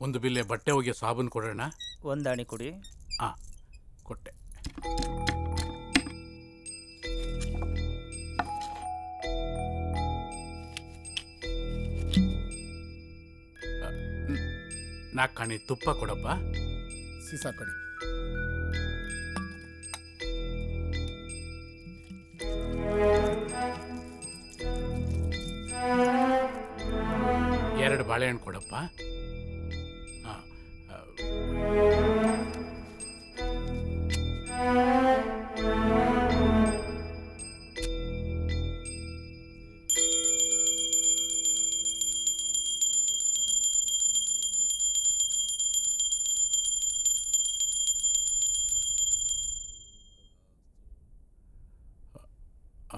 ಒಂದು ಬಿಲ್ಲೆ ಬಟ್ಟೆ ಒಗೆಯೋ ಸಾಬೂನು ಕೊಡೋಣ. ಒಂದಾಣಿ ಕೊಡಿ. ಹಾಂ, ಕೊಟ್ಟೆ. ನಾಲ್ಕಾಣಿ ತುಪ್ಪ ಕೊಡಪ್ಪ. ಸೀಸ ಕೊಡಿ. ಎರಡು ಬಾಳೆಹಣ್ಣು ಕೊಡಪ್ಪ. ಹಾಂ,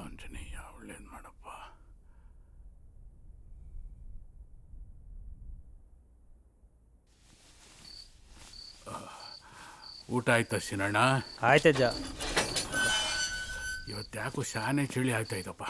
ಆಂಜನೇಯ ಒಳ್ಳೇದು ಮಾಡಪ್ಪ. ಊಟ ಆಯ್ತಾ ಸಿನಣ್ಣ? ಆಯ್ತಜ್ಜ. ಇವತ್ತು ಯಾಕೋ ಶಾನೆ ಚಳಿ ಆಗ್ತಾಯಿದ್ದಪ್ಪ.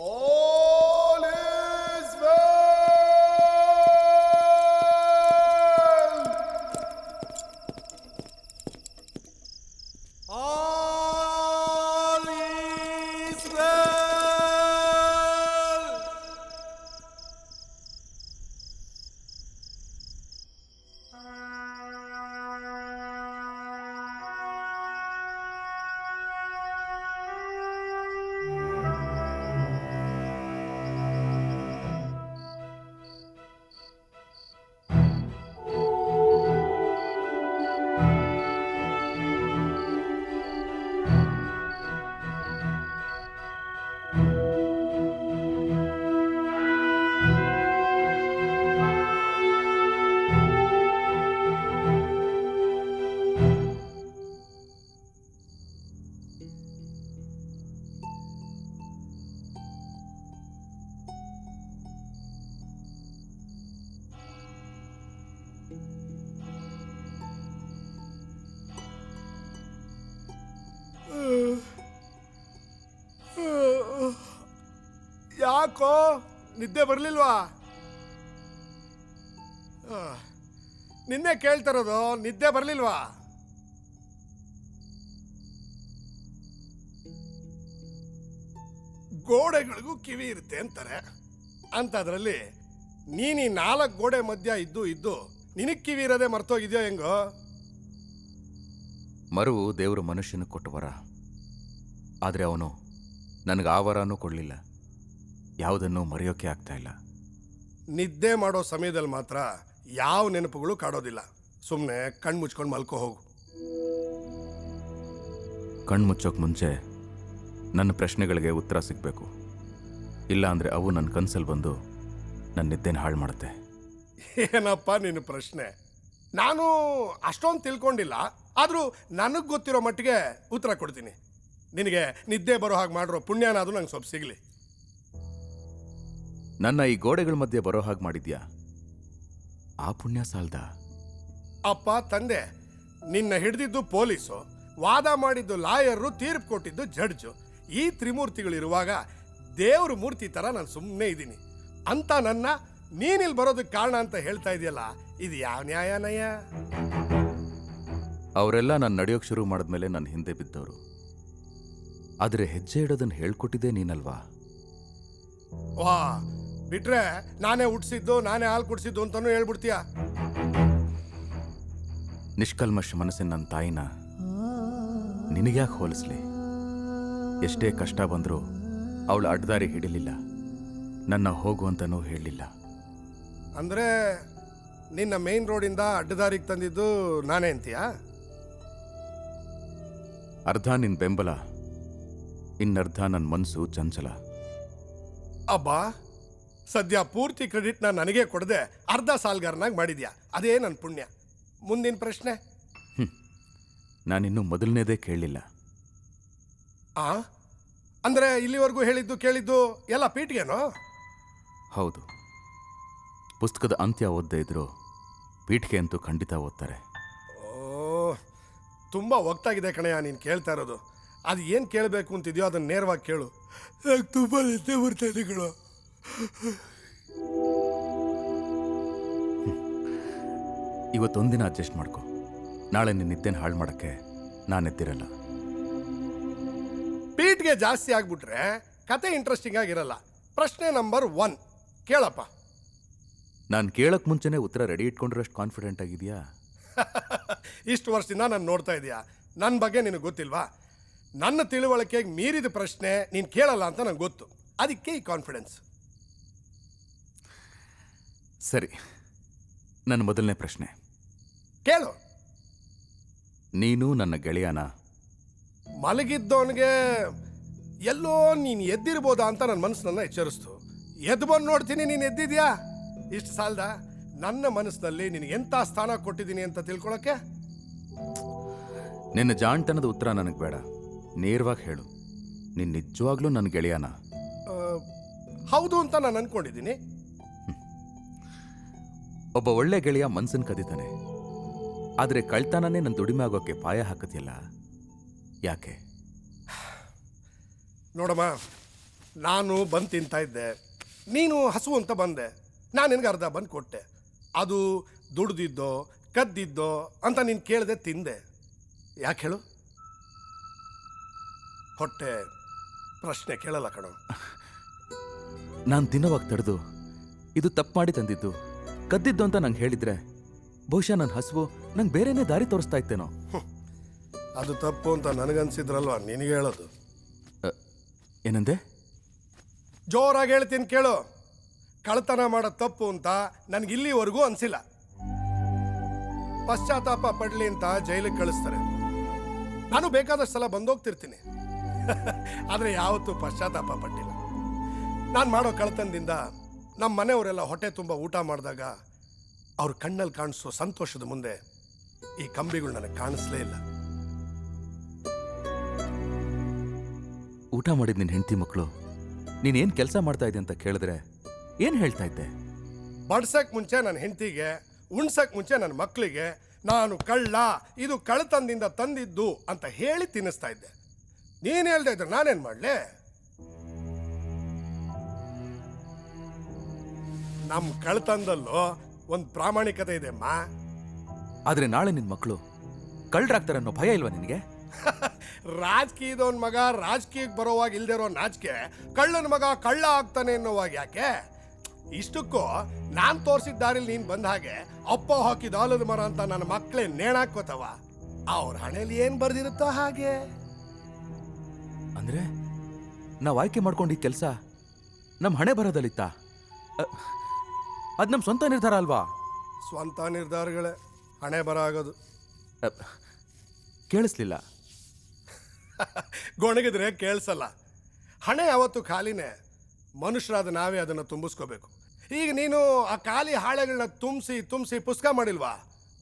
All is well. All is well. ಯಾಕೋ ನಿದ್ದೆ ಬರಲಿಲ್ವಾ? ನಿನ್ನೆ ಕೇಳ್ತಿರೋದು ನಿದ್ದೆ ಬರಲಿಲ್ವಾ? ಗೋಡೆಗಳಿಗೂ ಕಿವಿ ಇರುತ್ತೆ ಅಂತಾರೆ. ಅಂಥದ್ರಲ್ಲಿ ನೀನು 4 ಗೋಡೆ ಮಧ್ಯ ಇದ್ದು ನಿನಗೆ ಕಿವಿ ಇರೋದೇ ಮರ್ತೋಗಿದ್ಯೋ ಹೆಂಗೋ? ಮರುವು ದೇವರು ಮನುಷ್ಯನ ಕೊಟ್ಟ ವರ, ಆದರೆ ಅವನು ನನಗೆ ಆ ವರನೂ ಕೊಡಲಿಲ್ಲ. ಯಾವುದನ್ನು ಮರೆಯೋಕೆ ಆಗ್ತಾ ಇಲ್ಲ. ನಿದ್ದೆ ಮಾಡೋ ಸಮಯದಲ್ಲಿ ಮಾತ್ರ ಯಾವ ನೆನಪುಗಳು ಕಾಡೋದಿಲ್ಲ. ಸುಮ್ಮನೆ ಕಣ್ಣು ಮುಚ್ಕೊಂಡು ಮಲ್ಕೋ ಹೋಗು. ಕಣ್ಣು ಮುಚ್ಚೋಕೆ ಮುಂಚೆ ನನ್ನ ಪ್ರಶ್ನೆಗಳಿಗೆ ಉತ್ತರ ಸಿಗಬೇಕು. ಇಲ್ಲ ಅಂದರೆ ಅವು ನನ್ನ ಕನಸಲ್ಲಿ ಬಂದು ನನ್ನ ನಿದ್ದೆನ ಹಾಳು ಮಾಡುತ್ತೆ. ಏನಪ್ಪ ನಿನ್ನ ಪ್ರಶ್ನೆ? ನಾನು ಅಷ್ಟೊಂದು ತಿಳ್ಕೊಂಡಿಲ್ಲ, ಆದರೂ ನನಗೆ ಗೊತ್ತಿರೋ ಮಟ್ಟಿಗೆ ಉತ್ತರ ಕೊಡ್ತೀನಿ. ನಿನಗೆ ನಿದ್ದೆ ಬರೋ ಹಾಗೆ ಮಾಡಿರೋ ಪುಣ್ಯನಾದರೂ ನಂಗೆ ಸ್ವಲ್ಪ ಸಿಗಲಿ. ನನ್ನ ಈ ಗೋಡೆಗಳ ಮಧ್ಯೆ ಬರೋ ಹಾಗೆ ಮಾಡಿದ್ಯಾ ಆ ಪುಣ್ಯ ಸಾಲ್ದ? ಅಪ್ಪ ತಂದೆ, ನಿನ್ನ ಹಿಡಿದಿದ್ದು ಪೊಲೀಸು, ವಾದ ಮಾಡಿದ್ದು ಲಾಯರು, ತೀರ್ಪು ಕೊಟ್ಟಿದ್ದು ಜಡ್ಜು. ಈ ತ್ರಿಮೂರ್ತಿಗಳಿರುವಾಗ ದೇವ್ರ ಮೂರ್ತಿ ಥರ ನಾನು ಸುಮ್ಮನೆ ಇದ್ದೀನಿ ಅಂತ ನನ್ನ ನೀನಿಲ್ಲಿ ಬರೋದಕ್ಕೆ ಕಾರಣ ಅಂತ ಹೇಳ್ತಾ ಇದೆಯಲ್ಲ, ಇದು ಯಾವ ನ್ಯಾಯನಯ್ಯ? ಅವರೆಲ್ಲ ನಾನು ನಡೆಯೋಕೆ ಶುರು ಮಾಡಿದ್ಮೇಲೆ ನನ್ನ ಹಿಂದೆ ಬಿದ್ದವರು. ಆದರೆ ಹೆಜ್ಜೆ ಇಡೋದನ್ನು ಹೇಳ್ಕೊಟ್ಟಿದ್ದೆ ನೀನಲ್ವಾ? ವಾ, ಬಿಟ್ರೆ ನಾನೇ ಹುಟ್ಟಿಸಿದ್ದು, ನಾನೇ ಹಾಲು ಕುಡಿಸಿದ್ದು ಅಂತಾನು ಹೇಳ್ಬಿಡ್ತೀಯ. ನಿಷ್ಕಲ್ಮಶ ಮನಸ್ಸಿನ ನನ್ನ ತಾಯಿನ ನಿನಗ್ಯಾಕೆ ಹೋಲಿಸ್ಲಿ? ಎಷ್ಟೇ ಕಷ್ಟ ಬಂದರೂ ಅವಳು ಅಡ್ಡದಾರಿ ಹಿಡಿಲಿಲ್ಲ, ನನ್ನ ಹೋಗು ಅಂತನೂ ಹೇಳಲಿಲ್ಲ. ಅಂದ್ರೆ ನಿನ್ನ ಮೇನ್ ರೋಡಿಂದ ಅಡ್ಡದಾರಿಗೆ ತಂದಿದ್ದು ನಾನೇ ಅಂತೀಯಾ? ಅರ್ಧ ನಿನ್ನ ಬೆಂಬಲ, ಇನ್ನರ್ಧ ನನ್ನ ಮನಸ್ಸು ಚಂಚಲ. ಅಬ್ಬಾ, ಸದ್ಯ ಪೂರ್ತಿ ಕ್ರೆಡಿಟ್ನ ನನಗೆ ಕೊಡದೆ ಅರ್ಧ ಸಾಲ್ಗಾರನಾಗಿ ಮಾಡಿದ್ಯಾ, ಅದೇ ನನ್ನ ಪುಣ್ಯ. ಮುಂದಿನ ಪ್ರಶ್ನೆ. ನಾನಿನ್ನೂ ಮೊದಲನೇದೇ ಕೇಳಲಿಲ್ಲ. ಅಂದ್ರೆ ಇಲ್ಲಿವರೆಗೂ ಹೇಳಿದ್ದು ಕೇಳಿದ್ದು ಎಲ್ಲ ಪೀಠ್ಗೆನೋ? ಹೌದು, ಪುಸ್ತಕದ ಅಂತ್ಯ ಓದದೇ ಇದ್ರು ಪೀಠಿಗೆ ಅಂತೂ ಖಂಡಿತ ಓದ್ತಾರೆ. ಓ, ತುಂಬ ಒಗ್ತಾಗಿದೆ ಕಣಯ್ಯ ನೀನು ಕೇಳ್ತಾ ಇರೋದು. ಅದು ಏನು ಕೇಳಬೇಕು ಅಂತಿದೆಯೋ ಅದನ್ನು ನೇರವಾಗಿ ಕೇಳು. ತುಂಬ ನಿದ್ದೆ ಬರ್ತಾ ಇದೆಗಳು. ಇವತ್ತೊಂದಿನ ಅಡ್ಜಸ್ಟ್ ಮಾಡ್ಕೊ. ನಾಳೆ ನಿನ್ನ ನಿದ್ದೆನ ಹಾಳು ಮಾಡೋಕ್ಕೆ ನಾನು ಎದ್ದಿರಲ್ಲ. ಪೀಠ್ಗೆ ಜಾಸ್ತಿ ಆಗ್ಬಿಟ್ರೆ ಕತೆ ಇಂಟ್ರೆಸ್ಟಿಂಗ್ ಆಗಿರಲ್ಲ. ಪ್ರಶ್ನೆ ನಂಬರ್ 1 ಕೇಳಪ್ಪ. ನಾನು ಕೇಳೋಕ್ಕೆ ಮುಂಚೆನೇ ಉತ್ತರ ರೆಡಿ ಇಟ್ಕೊಂಡ್ರಷ್ಟು ಕಾನ್ಫಿಡೆಂಟ್ ಆಗಿದೆಯಾ? ಇಷ್ಟು ವರ್ಷದಿಂದ ನಾನು ನೋಡ್ತಾ ಇದೆಯಾ, ನನ್ನ ಬಗ್ಗೆ ನಿನಗೆ ಗೊತ್ತಿಲ್ವಾ? ನನ್ನ ತಿಳುವಳಿಕೆಗೆ ಮೀರಿದ ಪ್ರಶ್ನೆ ನೀನು ಕೇಳಲ್ಲ ಅಂತ ನನಗೆ ಗೊತ್ತು, ಅದಕ್ಕೆ ಈ ಕಾನ್ಫಿಡೆನ್ಸ್. ಸರಿ, ನನ್ನ ಮೊದಲನೇ ಪ್ರಶ್ನೆ ಕೇಳು. ನೀನು ನನ್ನ ಗೆಳೆಯನ? ಮಲಗಿದ್ದವನಿಗೆ ಎಲ್ಲೋ ನೀನು ಎದ್ದಿರ್ಬೋದಾ ಅಂತ ನನ್ನ ಮನಸ್ಸು ನನ್ನ ಎಚ್ಚರಿಸ್ತು. ಎದ್ದು ಬಂದು ನೋಡ್ತೀನಿ ನೀನು ಎದ್ದಿದ್ಯಾ. ಇಷ್ಟು ಸಾಲದ ನನ್ನ ಮನಸ್ಸಿನಲ್ಲಿ ನಿನಗೆ ಎಂಥ ಸ್ಥಾನ ಕೊಟ್ಟಿದ್ದೀನಿ ಅಂತ ತಿಳ್ಕೊಳಕ್ಕೆ? ನಿನ್ನ ಜಾಣ್ತನದ ಉತ್ತರ ನನಗೆ ಬೇಡ, ನೇರವಾಗಿ ಹೇಳು. ನೀನು ನಿಜವಾಗ್ಲೂ ನನ್ನ ಗೆಳೆಯನ? ಹೌದು ಅಂತ ನಾನು ಅನ್ಕೊಂಡಿದ್ದೀನಿ. ಒಬ್ಬ ಒಳ್ಳೆ ಗೆಳೆಯ ಮನ್ಸನ್ ಕದೀತಾನೆ, ಆದರೆ ಕಳ್ತನನೇ ನನ್ನ ದುಡಿಮೆ ಆಗೋಕ್ಕೆ ಪಾಯ ಹಾಕತಿಯಲ್ಲ, ಯಾಕೆ? ನೋಡಮ್ಮ, ನಾನು ಬಂದು ತಿಂತಾ ಇದ್ದೆ, ನೀನು ಹಸು ಅಂತ ಬಂದೆ, ನಾನು ನಿನಗೆ ಅರ್ಧ ಬಂದು ಕೊಟ್ಟೆ. ಅದು ದುಡ್ದಿದ್ದೋ ಕದ್ದಿದ್ದೋ ಅಂತ ನೀನು ಕೇಳದೆ ತಿಂದೆ. ಯಾಕೆ ಹೇಳು? ಹೊಟ್ಟೆ ಪ್ರಶ್ನೆ ಕೇಳಲ್ಲ ಕಣೋ. ನಾನು ತಿನ್ನೋವಾಗ ತಡೆದು ಇದು ತಪ್ಪು ಮಾಡಿ ತಂದಿದ್ದು, ಕದ್ದಿದ್ದು ಅಂತ ನಂಗೆ ಹೇಳಿದ್ರೆ ಬಹುಶಃ ನನ್ನ ಹಸುವು ನಂಗೆ ಬೇರೆನೇ ದಾರಿ ತೋರಿಸ್ತಾ ಇತ್ತೇನೋ. ಅದು ತಪ್ಪು ಅಂತ ನನಗನ್ಸಿದ್ರಲ್ವಾ ನಿನಗೆ ಹೇಳೋದು? ಏನಂದೆ? ಜೋರಾಗಿ ಹೇಳ್ತೀನಿ ಕೇಳು. ಕಳ್ತನ ಮಾಡೋ ತಪ್ಪು ಅಂತ ನನಗೆ ಇಲ್ಲಿವರೆಗೂ ಅನಿಸಿಲ್ಲ. ಪಶ್ಚಾತ್ತಾಪ ಪಡಲಿ ಅಂತ ಜೈಲಿಗೆ ಕಳಿಸ್ತಾರೆ. ನಾನು ಬೇಕಾದಷ್ಟು ಸಲ ಬಂದೋಗ್ತಿರ್ತೀನಿ, ಆದರೆ ಯಾವತ್ತೂ ಪಶ್ಚಾತ್ತಾಪ ಪಟ್ಟಿಲ್ಲ. ನಾನು ಮಾಡೋ ಕಳ್ತನದಿಂದ ನಮ್ಮ ಮನೆಯವರೆಲ್ಲ ಹೊಟ್ಟೆ ತುಂಬ ಊಟ ಮಾಡಿದಾಗ ಅವ್ರ ಕಣ್ಣಲ್ಲಿ ಕಾಣಿಸೋ ಸಂತೋಷದ ಮುಂದೆ ಈ ಕಂಬಿಗಳು ನನಗೆ ಕಾಣಿಸ್ಲೇ ಇಲ್ಲ. ಊಟ ಮಾಡಿದ ನಿನ್ನ ಹೆಂಡತಿ ಮಕ್ಕಳು ನೀನೇನು ಕೆಲಸ ಮಾಡ್ತಾ ಇದ್ದೆ ಅಂತ ಕೇಳಿದ್ರೆ ಏನು ಹೇಳ್ತಾ ಇದ್ದೆ? ಬಡ್ಸಕ್ ಮುಂಚೆ ನನ್ನ ಹೆಂಡತಿಗೆ, ಉಣ್ಸಕ್ ಮುಂಚೆ ನನ್ನ ಮಕ್ಕಳಿಗೆ ನಾನು ಕಳ್ಳ, ಇದು ಕಳ್ತನದಿಂದ ತಂದಿದ್ದು ಅಂತ ಹೇಳಿ ತಿನ್ನಿಸ್ತಾ ಇದ್ದೆ. ನೀನು ಹೇಳ್ತಾ ಇದ್ರೆ ನಾನೇನು ಮಾಡಲಿ? ನಮ್ಮ ಕಳ್ತನದಲ್ಲೂ ಒಂದು ಪ್ರಾಮಾಣಿಕತೆ ಇದೆ ಅಮ್ಮ. ಆದರೆ ನಾಳೆ ನಿನ್ನ ಮಕ್ಕಳು ಕಳ್ಳರಾಗ್ತಾರೆ ಅನ್ನೋ ಭಯ ಇಲ್ವಾ ನಿನಗೆ? ರಾಜಕೀಯದವನ್ ಮಗ ರಾಜಕೀಯಕ್ಕೆ ಬರೋವಾಗ ಇಲ್ದೇ ಇರೋ ನಾಚಿಕೆ, ಕಳ್ಳನ ಮಗ ಕಳ್ಳ ಆಗ್ತಾನೆ ಅನ್ನೋವಾಗ ಯಾಕೆ? ಇಷ್ಟಕ್ಕೂ ನಾನು ತೋರಿಸಿದ ದಾರಿಲಿ ನೀನು ಬಂದ ಹಾಗೆ ಅಪ್ಪ ಹಾಕಿದ ಆಲದ ಮರ ಅಂತ ನನ್ನ ಮಕ್ಕಳೇ ನೇಣಾಕೋತವ. ಅವ್ರ ಹಣೆಯಲ್ಲಿ ಏನು ಬರ್ದಿರುತ್ತೋ ಹಾಗೆ. ಅಂದ್ರೆ ನಾವು ಆಯ್ಕೆ ಮಾಡ್ಕೊಂಡು ಈ ಕೆಲಸ ನಮ್ಮ ಹಣೆ ಬರೋದಲ್ಲಿತ್ತ? ಅದು ನಮ್ಮ ಸ್ವಂತ ನಿರ್ಧಾರ ಅಲ್ವಾ? ಸ್ವಂತ ನಿರ್ಧಾರಗಳೇ ಹಣೆ ಬರ ಆಗೋದು. ಕೇಳಿಸ್ಲಿಲ್ಲ. ಗೊಣಗಿದ್ರೆ ಕೇಳಿಸಲ್ಲ. ಹಣೆ ಯಾವತ್ತು ಖಾಲಿನೇ, ಮನುಷ್ಯರಾದ ನಾವೇ ಅದನ್ನು ತುಂಬಿಸ್ಕೋಬೇಕು. ಈಗ ನೀನು ಆ ಖಾಲಿ ಹಾಳೆಗಳನ್ನ ತುಂಬಿಸಿ ಪುಸ್ತಕ ಮಾಡಿಲ್ವಾ?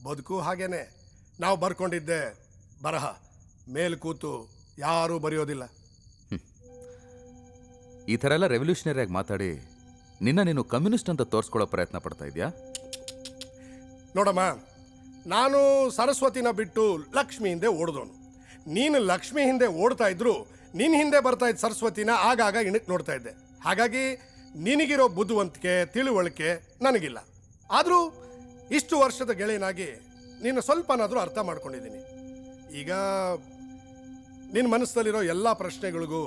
ಬದುಕು ಹಾಗೇನೆ. ನಾವು ಬರ್ಕೊಂಡಿದ್ದೆ ಬರಹ, ಮೇಲ್ ಕೂತು ಯಾರೂ ಬರೆಯೋದಿಲ್ಲ. ಈ ಥರ ಎಲ್ಲ ರೆವಲ್ಯೂಷನರಿಯಾಗಿ ಮಾತಾಡಿ ನೀನು ಕಮ್ಯುನಿಸ್ಟ್ ಅಂತ ತೋರಿಸ್ಕೊಳ್ಳೋ ಪ್ರಯತ್ನ ಪಡ್ತಾ ಇದೆಯಾ? ನೋಡಮ್ಮ, ನಾನು ಸರಸ್ವತಿನ ಬಿಟ್ಟು ಲಕ್ಷ್ಮಿ ಹಿಂದೆ ಓಡಿದವನು. ನೀನು ಲಕ್ಷ್ಮಿ ಹಿಂದೆ ಓಡ್ತಾ ಇದ್ರು ನಿನ್ನ ಹಿಂದೆ ಬರ್ತಾ ಇದ್ದ ಸರಸ್ವತಿನ ಆಗಾಗ ಇಣಕ್ಕೆ ನೋಡ್ತಾ ಇದ್ದೆ. ಹಾಗಾಗಿ ನಿನಗಿರೋ ಬುದ್ಧಿವಂತಿಕೆ ತಿಳುವಳಿಕೆ ನನಗಿಲ್ಲ. ಆದರೂ ಇಷ್ಟು ವರ್ಷದ ಗೆಳೆಯನಾಗಿ ನೀನು ಸ್ವಲ್ಪನಾದರೂ ಅರ್ಥ ಮಾಡ್ಕೊಂಡಿದ್ದೀನಿ. ಈಗ ನಿನ್ನ ಮನಸ್ಸಲ್ಲಿರೋ ಎಲ್ಲ ಪ್ರಶ್ನೆಗಳಿಗೂ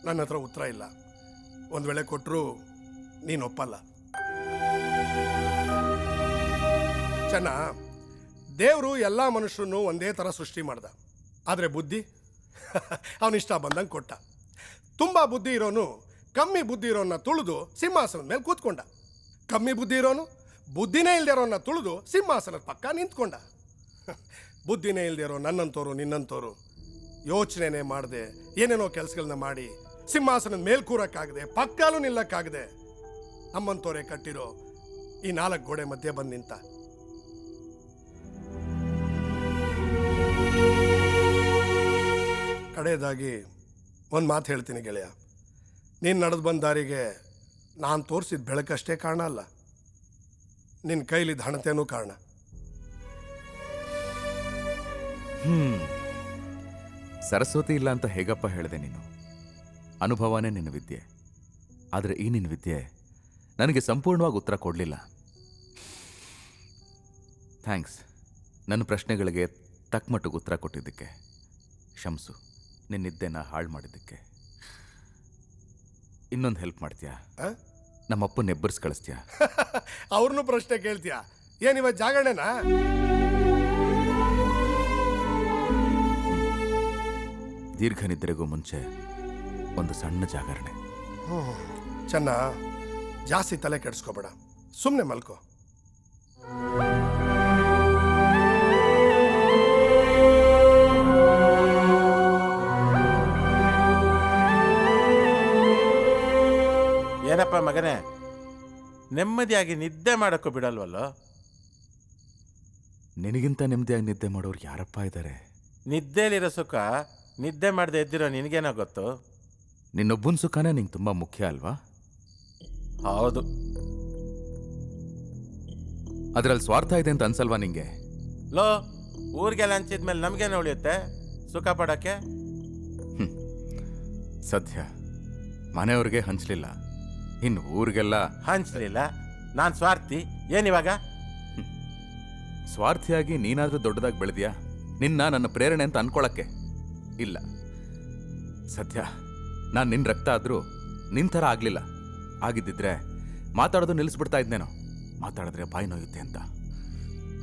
ನನ್ನ ಹತ್ರ ಉತ್ತರ ಇಲ್ಲ. ಒಂದು ವೇಳೆ ಕೊಟ್ಟರು ನೀನು ಒಪ್ಪಲ್ಲ. ಚೆನ್ನ, ದೇವರು ಎಲ್ಲ ಮನುಷ್ಯರನ್ನು ಒಂದೇ ಥರ ಸೃಷ್ಟಿ ಮಾಡ್ದ. ಆದರೆ ಬುದ್ಧಿ ಅವನಿಷ್ಟ ಬಂದಂಗೆ ಕೊಟ್ಟ. ತುಂಬ ಬುದ್ಧಿ ಇರೋನು ಕಮ್ಮಿ ಬುದ್ಧಿ ಇರೋನ್ನ ತುಳಿದು ಸಿಂಹಾಸನದ ಮೇಲೆ ಕೂತ್ಕೊಂಡ. ಕಮ್ಮಿ ಬುದ್ಧಿ ಇರೋನು ಬುದ್ಧಿನೇ ಇಲ್ಲದೆ ಇರೋನ್ನ ತುಳಿದು ಸಿಂಹಾಸನದ ಪಕ್ಕ ನಿಂತ್ಕೊಂಡ. ಬುದ್ಧಿನೇ ಇಲ್ಲದೆ ಇರೋ ನನ್ನಂತೋರು ನಿನ್ನಂತೋರು ಯೋಚನೆನೇ ಮಾಡದೆ ಏನೇನೋ ಕೆಲಸಗಳನ್ನ ಮಾಡಿ ಸಿಂಹಾಸನದ ಮೇಲೆ ಕೂರಕ್ಕಾಗದೆ ಪಕ್ಕಲ್ಲೂ ನಿಲ್ಲಕ್ಕಾಗದೆ ನಮ್ಮಂತೋರೆ ಕಟ್ಟಿರೋ ಈ 4 ಗೋಡೆ ಮಧ್ಯೆ ಬಂದು ನಿಂತ. ಕಡೆಯದಾಗಿ ಒಂದು ಮಾತು ಹೇಳ್ತೀನಿ ಗೆಳೆಯ, ನೀನು ನಡೆದು ಬಂದ ದಾರಿಗೆ ನಾನು ತೋರಿಸಿದ ಬೆಳಕಷ್ಟೇ ಕಾರಣ ಅಲ್ಲ, ನಿನ್ನ ಕೈಲಿದ್ದ ಹಣತೆನೂ ಕಾರಣ. ಸರಸ್ವತಿ ಇಲ್ಲ ಅಂತ ಹೇಗಪ್ಪ ಹೇಳಿದೆ ನೀನು? ಅನುಭವನೇ ನಿನ್ನ ವಿದ್ಯೆ. ಆದರೆ ಈ ನಿನ್ನ ವಿದ್ಯೆ ನನಗೆ ಸಂಪೂರ್ಣವಾಗಿ ಉತ್ತರ ಕೊಡಲಿಲ್ಲ. ಥ್ಯಾಂಕ್ಸ್, ನನ್ನ ಪ್ರಶ್ನೆಗಳಿಗೆ ತಕ್ಕಮಟ್ಟಿಗೆ ಉತ್ತರ ಕೊಟ್ಟಿದ್ದಕ್ಕೆ. ಕ್ಷಮಿಸು, ನಿನ್ನಿದ್ದೆನ ಹಾಳು ಮಾಡಿದ್ದಕ್ಕೆ. ಇನ್ನೊಂದು ಹೆಲ್ಪ್ ಮಾಡ್ತೀಯಾ? ನಮ್ಮಪ್ಪನ ಎಬ್ಬರ್ಸ್ ಕಳಿಸ್ತೀಯಾ? ಅವ್ರನ್ನೂ ಪ್ರಶ್ನೆ ಕೇಳ್ತೀಯಾ? ಏನಿವ ಜಾಗರಣೆನಾ? ದೀರ್ಘ ನಿದ್ರೆಗೂ ಮುಂಚೆ ಒಂದು ಸಣ್ಣ ಜಾಗರಣೆ. ಚೆನ್ನ, ಜಾಸ್ತಿ ತಲೆ ಕೆಡಿಸ್ಕೋಬೇಡ, ಸುಮ್ಮನೆ ಮಲ್ಕೋ. ಏನಪ್ಪ ಮಗನೇ, ನೆಮ್ಮದಿಯಾಗಿ ನಿದ್ದೆ ಮಾಡೋಕ್ಕೂ ಬಿಡಲ್ವಲ್ಲೋ? ನಿನಗಿಂತ ನೆಮ್ಮದಿಯಾಗಿ ನಿದ್ದೆ ಮಾಡೋರು ಯಾರಪ್ಪ ಇದ್ದಾರೆ? ನಿದ್ದೆಲಿರೋ ಸುಖ ನಿದ್ದೆ ಮಾಡದೆ ಎದ್ದಿರೋ ನಿನಗೇನೋ ಗೊತ್ತು. ನಿನ್ನೊಬ್ಬನ ಸುಖನೇ ನಿಂಗೆ ತುಂಬ ಮುಖ್ಯ ಅಲ್ವಾ? ಹೌದು. ಅದರಲ್ಲಿ ಸ್ವಾರ್ಥ ಇದೆ ಅಂತ ಅನ್ಸಲ್ವಾ ನಿಂಗೆ? ಲೋ, ಊರಿಗೆಲ್ಲ ಹಂಚಿದ್ಮೇಲೆ ನಮಗೇನು ಉಳಿಯುತ್ತೆ ಸುಖ ಪಡೋಕ್ಕೆ? ಸದ್ಯ ಮನೆಯವ್ರಿಗೆ ಹಂಚಲಿಲ್ಲ, ಇನ್ನು ಊರಿಗೆಲ್ಲ ಹಂಚಲಿಲ್ಲ. ನಾನು ಸ್ವಾರ್ಥಿ ಏನಿವಾಗ? ಸ್ವಾರ್ಥಿಯಾಗಿ ನೀನಾದ್ರೂ ದೊಡ್ಡದಾಗಿ ಬೆಳೆದ್ಯಾ? ನನ್ನ ಪ್ರೇರಣೆ ಅಂತ ಅನ್ಕೊಳಕ್ಕೆ ಇಲ್ಲ. ಸದ್ಯ ನಾನು ನಿನ್ನ ರಕ್ತ ಆದ್ರೂ ನಿನ್ ಥರ ಆಗ್ಲಿಲ್ಲ. ಆಗಿದ್ದಿದ್ರೆ ಮಾತಾಡೋದು ನಿಲ್ಲಿಸ್ಬಿಡ್ತಾ ಇದ್ನೇನೋ. ಮಾತಾಡಿದ್ರೆ ಬಾಯಿ ನೋಯುತ್ತೆ ಅಂತ.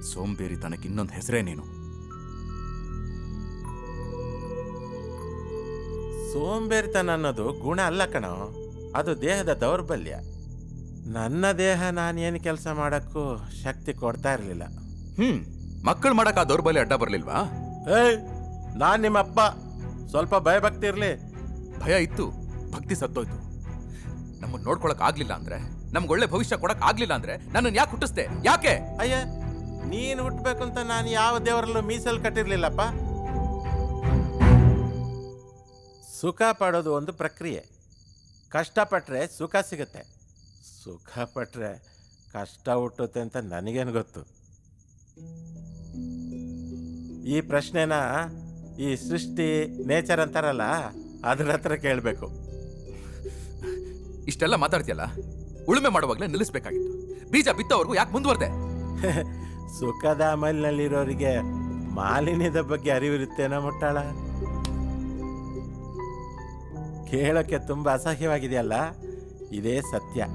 ಸೋಂಬೇರಿ ತನಕ್ಕೆ ಇನ್ನೊಂದು ಹೆಸರೇ ನೀನು. ಸೋಂಬೇರಿತನ ಅನ್ನೋದು ಗುಣ ಅಲ್ಲ ಕಣೋ, ಅದು ದೇಹದ ದೌರ್ಬಲ್ಯ. ನನ್ನ ದೇಹ ನಾನೇನು ಕೆಲಸ ಮಾಡೋಕ್ಕೂ ಶಕ್ತಿ ಕೊಡ್ತಾ ಇರಲಿಲ್ಲ. ಮಕ್ಕಳು ಮಾಡಕ್ಕೆ ಆ ದೌರ್ಬಲ್ಯ ಅಡ್ಡ ಬರಲಿಲ್ವಾ? ಏಯ್, ನಾನು ನಿಮ್ಮಪ್ಪ, ಸ್ವಲ್ಪ ಭಯಭಕ್ತಿ ಇರಲಿ. ಭಯ ಇತ್ತು, ಭಕ್ತಿ ಸತ್ತೋಯ್ತು. ನಮ್ಮನ್ನು ನೋಡ್ಕೊಳಕ್ ಆಗ್ಲಿಲ್ಲ ಅಂದ್ರೆ, ನಮ್ಗೆ ಒಳ್ಳೆ ಭವಿಷ್ಯ ಕೊಡಕ್ ಆಗ್ಲಿಲ್ಲ ಅಂದ್ರೆ ನನ್ನನ್ನು ಯಾಕೆ ಹುಟ್ಟಿಸ್ದೆ? ಯಾಕೆ? ಅಯ್ಯ, ನೀನು ಹುಟ್ಟಬೇಕು ಅಂತ ನಾನು ಯಾವ ದೇವರಲ್ಲೂ ಮೀಸಲು ಕಟ್ಟಿರ್ಲಿಲ್ಲಪ್ಪ. ಸುಖ ಪಡೋದು ಒಂದು ಪ್ರಕ್ರಿಯೆ. ಕಷ್ಟಪಟ್ಟರೆ ಸುಖ ಸಿಗುತ್ತೆ, ಸುಖ ಪಟ್ಟರೆ ಕಷ್ಟ ಹುಟ್ಟುತ್ತೆ ಅಂತ ನನಗೇನು ಗೊತ್ತು? ಈ ಪ್ರಶ್ನೆನ ಈ ಸೃಷ್ಟಿ ನೇಚರ್ ಅಂತಾರಲ್ಲ, ಅದ್ರ ಹತ್ರ ಕೇಳಬೇಕು. ಇಷ್ಟೆಲ್ಲ ಮಾತಾಡ್ತೀಯಲ್ಲ, ಉಳುಮೆ ಮಾಡುವಾಗಲೇ ನಿಲ್ಲಿಸ್ಬೇಕಾಗಿತ್ತು. ಬೀಜ ಬಿತ್ತವರೆಗೂ ಯಾಕೆ ಮುಂದುವರೆದೆ? ಸುಖದ ಅಮಲಿನಲ್ಲಿರೋರಿಗೆ ಮಾಲಿನ್ಯದ ಬಗ್ಗೆ ಅರಿವಿರುತ್ತೇನೋ ಮುಟ್ಟಾಳ? ಕೇಳೋಕ್ಕೆ ತುಂಬ ಅಸಹ್ಯವಾಗಿದೆಯಲ್ಲ, ಇದೇ ಸತ್ಯ.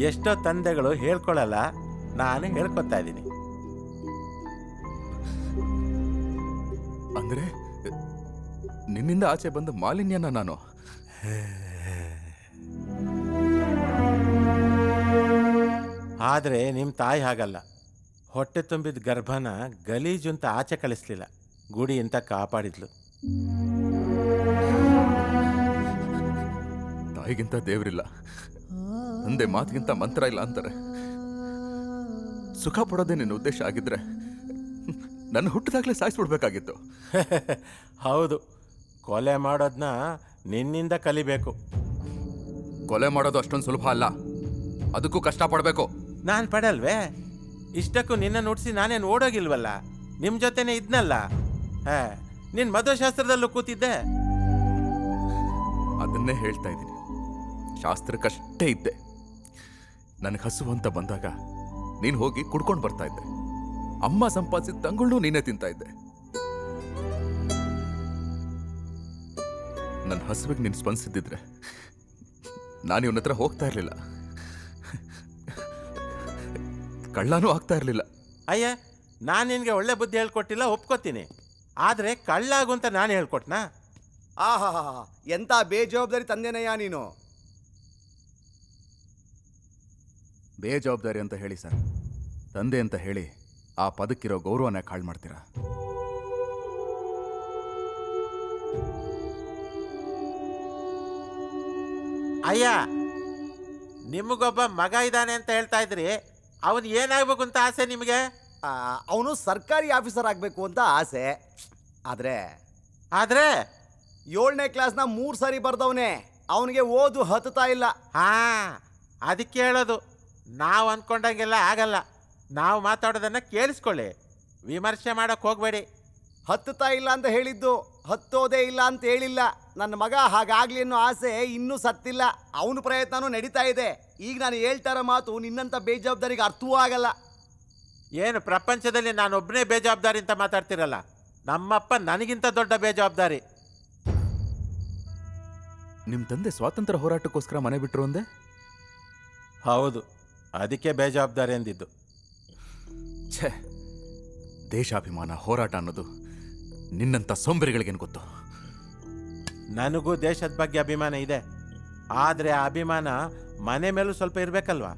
ಎಷ್ಟೋ ತಂದೆಗಳು ಹೇಳ್ಕೊಳ್ಳಲ್ಲ, ನಾನು ಹೇಳ್ಕೊತಾ ಇದ್ದೀನಿ. ಅಂದ್ರೆ ನಿನ್ನಿಂದ ಆಚೆ ಬಂದ ಮಾಲಿನ್ಯನ ನಾನು? ಆದರೆ ನಿಮ್ಮ ತಾಯಿ ಹಾಗಲ್ಲ. ಹೊಟ್ಟೆ ತುಂಬಿದ ಗರ್ಭನ ಗಲೀಜು ಅಂತ ಆಚೆ ಕಳಿಸ್ಲಿಲ್ಲ, ಗುಡಿ ಅಂತ ಕಾಪಾಡಿದ್ಲು. ತಾಯಿಗಿಂತ ದೇವರಿಲ್ಲ, ತಂದೆ ಮಾತಿಗಿಂತ ಮಂತ್ರ ಇಲ್ಲ ಅಂತಾರೆ. ಸುಖ ಪಡೋದೇ ನಿನ್ನ ಉದ್ದೇಶ ಆಗಿದ್ರೆ ನನ್ನ ಹುಟ್ಟಿದಾಗಲೇ ಸಾಯಿಸ್ಬಿಡ್ಬೇಕಾಗಿತ್ತು. ಹೌದು, ಕೊಲೆ ಮಾಡೋದನ್ನ ನಿನ್ನಿಂದ ಕಲಿಬೇಕು. ಕೊಲೆ ಮಾಡೋದು ಅಷ್ಟೊಂದು ಸುಲಭ ಅಲ್ಲ. ಅದಕ್ಕೂ ಕಷ್ಟಪಡಬೇಕು. ನಾನು ಪಡಲ್ವೇ? ಇಷ್ಟಕ್ಕೂ ನಿನ್ನ ನುಡ್ಸಿ ನಾನೇನು ಓಡೋಗಿಲ್ವಲ್ಲ, ನಿಮ್ಮ ಜೊತೆನೇ ಇದ್ನಲ್ಲ. ನಿನ್ನ ಮದುವೆಶಾಸ್ತ್ರದಲ್ಲೂ ಕೂತಿದ್ದೆ. ಅದನ್ನೇ ಹೇಳ್ತಾ ಇದ್ದೀನಿ, ಶಾಸ್ತ್ರಕ್ಕಷ್ಟೇ ಇದ್ದೆ. ನನಗೆ ಹಸು ಅಂತ ಬಂದಾಗ ನೀನು ಹೋಗಿ ಕುಡ್ಕೊಂಡು ಬರ್ತಾ ಇದ್ದೆ. ಅಮ್ಮ ಸಂಪಾದಿಸಿದ ತಂಗುಳ್ನು ನೀನೇ ತಿಂತಾ ಇದ್ದೆ. ನನ್ನ ಹಸುವಿಗೆ ನೀನು ಸ್ಪಂದಿಸಿದ್ದಿದ್ರೆ ನಾನು ಇವನ ಹತ್ರ ಹೋಗ್ತಾ ಇರಲಿಲ್ಲ, ಕಳ್ಳನೂ ಆಗ್ತಾ ಇರಲಿಲ್ಲ. ಅಯ್ಯ, ನಾನು ನಿನಗೆ ಒಳ್ಳೆ ಬುದ್ಧಿ ಹೇಳ್ಕೊಟ್ಟಿಲ್ಲ, ಒಪ್ಕೋತೀನಿ. ಆದರೆ ಕಳ್ಳಾಗು ಅಂತ ನಾನು ಹೇಳ್ಕೊಟ್ನಾ? ಆಹಾ, ಎಂತ ಬೇಜವಾಬ್ದಾರಿ ತಂದೆನಯ್ಯ ನೀನು. ಬೇಜವಾಬ್ದಾರಿ ಅಂತ ಹೇಳಿ ಸರ್, ತಂದೆ ಅಂತ ಹೇಳಿ ಆ ಪದಕ್ಕಿರೋ ಗೌರವನ ಹಾಳು ಮಾಡ್ತೀರಾ? ಅಯ್ಯ, ನಿಮಗೊಬ್ಬ ಮಗ ಇದ್ದಾನೆ ಅಂತ ಹೇಳ್ತಾ ಇದ್ರಿ, ಅವನು ಏನಾಗಬೇಕು ಅಂತ ಆಸೆ ನಿಮಗೆ? ಅವನು ಸರ್ಕಾರಿ ಆಫೀಸರ್ ಆಗಬೇಕು ಅಂತ ಆಸೆ. ಆದರೆ ಆದರೆ 7ನೇ ಕ್ಲಾಸ್ನ 3 ಸಾರಿ ಬರ್ದವನೇ, ಅವನಿಗೆ ಓದು ಹತ್ತುತ್ತಾ ಇಲ್ಲ. ಅದಕ್ಕೆ ಹೇಳೋದು, ನಾವು ಅಂದ್ಕೊಂಡಂಗೆಲ್ಲ ಆಗಲ್ಲ. ನಾವು ಮಾತಾಡೋದನ್ನು ಕೇಳಿಸ್ಕೊಳ್ಳಿ, ವಿಮರ್ಶೆ ಮಾಡೋಕ್ಕೆ ಹೋಗಬೇಡಿ. ಹತ್ತುತ್ತಾ ಇಲ್ಲ ಅಂತ ಹೇಳಿದ್ದು, ಹತ್ತೋದೇ ಇಲ್ಲ ಅಂತ ಹೇಳಿಲ್ಲ. ನನ್ನ ಮಗ ಹಾಗಾಗ್ಲಿ ಅನ್ನೋ ಆಸೆ ಇನ್ನೂ ಸತ್ತಿಲ್ಲ. ಅವನ ಪ್ರಯತ್ನನೂ ನಡೀತಾ ಇದೆ. ಈಗ ನಾನು ಹೇಳ್ತಾ ಇರೋ ಮಾತು ನಿನ್ನಂಥ ಬೇಜವಾಬ್ದಾರಿಗೆ ಅರ್ಥವೂ ಆಗಲ್ಲ. ಏನು ಪ್ರಪಂಚದಲ್ಲಿ ನಾನೊಬ್ಬನೇ ಬೇಜವಾಬ್ದಾರಿ ಅಂತ ಮಾತಾಡ್ತಿರಲ್ಲ? ನಮ್ಮಪ್ಪ ನನಗಿಂತ ದೊಡ್ಡ ಬೇಜವಾಬ್ದಾರಿ. ನಿಮ್ಮ ತಂದೆ ಸ್ವಾತಂತ್ರ್ಯ ಹೋರಾಟಕ್ಕೋಸ್ಕರ ಮನೆ ಬಿಟ್ಟರು ಅಂದೆ? ಹೌದು, ಅದಕ್ಕೆ ಬೇಜವಾಬ್ದಾರಿ ಅಂದಿದ್ದು. ಛೇ, ದೇಶಾಭಿಮಾನ ಹೋರಾಟ ಅನ್ನೋದು ನಿನ್ನಂಥ ಸೋಂಬೇರಿಗಳಿಗೇನು ಗೊತ್ತು? ನನಗೂ ದೇಶದ ಬಗ್ಗೆ ಅಭಿಮಾನ ಇದೆ. ಆದರೆ ಆ ಅಭಿಮಾನ ಮನೆ ಮೇಲೂ ಸ್ವಲ್ಪ ಇರಬೇಕಲ್ವಾ?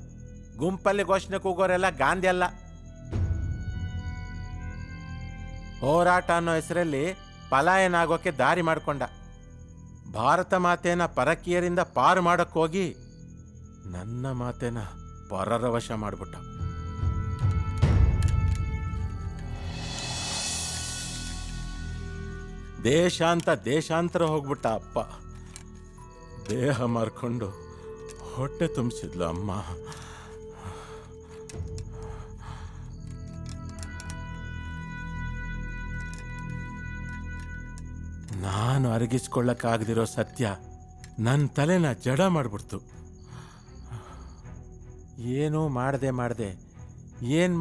ಗುಂಪಲ್ಲಿ ಘೋಷಣೆ ಕೂಗೋರೆಲ್ಲ ಗಾಂಧಿ ಅಲ್ಲ. ಹೋರಾಟ ಅನ್ನೋ ಹೆಸರಲ್ಲಿ ಪಲಾಯನ ಆಗೋಕ್ಕೆ ದಾರಿ ಮಾಡಿಕೊಂಡ. ಭಾರತ ಮಾತೆನ ಪರಕೀಯರಿಂದ ಪಾರು ಮಾಡೋಕ್ಕೋಗಿ ನನ್ನ ಮಾತೆನ ಪರರ ವಶ ಮಾಡಿಬಿಟ್ಟ. ದೇಶಾಂತರ ಹೋಗ್ಬಿಟ್ಟ ಅಪ್ಪ. ದೇಹ ಮಾರ್ಕೊಂಡು ಹೊಟ್ಟೆ ತುಂಬಿಸಿದ್ಲು ಅಮ್ಮ. ನಾನು ಅರಗಿಸ್ಕೊಳ್ಳಕ್ಕಾಗದಿರೋ ಸತ್ಯ ನನ್ನ ತಲೆನ ಜಡ ಮಾಡಿಬಿಡ್ತು. ಏನೂ ಮಾಡದೆ ಏನು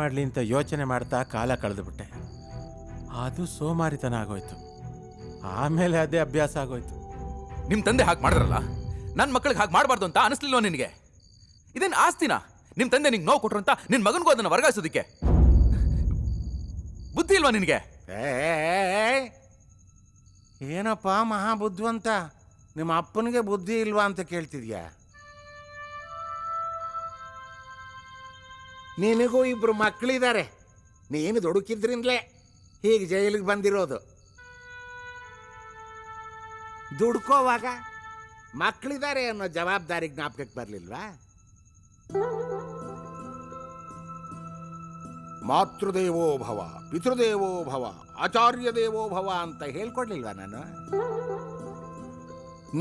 ಮಾಡಲಿ ಅಂತ ಯೋಚನೆ ಮಾಡ್ತಾ ಕಾಲ ಕಳೆದುಬಿಟ್ಟೆ. ಅದು ಸೋಮಾರಿತನ ಆಗೋಯ್ತು. ಆಮೇಲೆ ಅದೇ ಅಭ್ಯಾಸ ಆಗೋಯ್ತು. ನಿಮ್ಮ ತಂದೆ ಹಾಗೆ ಮಾಡಿದ್ರಲ್ಲ, ನನ್ನ ಮಕ್ಕಳಿಗೆ ಹಾಗೆ ಮಾಡಬಾರ್ದು ಅಂತ ಅನಿಸ್ಲಿಲ್ವ ನಿನಗೆ? ಇದೇನು ಆಸ್ತಿನ? ನಿಮ್ಮ ತಂದೆ ನಿಂಗೆ ನೋವು ಕೊಟ್ರು ಅಂತ ನಿನ್ನ ಮಗನಿಗೂ ಅದನ್ನು ವರ್ಗಾಯಿಸೋದಕ್ಕೆ ಬುದ್ಧಿ ಇಲ್ವಾ ನಿನಗೆ? ಏನಪ್ಪ ಮಹಾಬುದ್ಧಿವಂತ, ನಿಮ್ಮ ಅಪ್ಪನಿಗೆ ಬುದ್ಧಿ ಇಲ್ವಾ ಅಂತ ಕೇಳ್ತಿದ್ಯಾ? ನಿನಗೂ 2 ಮಕ್ಕಳಿದ್ದಾರೆ. ನೀನು ದುಡುಕಿದ್ರಿಂದಲೇ ಹೀಗೆ ಜೈಲಿಗೆ ಬಂದಿರೋದು. ದುಡ್ಕೋವಾಗ ಮಕ್ಕಳಿದ್ದಾರೆ ಅನ್ನೋ ಜವಾಬ್ದಾರಿ ಜ್ಞಾಪಕಕ್ಕೆ ಬರಲಿಲ್ವಾ? ಮಾತೃದೇವೋ ಭವ, ಪಿತೃದೇವೋ ಭವ, ಆಚಾರ್ಯ ದೇವೋ ಭವ ಅಂತ ಹೇಳ್ಕೊಡ್ಲಿಲ್ವಾ ನಾನು?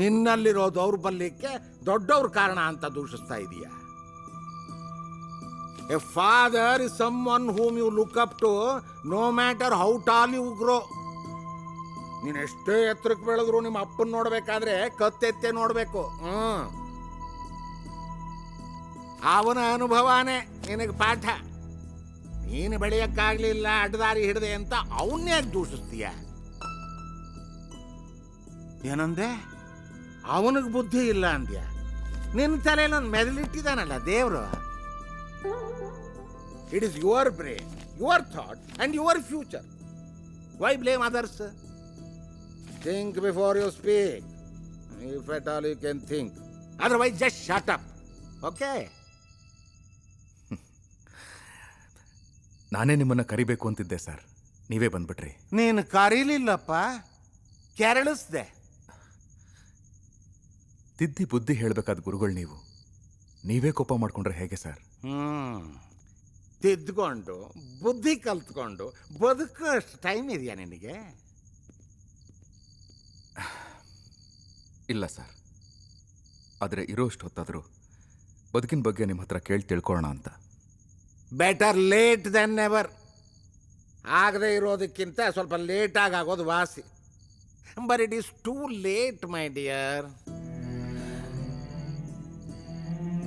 ನಿನ್ನಲ್ಲಿರೋ ದೌರ್ಬಲ್ಯಕ್ಕೆ ದೊಡ್ಡವ್ರ ಕಾರಣ ಅಂತ ದೂಷಿಸ್ತಾ ಇದೀಯಾ? A father is someone whom you look up to, no matter how tall you grow. ನೀನು ಎಷ್ಟೇ ಎತ್ತರಕ್ಕೆ ಬೆಳೆದ್ರು ನಿಮ್ಮ ಅಪ್ಪನ ನೋಡ್ಬೇಕಾದ್ರೆ ಕತ್ತೆತ್ತೆ ನೋಡ್ಬೇಕು. ಅವನ ಅನುಭವನೇ ನಿನಗೆ ಪಾಠ. ನೀನು ಬೆಳೆಯಕ್ಕಾಗ್ಲಿಲ್ಲ, ಅಡ್ಡದಾರಿ ಹಿಡ್ದೆ ಅಂತ ಅವನ್ನೇ ದೂಷಿಸ್ತೀಯ. ಏನಂದೆ? ಅವನಿಗೆ ಬುದ್ಧಿ ಇಲ್ಲ ಅಂದ್ಯ? ನಿನ್ನ ತಲೆಯಲ್ಲಿ ಮೆದಲಿಟ್ಟಿದ್ದಾನಲ್ಲ ದೇವರು. It is your brain, your thought and your future. Why blame others? Think before you speak, if at all you can think. Otherwise just shut up. Okay? ನಾನೇ ನಿಮ್ಮನ್ನು ಕರಿಬೇಕು ಅಂತಿದ್ದೆ ಸರ್, ನೀವೇ ಬಂದ್ಬಿಟ್ರಿ. ನೀನು ಕರೀಲಿಲ್ಲಪ್ಪ, ಕೆರಳಿಸ್ದೆ. ತಿದ್ದಿ ಬುದ್ಧಿ ಹೇಳಬೇಕಾದ ಗುರುಗಳು ನೀವು, ನೀವೇ ಕೋಪ ಮಾಡ್ಕೊಂಡ್ರೆ ಹೇಗೆ ಸರ್? ತಿದ್ದುಕೊಂಡು ಬುದ್ಧಿ ಕಲ್ತ್ಕೊಂಡು ಬದುಕೋ ಅಷ್ಟು ಟೈಮ್ ಇದೆಯಾ ನಿನಗೆ? ಇಲ್ಲ ಸರ್, ಆದರೆ ಇರೋಷ್ಟು ಹೊತ್ತಾದರೂ ಬದುಕಿನ ಬಗ್ಗೆ ನಿಮ್ಮ ಹತ್ರ ಕೇಳಿ ತಿಳ್ಕೊಳ್ಳೋಣ ಅಂತ. Better late than never. ಆಗದೆ ಇರೋದಕ್ಕಿಂತ ಸ್ವಲ್ಪ ಲೇಟಾಗಿ ಆಗೋದು ವಾಸಿ. But it is too late my dear.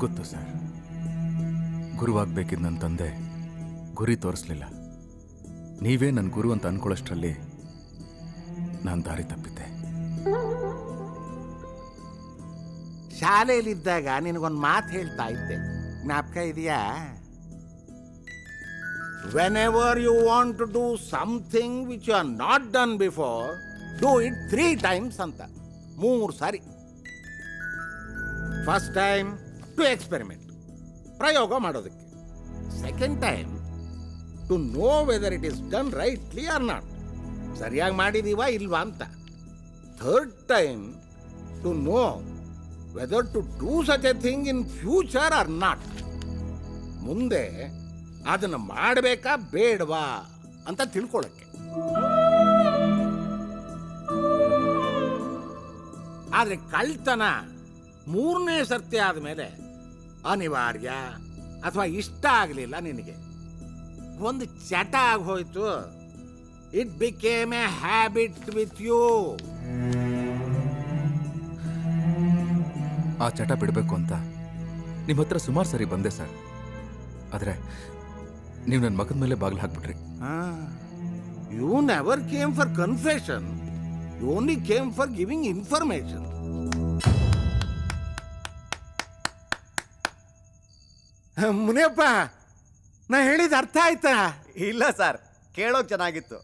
ಗೊತ್ತು ಸರ್, ಗುರುವಾಗಬೇಕಿದ್ದ ನನ್ನ ತಂದೆ ಗುರಿ ತೋರಿಸ್ಲಿಲ್ಲ. ನೀವೇ ನನ್ನ ಗುರು ಅಂತ ಅನ್ಕೊಳ್ಳೋಷ್ಟರಲ್ಲಿ ನಾನು ದಾರಿ ತಪ್ಪಿದ್ದೆ. ಶಾಲೆಯಲ್ಲಿದ್ದಾಗ ನಿನಗೊಂದು ಮಾತು ಹೇಳ್ತಾ ಇದ್ದೆ, ಜ್ಞಾಪಕ ಇದೆಯಾ? Whenever you want to do something which you have not done before, do it 3 times ಅಂತ. 3 ಸಾರಿ. ಫಸ್ಟ್ ಟೈಮ್ ಟು ಎಕ್ಸ್ಪೆರಿಮೆಂಟ್, ಪ್ರಯೋಗ ಮಾಡೋದಕ್ಕೆ. Second time to know whether it is done rightly or not, ಸರಿಯಾಗಿ ಮಾಡಿದೀವಾ ಇಲ್ವಾ ಅಂತ. Third time to know whether to do such a thing in future or not, ಮುಂದೆ ಅದನ್ನು ಮಾಡಬೇಕಾ ಬೇಡವಾ ಅಂತ ತಿಳ್ಕೊಳ್ಳೋಕ್ಕೆ. ಆದರೆ ಕಳ್ತನ 3ನೇ ಸರ್ತಿ ಆದಮೇಲೆ ಅನಿವಾರ್ಯ ಅಥವಾ ಇಷ್ಟ ಆಗಲಿಲ್ಲ ನಿನಗೆ, ಒಂದು ಚಟ ಆಗೋಯ್ತು. It became a habit with you. ಆ ಚಟ ಬಿಡಬೇಕು ಅಂತ ನಿಮ್ಮ ಹತ್ರ ಸುಮಾರು ಸರಿ ಬಂದೆ ಸರ್. ಆದರೆ ನೀವು ನನ್ನ ಮಗದ ಮೇಲೆ ಬಾಗಿಲು ಹಾಕ್ಬಿಟ್ರಿ. You never came for confession, you only came for giving information. Muniyappa, ನಾ ಹೇಳಿದ ಅರ್ಥ ಆಯ್ತಾ? ಇಲ್ಲ ಸರ್, ಕೇಳೋಕ್ ಚೆನ್ನಾಗಿತ್ತು.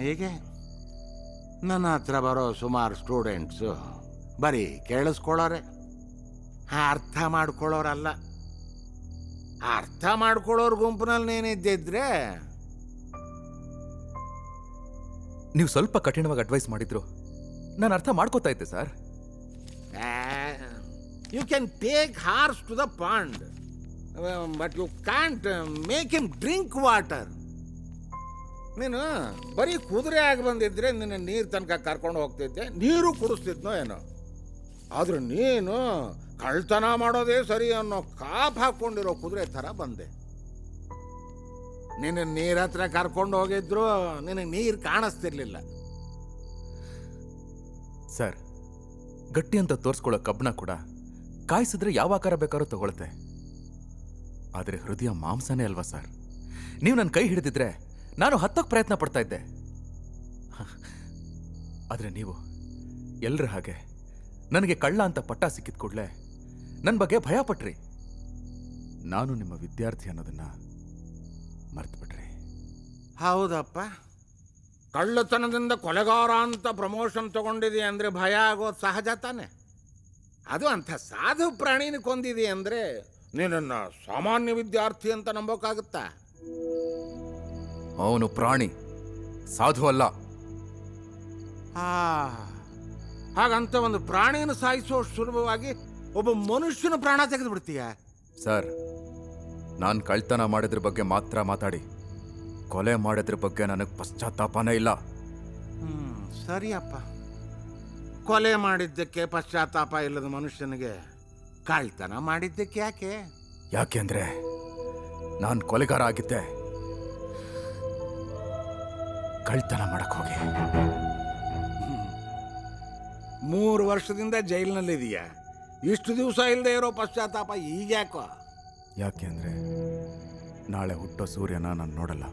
ಹೀಗೆ ನನ್ನ ಹತ್ರ ಬರೋ ಸುಮಾರು ಸ್ಟೂಡೆಂಟ್ಸು ಬರೀ ಕೇಳಿಸ್ಕೊಳ್ಳೋರೆ, ಅರ್ಥ ಮಾಡ್ಕೊಳ್ಳೋರಲ್ಲ. ಅರ್ಥ ಮಾಡ್ಕೊಳ್ಳೋರ್ ಗುಂಪಿನಲ್ಲಿ ನೀನಿದ್ದಿದ್ರೆ ನೀವು ಸ್ವಲ್ಪ ಕಠಿಣವಾಗಿ ಅಡ್ವೈಸ್ ಮಾಡಿದ್ರು ನಾನು ಅರ್ಥ ಮಾಡ್ಕೋತಾ ಇದ್ದೆ sir. You can take horse to the pond, but you can't make him drink water. ನೀನು ಬರೀ ಕುದುರೆ ಆಗಿ ಬಂದಿದ್ರೆ ನಿನ್ನ ನೀರು ತನಕ ಕರ್ಕೊಂಡು ಹೋಗ್ತಿದ್ದೆ, ನೀರು ಕುಡಿಸ್ತಿದ್ನೋ ಏನೋ. ಆದ್ರೆ ನೀನು ಕಳ್ತನ ಮಾಡೋದೇ ಸರಿ ಅನ್ನೋ ಕಾಪ್ ಹಾಕೊಂಡಿರೋ ಕುದುರೆ ಥರ ಬಂದೆ. ನಿನ್ನ ನೀರ ಹತ್ರ ಕರ್ಕೊಂಡು ಹೋಗಿದ್ರು ನಿನಗೆ ನೀರು ಕಾಣಿಸ್ತಿರ್ಲಿಲ್ಲ. ಸರ್, ಗಟ್ಟಿ ಅಂತ ತೋರಿಸ್ಕೊಳ್ಳೋ ಕಬ್ಬಣ ಕೂಡ ಕಾಯಿಸಿದ್ರೆ ಯಾವ ಆಕಾರ ಬೇಕಾದ್ರೂ ತಗೊಳುತ್ತೆ. ಆದರೆ ಹೃದಯ ಮಾಂಸನೇ ಅಲ್ವಾ ಸರ್? ನೀವು ನನ್ನ ಕೈ ಹಿಡಿದಿದ್ರೆ ನಾನು ಹತ್ತಕ್ಕೆ ಪ್ರಯತ್ನ ಪಡ್ತಾ ಇದ್ದೆ. ಆದರೆ ನೀವು ಎಲ್ಲರ ಹಾಗೆ ನನಗೆ ಕಳ್ಳ ಅಂತ ಪಟ್ಟ ಸಿಕ್ಕಿದ ಕೂಡಲೇ ನನ್ನ ಬಗ್ಗೆ ಭಯ ಪಟ್ರಿ. ನಾನು ನಿಮ್ಮ ವಿದ್ಯಾರ್ಥಿ ಅನ್ನೋದನ್ನ ಮರ್ತ್ಬಿಟ್ರಿ. ಹೌದಪ್ಪ, ಕಳ್ಳತನದಿಂದ ಕೊಲೆಗಾರ ಅಂತ ಪ್ರಮೋಷನ್ ತಗೊಂಡಿದೆ ಅಂದ್ರೆ ಭಯ ಆಗೋದು ಸಹಜ ತಾನೆ. ಅದು ಅಂಥ ಸಾಧು ಪ್ರಾಣಿನ ಕೊಂದಿದೆ ಅಂದ್ರೆ ನೀನನ್ನ ಸಾಮಾನ್ಯ ವಿದ್ಯಾರ್ಥಿ ಅಂತ ನಂಬೋಕ್ಕಾಗುತ್ತಾ? ಅವನು ಪ್ರಾಣಿ, ಸಾಧು ಅಲ್ಲ. ಹಾಗಂತ ಒಂದು ಪ್ರಾಣಿಯನ್ನು ಸಾಯಿಸೋ ಸುಲಭವಾಗಿ ಒಬ್ಬ ಮನುಷ್ಯನ ಪ್ರಾಣ ತೆಗೆದು ಬಿಡ್ತೀಯ? ಸರ್, ನಾನು ಕಳ್ತನ ಮಾಡಿದ್ರ ಬಗ್ಗೆ ಮಾತ್ರ ಮಾತಾಡಿ, ಕೊಲೆ ಮಾಡಿದ್ರ ಬಗ್ಗೆ ನನಗೆ ಪಶ್ಚಾತ್ತಾಪನೇ ಇಲ್ಲ. ಸರಿಯಪ್ಪ, ಕೊಲೆ ಮಾಡಿದ್ದಕ್ಕೆ ಪಶ್ಚಾತ್ತಾಪ ಇಲ್ಲದ ಮನುಷ್ಯನಿಗೆ ಕಳ್ತನ ಮಾಡಿದ್ದಕ್ಕೆ ಯಾಕೆ? ಯಾಕೆಂದ್ರೆ ನಾನು ಕೊಲೆಗಾರ ಆಗಿದ್ದೆ, ಕಳ್ತನ ಮಾಡಕ್ ಹೋಗಿ. 3 ವರ್ಷದಿಂದ ಜೈಲಿನಲ್ಲಿದೆಯಾ? ಇಷ್ಟು ದಿವಸ ಇಲ್ಲದೆ ಇರೋ ಪಶ್ಚಾತ್ತಾಪ ಈಗ ಯಾಕೋ? ಯಾಕೆಂದ್ರೆ ನಾಳೆ ಹುಟ್ಟೋ ಸೂರ್ಯನ ನಾನು ನೋಡಲ್ಲ.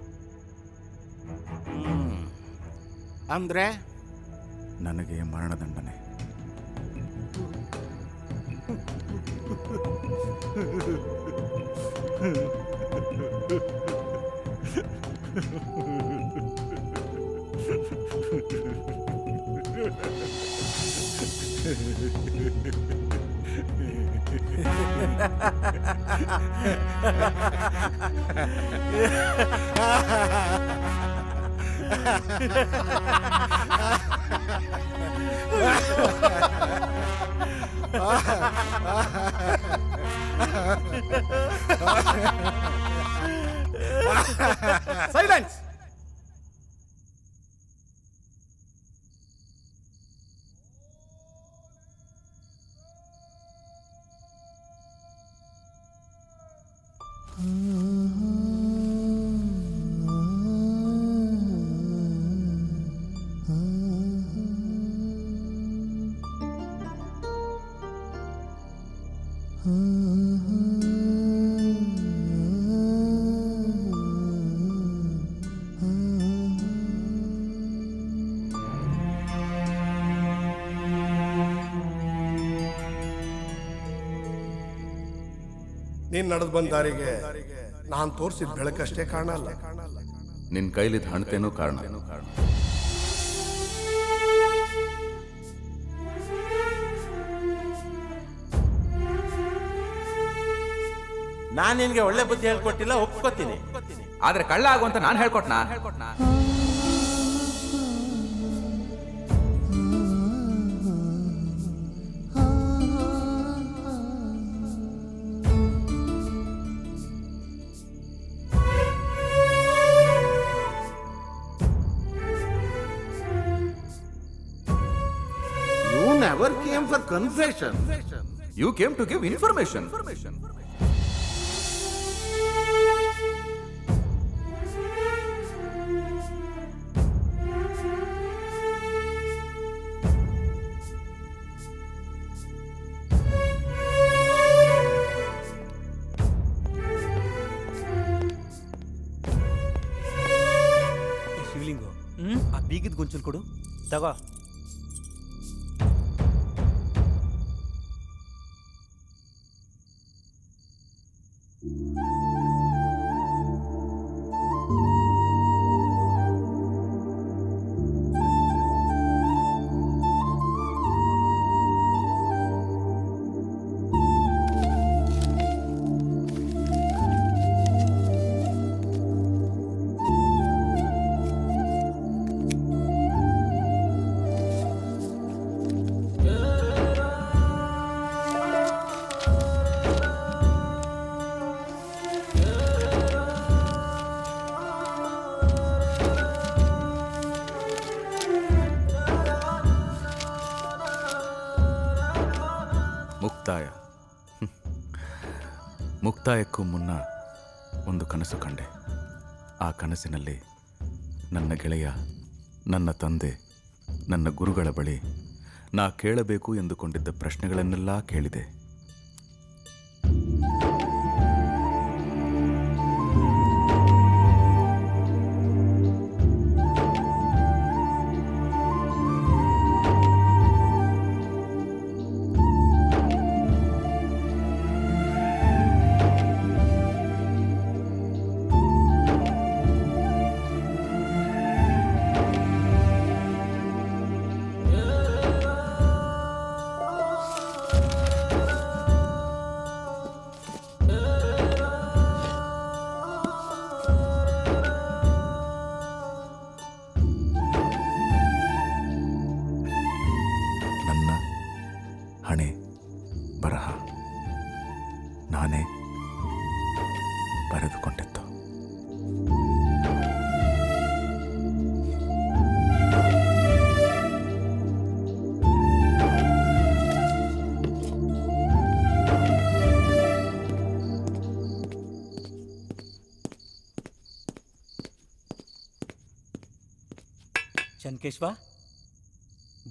ಅಂದ್ರೆ ನನಗೆ ಮರಣದಂಡನೆ. ಸೈಲೆನ್ಸ್! ನೀನ್ ನಡೆದು ಬಂದ ದಾರಿಗೆ ನಾನು ತೋರಿಸಿದ ಬೆಳಕಷ್ಟೇ ಕಾಣಲ್ಲ. ನಿನ್ನ ಕೈಲಿದ್ದ ಹಣತೆನೂ ಕಾರಣ. ನಾನು ನಿನಗೆ ಒಳ್ಳೆ ಬುದ್ಧಿ ಹೇಳ್ಕೊಟ್ಟಿಲ್ಲ, ಒಪ್ಕೋತೀನಿ. ಆದ್ರೆ ಕಳ್ಳ ಆಗುವಂತ ನಾನು ಹೇಳ್ಕೊಟ್ನಾ? You never came for confession. You came to give information. Shivalingu, ಆ ಬೀಗದ ಗೊಂಚಲು ಕೊಡು. ತಗೋ. ಮುಕ್ತಾಯ. ಮುಕ್ತಾಯಕ್ಕೂ ಮುನ್ನ ಒಂದು ಕನಸು ಕಂಡೆ. ಆ ಕನಸಿನಲ್ಲಿ ನನ್ನ ಗೆಳೆಯ, ನನ್ನ ತಂದೆ, ನನ್ನ ಗುರುಗಳ ಬಳಿ ನಾ ಕೇಳಬೇಕು ಎಂದುಕೊಂಡಿದ್ದ ಪ್ರಶ್ನೆಗಳನ್ನೆಲ್ಲ ಕೇಳಿದೆ. ಹಣೆ ಬರಹ ನಾನೇ ಬರೆದುಕೊಂಡಿತ್ತು. ಚನ್ಕೇಶ್ವ,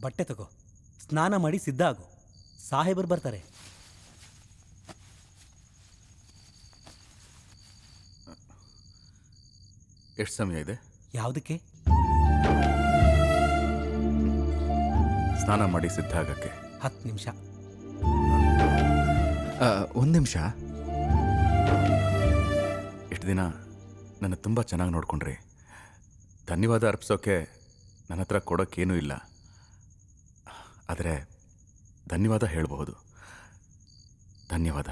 ಬಟ್ಟೆ ತಗೋ, ಸ್ನಾನ ಮಾಡಿ ಸಿದ್ಧ ಆಗು, ಸಾಹೇಬರು ಬರ್ತಾರೆ. ಎಷ್ಟು ಸಮಯ ಇದೆ? ಯಾವುದಕ್ಕೆ? ಸ್ನಾನ ಮಾಡಿ ಸಿದ್ಧ ಆಗಕ್ಕೆ 10 ನಿಮಿಷ. 1 ನಿಮಿಷ. ಇಷ್ಟು ದಿನ ನನ್ನ ತುಂಬ ಚೆನ್ನಾಗಿ ನೋಡ್ಕೊಂಡ್ರಿ. ಧನ್ಯವಾದ ಅರ್ಪಿಸೋಕೆ ನನ್ನ ಹತ್ರ ಕೊಡೋಕ್ಕೇನೂ ಇಲ್ಲ, ಆದರೆ ಧನ್ಯವಾದ ಹೇಳಬಹುದು. ಧನ್ಯವಾದ.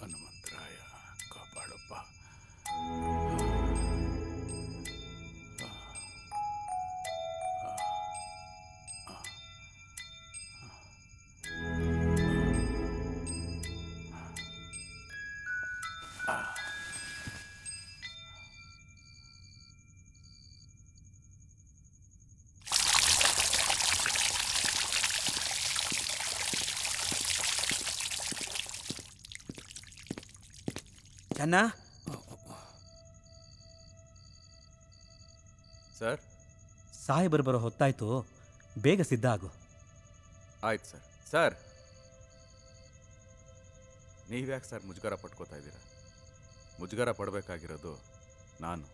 ಹನುಮಂತರಾಯ ಕಾಪಾಡಪ್ಪ. ಚೆನ್ನ, ಸರ್ ಸಾಹೇಬರು ಬರೋ ಹೊತ್ತಾಯ್ತು, ಬೇಗ ಸಿದ್ಧ ಆಗು. ಆಯ್ತು ಸರ್. ಸರ್ ನೀವ್ಯಾಕೆ ಸರ್ ಮುಜುಗರ ಪಟ್ಕೋತಾ ಇದ್ದೀರಾ? ಮುಜುಗರ ಪಡಬೇಕಾಗಿರೋದು ನಾನು.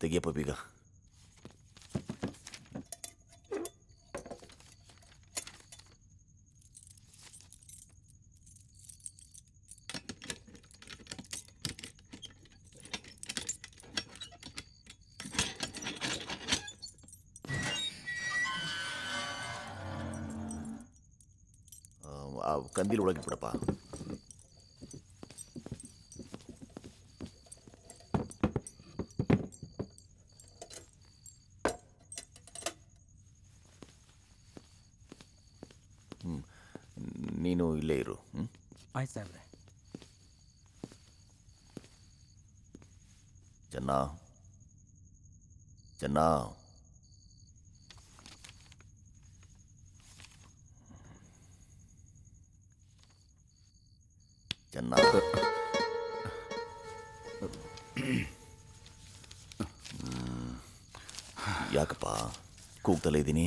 ತೆಗಿಯಪ್ಪ ಬೀಗ. ಆ ಕಂದೀಲ್ ಒಳಗೆ ಬಿಡಪ್ಪ. ನೀನು ಇಲ್ಲೇ ಇರು. ಆಯ್ತು ಸಾಹೇಬ್ರೆ. ಚೆನ್ನ ಚೆನ್ನ ಚೆನ್ನ ಯಾಕಪ್ಪ ಕೂಗ್ತಲೇ ಇದ್ದೀನಿ,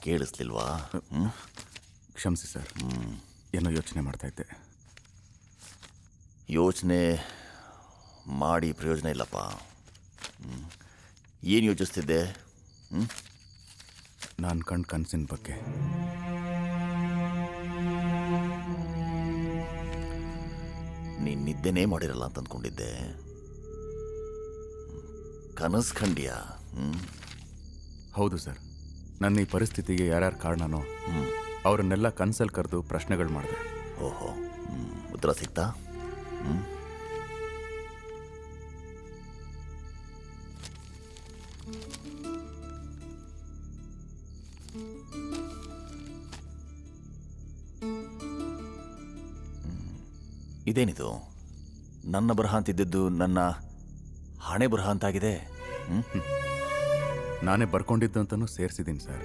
ಕೇಳಿಸ್ಲಿಲ್ವಾ? ಕ್ಷಮಿಸಿ ಸರ್, ಏನೋ ಯೋಚನೆ ಮಾಡ್ತಾ ಇದ್ದೆ. ಯೋಚನೆ ಮಾಡಿ ಪ್ರಯೋಜನ ಇಲ್ಲಪ್ಪ. ಏನು ಯೋಚಿಸ್ತಿದ್ದೆ? ನಾನು ಕಂಡು ಕನಸಿನ ಬಗ್ಗೆ. ನೀನು ನಿದ್ದೆನೇ ಮಾಡಿರಲ್ಲ ಅಂತ ಅಂದ್ಕೊಂಡಿದ್ದೆ. ಕನಸು ಕಂಡ್ಯಾ? ಹೌದು ಸರ್, ನನ್ನ ಈ ಪರಿಸ್ಥಿತಿಗೆ ಯಾರ್ಯಾರು ಕಾರಣನೋ ಅವರನ್ನೆಲ್ಲ ಕನ್ಸಲ್ಲಿ ಕರೆದು ಪ್ರಶ್ನೆಗಳು ಮಾಡಿದೆ. ಓಹೋ, ಉತ್ತರ ಸಿಗ್ತಾ? ಇದೇನಿದು? ನನ್ನ ಬರಹ ಅಂತಿದ್ದದ್ದು ನನ್ನ ಹಣೆ ಬರಹ ಅಂತಾಗಿದೆ. ನಾನೇ ಬರ್ಕೊಂಡಿದ್ದು ಅಂತಲೂ ಸೇರಿಸಿದ್ದೀನಿ ಸರ್.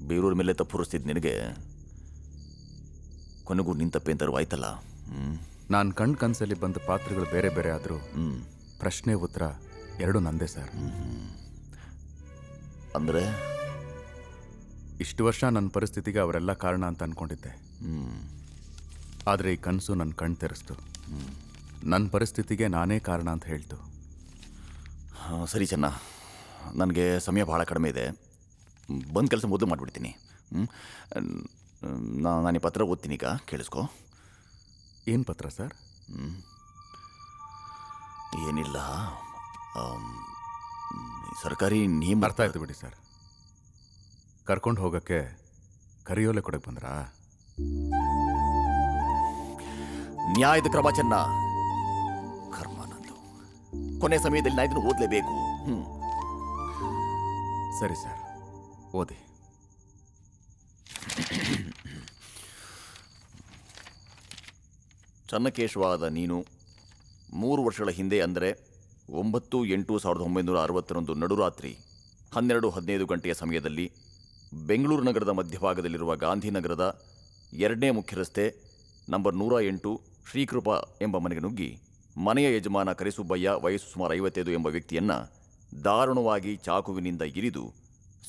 ಬೇರೂರ ಮೇಲೆ ತಪ್ಪು ಹೊರಿಸ್ತಿದ್ದು ನಿನಗೆ ಕೊನೆಗೂ ನಿನ್ನ ತಪ್ಪೇಂತರೂ ಆಯ್ತಲ್ಲ. ನಾನು ಕಣ್ಣು ಕನಸಲ್ಲಿ ಬಂದ ಪಾತ್ರಗಳು ಬೇರೆ ಬೇರೆ ಆದರೂ ಪ್ರಶ್ನೆ ಉತ್ತರ ಎರಡೂ ನಂದೇ ಸರ್. ಅಂದರೆ ಇಷ್ಟು ವರ್ಷ ನನ್ನ ಪರಿಸ್ಥಿತಿಗೆ ಅವರೆಲ್ಲ ಕಾರಣ ಅಂತ ಅಂದ್ಕೊಂಡಿದ್ದೆ. ಆದರೆ ಈ ಕನಸು ನನ್ನ ಕಣ್ಣು ತೆರೆಸ್ತು. ನನ್ನ ಪರಿಸ್ಥಿತಿಗೆ ನಾನೇ ಕಾರಣ ಅಂತ ಹೇಳ್ತು. ಸರಿ ಚೆನ್ನ, ನನಗೆ ಸಮಯ ಭಾಳ ಕಡಿಮೆ ಇದೆ. ಬಂದು ಕೆಲಸ ಮೊದಲು ಮಾಡಿಬಿಡ್ತೀನಿ. ನಾನು ಈ ಪತ್ರ ಓದ್ತೀನಿ, ಈಗ ಕೇಳಿಸ್ಕೊ. ಏನು ಪತ್ರ ಸರ್? ಏನಿಲ್ಲ, ಸರ್ಕಾರಿ ನಿಯಮ. ಅರ್ಥ ಆಯ್ತು ಬಿಡಿ ಸರ್. ಕರ್ಕೊಂಡು ಹೋಗೋಕ್ಕೆ ಕರಿಯೋಲೆ ಕೊಡಕ್ಕೆ ಬಂದ್ರಾ? ನ್ಯಾಯದ ಕ್ರಮ ಚೆನ್ನ. ಕರ್ಮ ನಂದು. ಕೊನೆ ಸಮಯದಲ್ಲಿ ನಾ ಇದನ್ನು ಓದಲೇಬೇಕು. ಸರಿ ಸರ್, ಓದಿ. ಚನ್ನಕೇಶವಾದ ನೀನು 3 ವರ್ಷಗಳ ಹಿಂದೆ, ಅಂದರೆ 9/8/1960 ನಡುರಾತ್ರಿ 12:15 ಗಂಟೆಯ ಸಮಯದಲ್ಲಿ ಬೆಂಗಳೂರು ನಗರದ ಮಧ್ಯಭಾಗದಲ್ಲಿರುವ ಗಾಂಧಿನಗರದ 2ನೇ ಮುಖ್ಯ ರಸ್ತೆ ನಂಬರ್ 108 ಶ್ರೀಕೃಪಾ ಎಂಬ ಮನೆಗೆ ನುಗ್ಗಿ ಮನೆಯ ಯಜಮಾನ ಕರಿಸುಬ್ಬಯ್ಯ, ವಯಸ್ಸು ಸುಮಾರು 55 ಎಂಬ ವ್ಯಕ್ತಿಯನ್ನು ದಾರುಣವಾಗಿ ಚಾಕುವಿನಿಂದ ಇರಿದು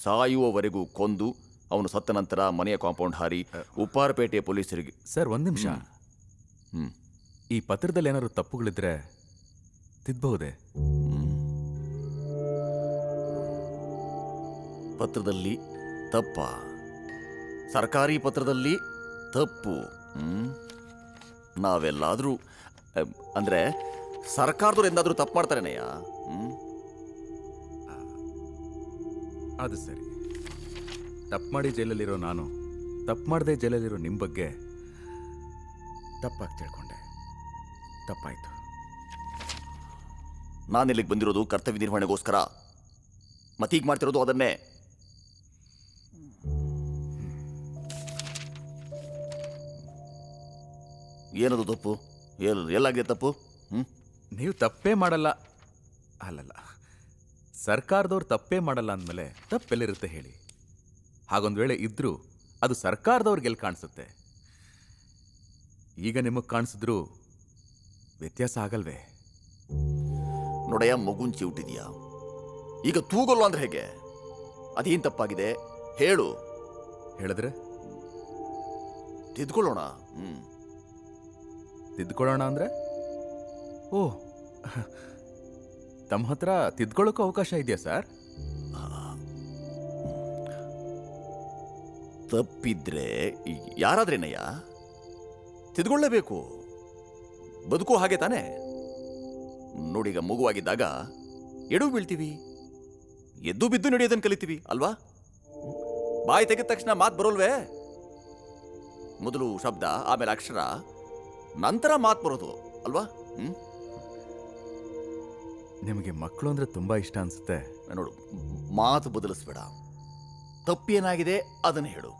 ಸಾಯುವವರೆಗೂ ಕೊಂದು ಅವನು ಸತ್ತ ನಂತರ ಮನೆಯ ಕಾಂಪೌಂಡ್ ಹಾರಿ ಉಪ್ಪಾರಪೇಟೆ ಪೊಲೀಸರಿಗೆ. ಸರ್, ಒಂದು ನಿಮಿಷ. ಈ ಪತ್ರದಲ್ಲಿ ಏನಾದ್ರು ತಪ್ಪುಗಳಿದ್ರೆ ತಿದ್ದಬಹುದೇ? ಪತ್ರದಲ್ಲಿ ತಪ್ಪ? ಸರ್ಕಾರಿ ಪತ್ರದಲ್ಲಿ ತಪ್ಪು? ನಾವೆಲ್ಲಾದರೂ ಅಂದರೆ ಸರ್ಕಾರದವ್ರು ಎಂದಾದರೂ ತಪ್ಪು ಮಾಡ್ತಾರೇನಯ್ಯ? ಅದು ಸರಿ. ತಪ್ಪು ಮಾಡಿ ಜೈಲಲ್ಲಿರೋ ನಾನು ತಪ್ಪು ಮಾಡದೆ ಜೈಲಲ್ಲಿರೋ ನಿಮ್ಮ ಬಗ್ಗೆ ತಪ್ಪಾಗಿ ತಿಳ್ಕೊಂಡೆ. ತಪ್ಪಾಯಿತು. ನಾನಿಲ್ಲಿಗೆ ಬಂದಿರೋದು ಕರ್ತವ್ಯ ನಿರ್ವಹಣೆಗೋಸ್ಕರ. ಮತ್ತೀಗ ಮಾಡ್ತಿರೋದು ಅದನ್ನೇ. ಏನದು ತಪ್ಪು? ಎಲ್ಲಾಗಿದೆ ತಪ್ಪು? ನೀವು ತಪ್ಪೇ ಮಾಡಲ್ಲ. ಅಲ್ಲಲ್ಲ, ಸರ್ಕಾರದವ್ರು ತಪ್ಪೇ ಮಾಡಲ್ಲ ಅಂದಮೇಲೆ ತಪ್ಪೆಲ್ಲಿರುತ್ತೆ ಹೇಳಿ? ಹಾಗೊಂದು ವೇಳೆ ಇದ್ರೂ ಅದು ಸರ್ಕಾರದವ್ರಿಗೆ ಎಲ್ಲಿ ಕಾಣಿಸುತ್ತೆ? ಈಗ ನಿಮಗೆ ಕಾಣಿಸಿದ್ರು ವ್ಯತ್ಯಾಸ ಆಗಲ್ವೇ? ನೋಡಯ್ಯ, ಮಗುನ್ ಚಿವುಟಿದ್ಯಾ? ಈಗ ತೂಗಲ್ಲ ಅಂದ್ರೆ ಹೇಗೆ? ಅದೇನು ತಪ್ಪಾಗಿದೆ ಹೇಳು. ಹೇಳಿದ್ರೆ ತಿದ್ಕೊಳ್ಳೋಣ. ತಿದ್ಕೊಳ್ಳೋಣ ಅಂದ್ರೆ? ಓ, ತಮ್ಮ ಹತ್ರ ತಿದ್ಕೊಳ್ಳೋಕ್ಕೂ ಅವಕಾಶ ಇದೆಯಾ ಸರ್? ತಪ್ಪಿದ್ರೆ ಯಾರಾದ್ರೇನಯ್ಯ ತಿದ್ಕೊಳ್ಳೇಬೇಕು. ಬದುಕು ಹಾಗೆ ತಾನೆ. ನೋಡೀಗ ಮಗುವಾಗಿದ್ದಾಗ ಎಡು ಬೀಳ್ತೀವಿ, ಎದ್ದು ಬಿದ್ದು ನಡೆಯೋದನ್ನು ಕಲಿತೀವಿ ಅಲ್ವಾ? ಬಾಯಿ ತೆಗೆದ ತಕ್ಷಣ ಮಾತು ಬರೋಲ್ವೇ? ಮೊದಲು ಶಬ್ದ, ಆಮೇಲೆ ಅಕ್ಷರ, ನಂತರ ಮಾತು ಬರೋದು ಅಲ್ವಾ? ನಿಮಗೆ ಮಕ್ಕಳು ಅಂದ್ರೆ ತುಂಬಾ ಇಷ್ಟ ಅನ್ಸುತ್ತೆ. ನೋಡು, ಮಾತು ಬದಲಿಸ್ಬೇಡ. ತಪ್ಪೇನಾಗಿದೆ ಅದನ್ನು ಹೇಳು.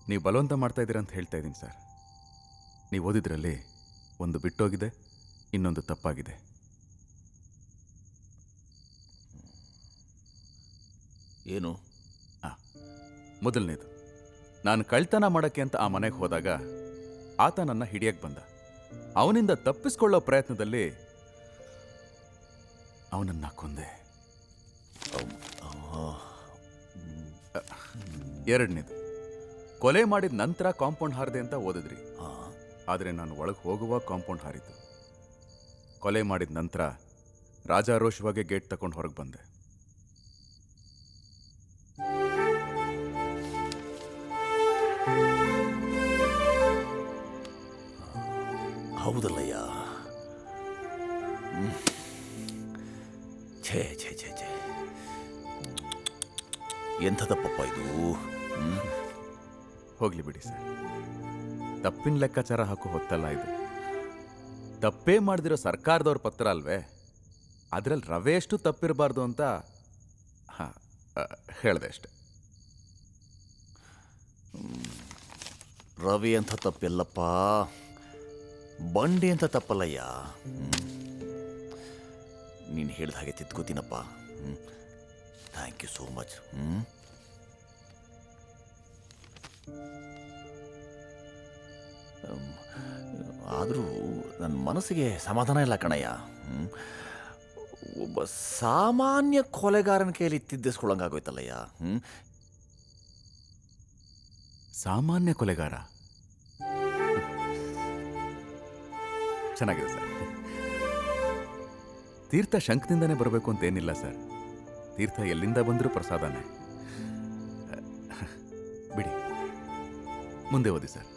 ನೀವು ಬಲವಂತ ಮಾಡ್ತಾ ಇದ್ದೀರಾ ಅಂತ ಹೇಳ್ತಾ ಇದ್ದೀನಿ ಸರ್. ನೀವು ಓದಿದ್ರಲ್ಲಿ ಒಂದು ಬಿಟ್ಟೋಗಿದೆ, ಇನ್ನೊಂದು ತಪ್ಪಾಗಿದೆ. ಏನು? ಮೊದಲನೇದು, ನಾನು ಕಳ್ತನ ಮಾಡೋಕ್ಕೆ ಅಂತ ಆ ಮನೆಗೆ ಹೋದಾಗ ಆತ ನನ್ನ ಹಿಡಿಯಕ್ಕೆ ಬಂದ. ಅವನಿಂದ ತಪ್ಪಿಸ್ಕೊಳ್ಳೋ ಪ್ರಯತ್ನದಲ್ಲಿ ಅವನನ್ನ ಕೊಂದೆ. ಎರಡನೇದು, ಕೊಲೆ ಮಾಡಿದ ನಂತರ ಕಾಂಪೌಂಡ್ ಹಾರಿದೆ ಅಂತ ಓದಿದ್ರಿ. ಆದರೆ ನಾನು ಒಳಗೆ ಹೋಗುವ ಕಾಂಪೌಂಡ್ ಹಾರಿದ್ದು. ಕೊಲೆ ಮಾಡಿದ ನಂತರ ರಾಜಾರೋಷವಾಗಿ ಗೇಟ್ ತಗೊಂಡು ಹೊರಗೆ ಬಂದೆ. ಹೌದಲ್ಲಯ್ಯ. ಛೇ ಛೇ ಛೇ ಛೇ, ಎಂಥ ತಪ್ಪಪ್ಪ ಇದು. ಹೋಗ್ಲಿ ಬಿಡಿ ಸರ್, ತಪ್ಪಿನ ಲೆಕ್ಕಾಚಾರ ಹಾಕೋ ಹೊತ್ತಲ್ಲ ಇದು. ತಪ್ಪೇ ಮಾಡಿದಿರೋ ಸರ್ಕಾರದವ್ರ ಪತ್ರ ಅಲ್ವೇ? ಅದರಲ್ಲಿ ರವೆಯಷ್ಟು ತಪ್ಪಿರಬಾರ್ದು ಅಂತ ಹೇಳಿದೆ ಅಷ್ಟೆ. ರವಿ ಅಂತ ತಪ್ಪೆಲ್ಲಪ್ಪ, ಬಂಡಿ ಅಂತ ತಪ್ಪಲ್ಲಯ್ಯ. ನೀನು ಹೇಳಿದ ಹಾಗೆ ತಿದ್ಕೋತೀನಪ್ಪ. Thank you so much. ಆದರೂ ನನ್ನ ಮನಸ್ಸಿಗೆ ಸಮಾಧಾನ ಇಲ್ಲ ಕಣಯ್ಯ. ಒಬ್ಬ ಸಾಮಾನ್ಯ ಕೊಲೆಗಾರನ ಕೈಯಲ್ಲಿ ತಿದ್ದಿಸ್ಕೊಳ್ಳಂಗಾಗೋಯ್ತಲ್ಲಯ್ಯ. ಸಾಮಾನ್ಯ ಕೊಲೆಗಾರ? ಚೆನ್ನಾಗಿದೆ ಸರ್. ತೀರ್ಥ ಶಂಖದಿಂದನೇ ಬರಬೇಕು ಅಂತ ಏನಿಲ್ಲ ಸರ್. ತೀರ್ಥ ಎಲ್ಲಿಂದ ಬಂದರೂ ಪ್ರಸಾದನೇ. ಬಿಡಿ, ಮುಂದೆ ಓದಿ ಸರ್.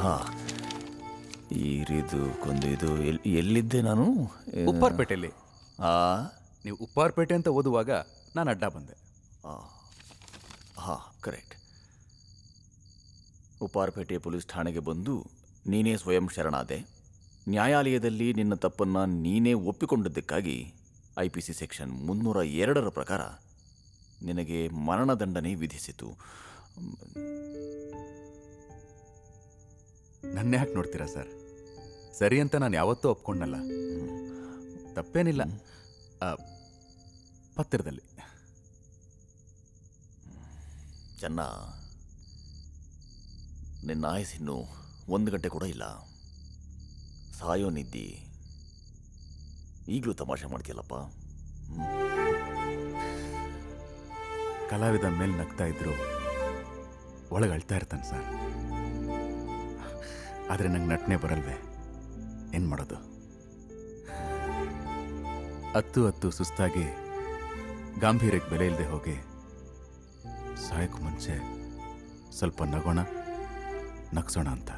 ಹಾಂ, ಈ ರೀದು ಕೊಂದು ಇದು ಎಲ್ಲಿದ್ದೆ ನಾನು? ಉಪ್ಪಾರ್ಪೇಟೆಯಲ್ಲಿ. ನೀವು ಉಪ್ಪಾರ್ಪೇಟೆ ಅಂತ ಓದುವಾಗ ನಾನು ಅಡ್ಡ ಬಂದೆ. ಹಾಂ, ಕರೆಕ್ಟ್. ಉಪ್ಪಾರಪೇಟೆ ಪೊಲೀಸ್ ಠಾಣೆಗೆ ಬಂದು ನೀನೇ ಸ್ವಯಂ ಶರಣಾದೆ. ನ್ಯಾಯಾಲಯದಲ್ಲಿ ನಿನ್ನ ತಪ್ಪನ್ನು ನೀನೇ ಒಪ್ಪಿಕೊಂಡಿದ್ದಕ್ಕಾಗಿ IPC ಸೆಕ್ಷನ್ 302 ಪ್ರಕಾರ ನಿನಗೆ ಮರಣದಂಡನೆ ವಿಧಿಸಿತು. ನನ್ನ ಯಾಕೆ ನೋಡ್ತೀರಾ ಸರ್? ಸರಿ ಅಂತ ನಾನು ಯಾವತ್ತೂ ಒಪ್ಕೊಂಡಲ್ಲ. ತಪ್ಪೇನಿಲ್ಲ. ಪತ್ರದಲ್ಲಿ ಚೆನ್ನ, ನಿನ್ನ ಆಯಸ್ಸಿನ್ನು 1 ಗಂಟೆ ಕೂಡ ಇಲ್ಲ. ಸಾಯೋ ನಿದ್ದಿ. ಈಗಲೂ ತಮಾಷೆ ಮಾಡ್ತೀಯಲ್ಲಪ್ಪ. ಕಲಾವಿದ ಮೇಲೆ ನಗ್ತಾ ಇದ್ರು ಒಳಗೆ ಅಳ್ತಾ ಇರ್ತಾನೆ ಸರ್. ಆದರೆ ನಂಗೆ ನಟನೆ ಬರಲ್ವೇ, ಏನು ಮಾಡೋದು? ಹತ್ತು ಸುಸ್ತಾಗಿ ಗಾಂಭೀರ್ಯಕ್ಕೆ ಬೆಲೆ ಇಲ್ಲದೆ ಹೋಗಿ ಸಾಯಕ್ಕೂ ಮುಂಚೆ ಸ್ವಲ್ಪ ನಗೋಣ, ನಗ್ಸೋಣ ಅಂತ.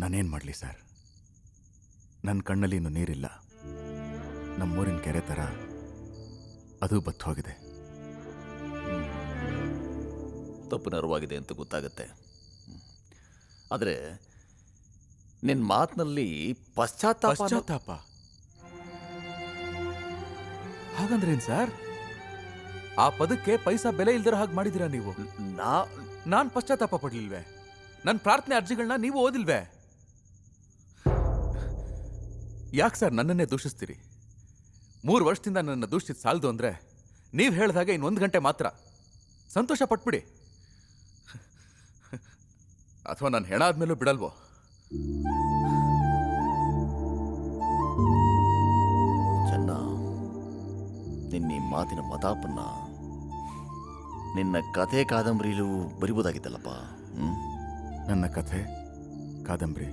ನಾನೇನು ಮಾಡಲಿ ಸರ್? ನನ್ನ ಕಣ್ಣಲ್ಲಿ ಇನ್ನೂ ನೀರಿಲ್ಲ. ನಮ್ಮೂರಿನ ಕೆರೆ ಥರ ಅದು ಬತ್ತು ಹೋಗಿದೆ. ತಪ್ಪು ನೆರವಾಗಿದೆ ಅಂತ ಗೊತ್ತಾಗತ್ತೆ. ಆದರೆ ನಿನ್ನ ಮಾತಿನಲ್ಲಿ ಪಶ್ಚಾತ್ತಾಪ ಹಾಗಂದ್ರೇನು ಸರ್? ಆ ಪದಕ್ಕೆ ಪೈಸಾ ಬೆಲೆ ಇಲ್ದಿರೋ ಹಾಗೆ ಮಾಡಿದಿರಾ ನೀವು? ನಾನು ಪಶ್ಚಾತ್ತಾಪ ಪಡ್ಲಿಲ್ವೇ? ನನ್ನ ಪ್ರಾರ್ಥನೆ ಅರ್ಜಿಗಳನ್ನ ನೀವು ಓದಿಲ್ವೇ? ಯಾಕೆ ಸರ್ ನನ್ನನ್ನೇ ದೂಷಿಸ್ತೀರಿ? 3 ವರ್ಷದಿಂದ ನನ್ನ ದೂಷಿಸಿದ ಸಾಲದು ಅಂದರೆ ನೀವು ಹೇಳಿದಾಗ ಇನ್ನು 1 ಗಂಟೆ ಮಾತ್ರ ಸಂತೋಷ ಪಟ್ಬಿಡಿ. ಅಥವಾ ನಾನು ಹೆಣ ಆದ್ಮೇಲೂ ಬಿಡಲ್ವೋ? ಚೆನ್ನ, ನಿನ್ನ ಮಾತಿನ ಮತಾಪನ್ನ ನಿನ್ನ ಕಥೆ ಕಾದಂಬರಿಲೂ ಬರಿಬೋದಾಗಿತ್ತಲ್ಲಪ್ಪ. ನನ್ನ ಕಥೆ ಕಾದಂಬರಿ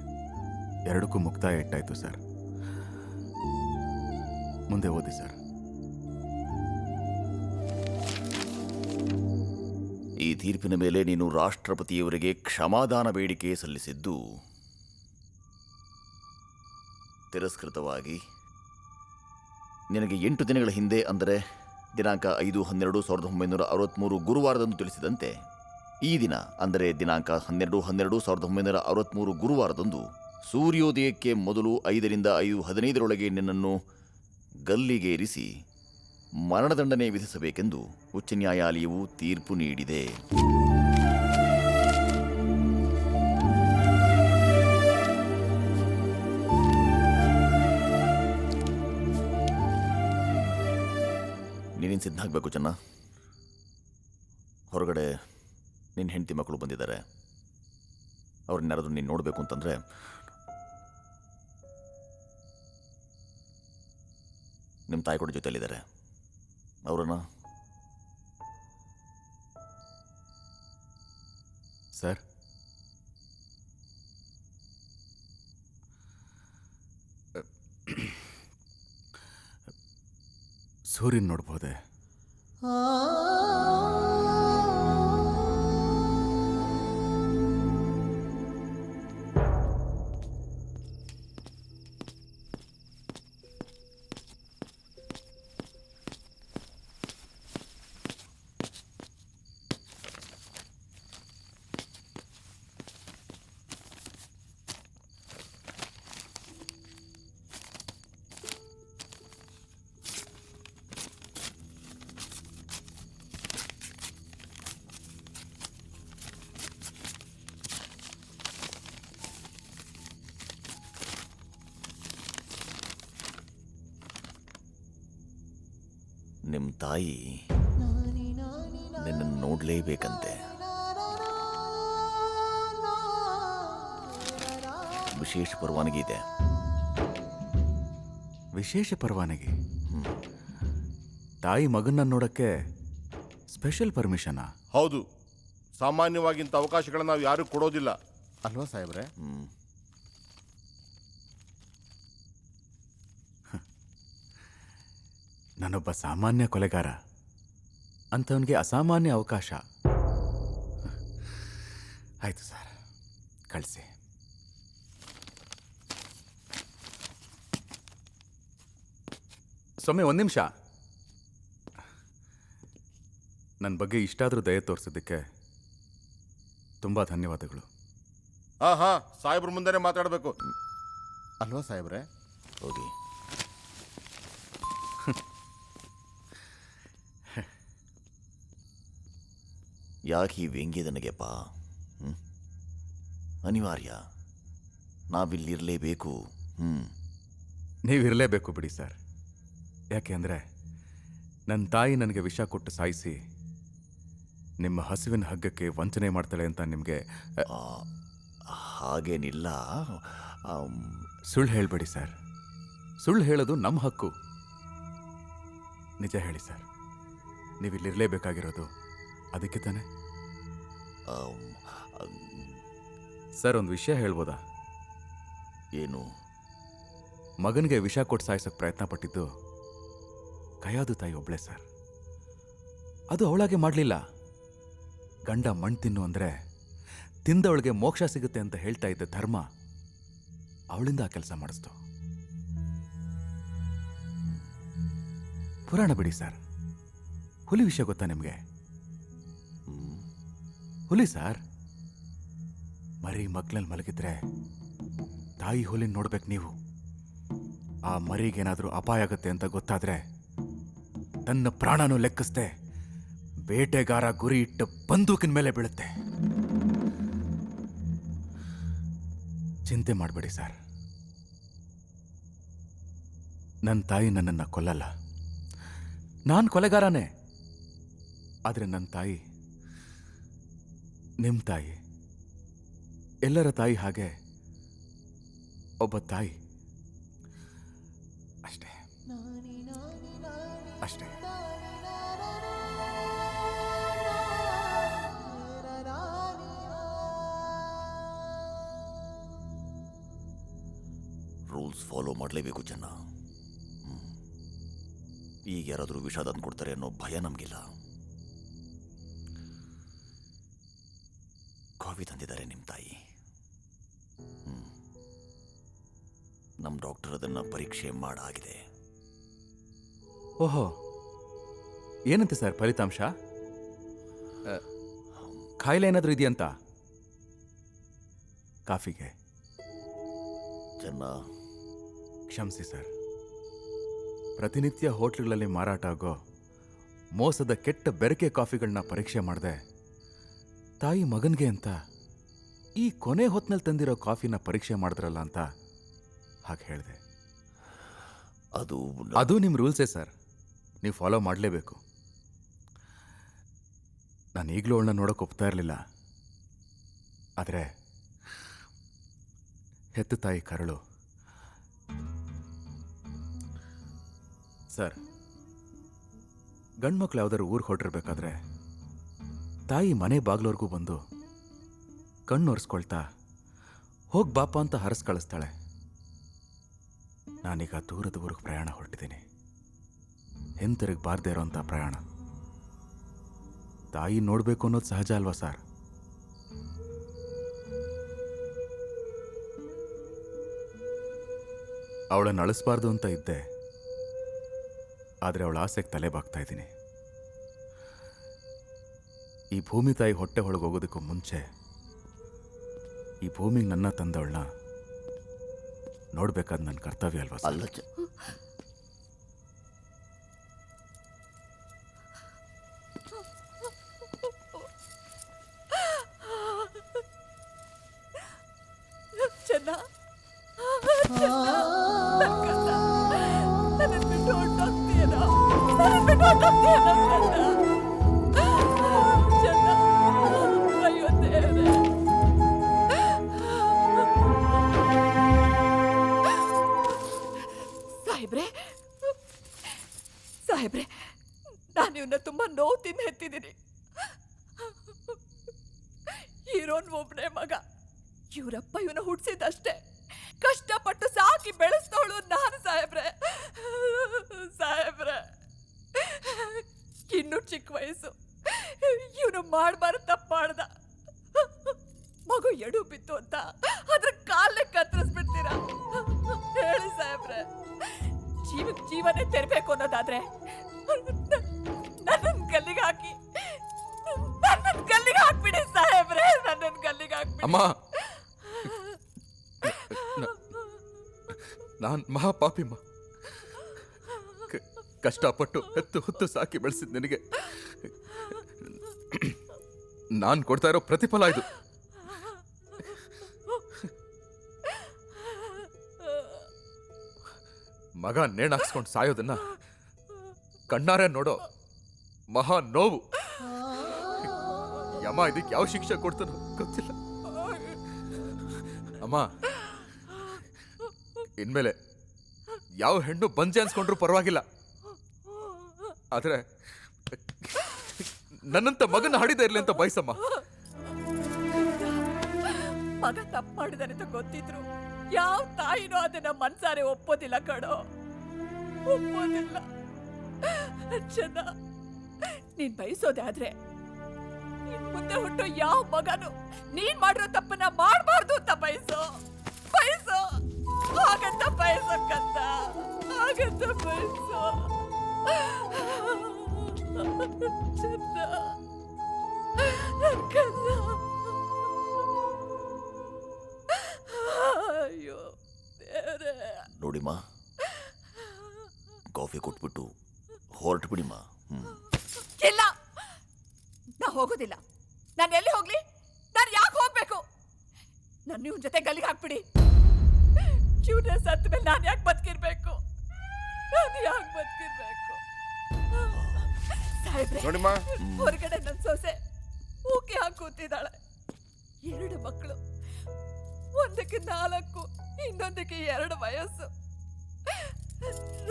ಎರಡಕ್ಕೂ ಮುಕ್ತಾಯ ಇಟ್ಟಾಯ್ತು ಸರ್. ಮುಂದೆ ಓದಿ ಸರ್. ಈ ತೀರ್ಪಿನ ಮೇಲೆ ನೀನು ರಾಷ್ಟ್ರಪತಿಯವರಿಗೆ ಕ್ಷಮಾದಾನ ಬೇಡಿಕೆ ಸಲ್ಲಿಸಿದ್ದು ತಿರಸ್ಕೃತವಾಗಿ ನಿನಗೆ 8 ದಿನಗಳ ಹಿಂದೆ, ಅಂದರೆ ದಿನಾಂಕ 5/12/1963 ಗುರುವಾರದಂದು ತಿಳಿಸಿದಂತೆ, ಈ ದಿನ ಅಂದರೆ ದಿನಾಂಕ 12/12/1963 ಗುರುವಾರದಂದು ಸೂರ್ಯೋದಯಕ್ಕೆ ಮೊದಲು 5 ರಿಂದ 5:15 ನಿನ್ನನ್ನು ಗಲ್ಲಿಗೇರಿಸಿ ಮರಣದಂಡನೆ ವಿಧಿಸಬೇಕೆಂದು ಉಚ್ಚ ನ್ಯಾಯಾಲಯವು ತೀರ್ಪು ನೀಡಿದೆ. ನೀನೇನು ಸಿದ್ಧ ಆಗಬೇಕು ಚೆನ್ನ. ಹೊರಗಡೆ ನಿನ್ನ ಹೆಂಡತಿ ಮಕ್ಕಳು ಬಂದಿದ್ದಾರೆ. ಅವ್ರನ್ಯಾರಾದ್ರೂ ನೀನು ನೋಡಬೇಕು ಅಂತಂದರೆ ನಿಮ್ಮ ತಾಯಿ ಕೂಡ ಜೊತೆಯಲ್ಲಿದ್ದಾರೆ. ಅವರನ್ನು ಸರ್, ಸೂರ್ಯನ ನೋಡ್ಬೋದೆ? ನಿಮ್ಮ ತಾಯಿ ನಿನ್ನನ್ನು ನೋಡಲೇಬೇಕಂತೆ. ವಿಶೇಷ ಪರವಾನಗಿ ಇದೆ. ವಿಶೇಷ ಪರವಾನಗಿ? ತಾಯಿ ಮಗನ್ನ ನೋಡಕ್ಕೆ ಸ್ಪೆಷಲ್ ಪರ್ಮಿಷನಾ? ಹೌದು, ಸಾಮಾನ್ಯವಾಗಿ ಇಂಥ ಅವಕಾಶಗಳನ್ನ ನಾವು ಯಾರು ಕೊಡೋದಿಲ್ಲ ಅಲ್ವಾ ಸಾಹೇಬ್ರೆ? ನಾನೊಬ್ಬ ಸಾಮಾನ್ಯ ಕೊಲೆಗಾರ, ಅಂಥವನಿಗೆ ಅಸಾಮಾನ್ಯ ಅವಕಾಶ. ಆಯ್ತು ಸರ್, ಕಳಿಸಿ. ಸೊಮ್ಮೆ ಒಂದು ನಿಮಿಷ. ನನ್ನ ಬಗ್ಗೆ ಇಷ್ಟಾದರೂ ದಯೆ ತೋರಿಸಿದ್ದಕ್ಕೆ ತುಂಬ ಧನ್ಯವಾದಗಳು. ಹಾ, ಸಾಹೇಬ್ರ ಮುಂದೆನೆ ಮಾತಾಡಬೇಕು ಅಲ್ವಾ ಸಾಹೇಬ್ರೆ? ಹೋಗಿ. ಯಾಕೆ ಈ ವ್ಯಂಗ್ಯ ನನಗೆಪ್ಪ? ಅನಿವಾರ್ಯ, ನಾವಿಲ್ಲಿರಲೇಬೇಕು. ನೀವಿರಲೇಬೇಕು ಬಿಡಿ ಸರ್. ಯಾಕೆ ಅಂದರೆ ನನ್ನ ತಾಯಿ ನನಗೆ ವಿಷ ಕೊಟ್ಟು ಸಾಯಿಸಿ ನಿಮ್ಮ ಹಸುವಿನ ಹಗ್ಗಕ್ಕೆ ವಂಚನೆ ಮಾಡ್ತಾಳೆ ಅಂತ ನಿಮಗೆ ಹಾಗೇನಿಲ್ಲ. ಸುಳ್ಳು ಹೇಳಬೇಡಿ ಸರ್. ಸುಳ್ಳು ಹೇಳೋದು ನಮ್ಮ ಹಕ್ಕು. ನಿಜ ಹೇಳಿ ಸರ್, ನೀವಿಲ್ಲಿರಲೇಬೇಕಾಗಿರೋದು ಅದಕ್ಕೆ ತಾನೆ? ಸರ್, ಒಂದು ವಿಷಯ ಹೇಳ್ಬೋದಾ? ಏನು? ಮಗನಿಗೆ ವಿಷ ಕೊಟ್ಟು ಸಾಯಿಸೋಕ್ಕೆ ಪ್ರಯತ್ನ ಪಟ್ಟಿದ್ದು ಕೈಯಾದು ತಾಯಿ ಒಬ್ಳೆ ಸರ್. ಅದು ಅವಳಾಗೆ ಮಾಡಲಿಲ್ಲ. ಗಂಡ ಮಣ್ಣು ತಿನ್ನು ಅಂದರೆ ತಿಂದವಳಿಗೆ ಮೋಕ್ಷ ಸಿಗುತ್ತೆ ಅಂತ ಹೇಳ್ತಾ ಇದ್ದ ಧರ್ಮ ಅವಳಿಂದ ಆ ಕೆಲಸ ಮಾಡಿಸ್ತು. ಪುರಾಣ ಬಿಡಿ ಸರ್. ಹುಲಿ ವಿಷಯ ಗೊತ್ತಾ ನಿಮಗೆ? ಹುಲಿ ಸರ್, ಮರಿ ಮಗ್ಲಲ್ಲಿ ಮಲಗಿದ್ರೆ ತಾಯಿ ಹುಲಿನ ನೋಡ್ಬೇಕು ನೀವು. ಆ ಮರಿಗೇನಾದರೂ ಅಪಾಯ ಆಗುತ್ತೆ ಅಂತ ಗೊತ್ತಾದ್ರೆ ತನ್ನ ಪ್ರಾಣನೂ ಲೆಕ್ಕಿಸ್ದೆ ಬೇಟೆಗಾರ ಗುರಿ ಇಟ್ಟು ಬಂದೂಕಿನ ಮೇಲೆ ಬೀಳುತ್ತೆ. ಚಿಂತೆ ಮಾಡಬೇಡಿ ಸರ್. ನನ್ನ ತಾಯಿ ನನ್ನನ್ನು ಕೊಲ್ಲಲ್ಲ. ನಾನು ಕೊಲೆಗಾರನೇ. ಆದರೆ ನನ್ನ ತಾಯಿ ನಿಮ್ಮ ತಾಯಿ, ಎಲ್ಲರ ತಾಯಿ ಹಾಗೆ ಒಬ್ಬ ತಾಯಿ ಅಷ್ಟೇ. ಅಷ್ಟೇ. ರೂಲ್ಸ್ ಫಾಲೋ ಮಾಡಲೇಬೇಕು ಜನ. ಈಗ ಯಾರಾದರೂ ವಿಷ ತಂದು ಕೊಡ್ತಾರೆ ಅನ್ನೋ ಭಯ ನಮಗಿಲ್ಲ. ಕಾಫಿ ತಂದಿದ್ದಾರೆ ನಿಮ್ಮ ತಾಯಿ. ನಮ್ಮ ಡಾಕ್ಟರ್ ಅದನ್ನು ಪರೀಕ್ಷೆ ಮಾಡಾಗಿದೆ. ಓಹೋ, ಏನಂತೆ ಸರ್ ಫಲಿತಾಂಶ? ಕಾಯಿಲೆ ಏನಾದರೂ ಇದೆಯಂತ? ಕಾಫಿಗೆ ಚೆನ್ನ. ಕ್ಷಮಿಸಿ ಸರ್. ಪ್ರತಿನಿತ್ಯ ಹೋಟ್ಲುಗಳಲ್ಲಿ ಮಾರಾಟ ಆಗೋ ಮೋಸದ ಕೆಟ್ಟ ಬೆರಕೆ ಕಾಫಿಗಳನ್ನ ಪರೀಕ್ಷೆ ಮಾಡಿದೆ. ತಾಯಿ ಮಗನಿಗೆ ಅಂತ ಈ ಕೊನೆ ಹೊತ್ತಿನಲ್ಲಿ ತಂದಿರೋ ಕಾಫಿನ ಪರೀಕ್ಷೆ ಮಾಡಿದ್ರಲ್ಲ ಅಂತ ಹಾಗೆ ಹೇಳಿದೆ. ಅದು ನಿಮ್ಮ ರೂಲ್ಸೇ ಸರ್. ನೀವು ಫಾಲೋ ಮಾಡಲೇಬೇಕು. ನಾನು ಈಗಲೂ ಅವಳನ್ನ ನೋಡೋಕೆ ಒಪ್ತಾ ಇರಲಿಲ್ಲ. ಆದರೆ ಹೆತ್ತ ತಾಯಿ ಕರಳು. ಸರ್, ಗಂಡ್ಮಕ್ಳು ಯಾವ್ದಾದ್ರು ಊರಿಗೆ ಹೊರಟಿರ್ಬೇಕಾದ್ರೆ ತಾಯಿ ಮನೆ ಬಾಗ್ಲವರೆಗೂ ಬಂದು ಕಣ್ಣು ಒರೆಸ್ಕೊಳ್ತಾ ಹೋಗಿ ಬಾಪ ಅಂತ ಹರಸ್ ಕಳಿಸ್ತಾಳೆ. ನಾನೀಗ ದೂರದ ಊರಿಗೆ ಪ್ರಯಾಣ ಹೊರಟಿದ್ದೀನಿ. ಹಿಂತಿರುಗಿ ಬಾರ್ದೇ ಇರೋಂಥ ಪ್ರಯಾಣ. ತಾಯಿ ನೋಡಬೇಕು ಅನ್ನೋದು ಸಹಜ ಅಲ್ವಾ ಸರ್? ಅವಳನ್ನು ಅಳಿಸ್ಬಾರ್ದು ಅಂತ ಇದ್ದೆ. ಆದರೆ ಅವಳ ಆಸೆಗೆ ತಲೆ ಬಾಗ್ತಾ ಇದ್ದೀನಿ. ಈ ಭೂಮಿ ತಾಯಿ ಹೊಟ್ಟೆ ಒಳಗೆ ಹೋಗೋದಕ್ಕೂ ಮುಂಚೆ ಈ ಭೂಮಿಗೆ ನನ್ನ ತಂದವಳನ್ನ ನೋಡ್ಬೇಕಾದ ನನ್ನ ಕರ್ತವ್ಯ ಅಲ್ವಾ ಸರ್? ಅಲ್ಲ ಚೆನ್ನ, ನನ್ನ ಬಿಟ್ಟು ಹೊರಟೋಗ್ತೀಯನೋ? ನನ್ನ ಬಿಟ್ಟು ಹೊರಟೋಗ್ತೀಯನೋ ಚೆನ್ನ? ಅಯ್ಯೋ ದೇವ್ರೇ. ಸಾಹೇಬ್ರೆ, ಸಾಹೇಬ್ರೆ, ನಾನು ಇವನ್ನ ತುಂಬಾ ನೋವು ತಿಂದು ಹೆತ್ತಿದ್ದೀನಿ. ಇರೋನ್ ಒಬ್ಬನೇ ಮಗ. ಇವರಪ್ಪ ಇವನ ಹುಟ್ಟಿಸಿದಷ್ಟೇ. ಕಷ್ಟಪಟ್ಟು ಸಾಕಿ ಬೆಳೆಸ್ತವಳು ನಾನು ಸಾಹೇಬ್ರೆ. ಇನ್ನು ಚಿಕ್ಕ ವಯಸ್ಸು. ಇವನು ಮಾಡಬಾರ್ದು ತಪ್ಪು ಮಾಡ್ದ. ಮಗು ಎಡು ಬಿತ್ತು ಅಂತ ಅದ್ರ ಕಾಲೇ ಕತ್ತರಿಸ್ಬಿಡ್ತೀರಾ? ಹೇಳಿ ಸಾಹೇಬ್ರೆ, ಜೀವಕ್ಕೆ ಜೀವನೇ ತೆರಬೇಕು ಅನ್ನೋದಾದ್ರೆ ನನ್ನನ್ನು ಗಲ್ಲಿಗೆ ಹಾಕ್ಬಿಡಿ ಸಾಹೇಬ್ರೆ, ನನ್ನನ್ನು ಗಲ್ಲಿಗೆ ಹಾಕ್ಬಿಡಿ. ಅಮ್ಮ, ನಾನ್ ಮಹಾಪಾಪಿಮ್ಮ. ಕಷ್ಟಪಟ್ಟು ಹೊತ್ತು ಸಾಕಿ ಬೆಳೆಸಿದ್ ನಿನಗೆ ನಾನ್ ಕೊಡ್ತಾ ಇರೋ ಪ್ರತಿಫಲ ಇದು. ಮಗ ನೇಣಾಕ್ಸ್ಕೊಂಡು ಸಾಯೋದನ್ನ ಕಣ್ಣಾರೆ ನೋಡೋ ಮಹಾ ನೋವು. ಯಮ ಇದಕ್ಕೆ ಯಾವ ಶಿಕ್ಷೆ ಕೊಡ್ತಾನೋ ಗೊತ್ತಿಲ್ಲ. ಅಮ್ಮ, ಇನ್ಮೇಲೆ ಯಾವ ಹೆಣ್ಣು ಬಂಜೆ ಅನ್ಸ್ಕೊಂಡ್ರು ಪರವಾಗಿಲ್ಲ, ಆದ್ರೆ ನನ್ನಂತ ಮಗನ ಹಡಿದ ಇರ್ಲಿ ಅಂತ ಬಯಸಮ್ಮ. ಮಗ ತಪ್ಪು ಮಾಡಿದಾನೆ ಅಂತ ಗೊತ್ತಿದ್ರು ಯಾವ ತಾಯಿನೋ ಅದನ್ನ ಮನ್ಸಾರೆ ಒಪ್ಪೋದಿಲ್ಲ ಕಣೋ, ಒಪ್ಪೋದಿಲ್ಲ. ಚೆನ್ನ, ನೀನ್ ಬಯಸೋದೆ ಆದ್ರೆ ಇನ್ ಮುಂದೆ ಹುಟ್ಟೋ ಯಾವ ಮಗನು ನೀನ್ ಮಾಡಿರೋ ತಪ್ಪನ್ನ ಮಾಡಬಾರ್ದು ಅಂತ ಬಯಸೋ. ಹಾಗಂತ ಬಯಸಕ್ಕಂತ, ಹಾಗಂತ ಬಯಸೋ. ಚೆನ್ನ, ಅಯ್ಯೋ ದೇವ್ರೇ. ನೋಡಿಮ್ಮ, ಕಾಫಿ ಕೊಟ್ಬಿಟ್ಟು ಹೊರಟು ಬಿಡಿಮ್ಮ. ಇಲ್ಲ, ನಾ ಹೋಗೋದಿಲ್ಲ. ನಾನು ಎಲ್ಲಿ ಹೋಗ್ಲಿ? ನಾನು ಯಾಕೆ ಹೋಗ್ಬೇಕು? ನನ್ನ ಇವನ್ ಜೊತೆ ಗಲ್ಲಿಗೆ ಹಾಕ್ಬಿಡಿ. ಇವನ ಸತ್ತ ಮೇಲೆ ನಾನು ಯಾಕೆ ಬದುಕಿರ್ಬೇಕು? ಸಾಹೇಬ್ರೆ, ಹೊರಗಡೆ ನನ್ನ ಸೊಸೆ ಊಕೆ ಹಾಕಿ ಕೂತಿದ್ದಾಳೆ. 2 ಮಕ್ಕಳು, ಒಂದಕ್ಕೆ 4, ಇನ್ನೊಂದಕ್ಕೆ 2 ವಯಸ್ಸು.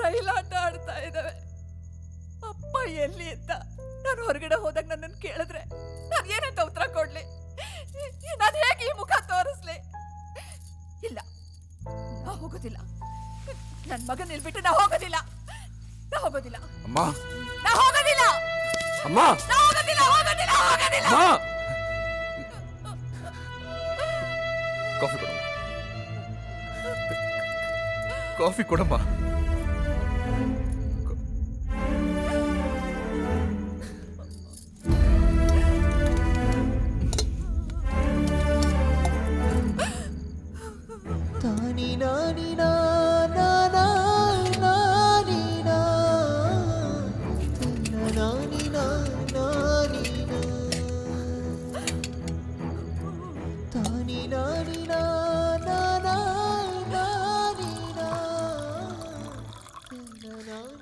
ರೈಲಾಟ ಆಡ್ತಾ ಇದ್ದಾವೆ. ಅಪ್ಪ ಎಲ್ಲಿ ಅಂತ ನಾನು ಹೊರಗಡೆ ಹೋದಾಗ ನನ್ನನ್ನು ಕೇಳಿದ್ರೆ ನಾನು ಏನಂತ ಉತ್ತರ ಕೊಡ್ಲಿ? ನಾನು ಹೇಗೆ ಈ ಮುಖ ತೋರಿಸ್ಲಿ? ಇಲ್ಲ, ನಾ ಹೋಗೋದಿಲ್ಲ. ನನ್ನ ಮಗನ ನಿಲ್ಬಿಟ್ಟು ನಾ ಹೋಗೋದಿಲ್ಲ. ಅಮ್ಮ, ನಾ ಹೋಗೋದಿಲ್ಲ. ಅಮ್ಮ, ಕಾಫಿ ಕೊಡಮ್ಮ.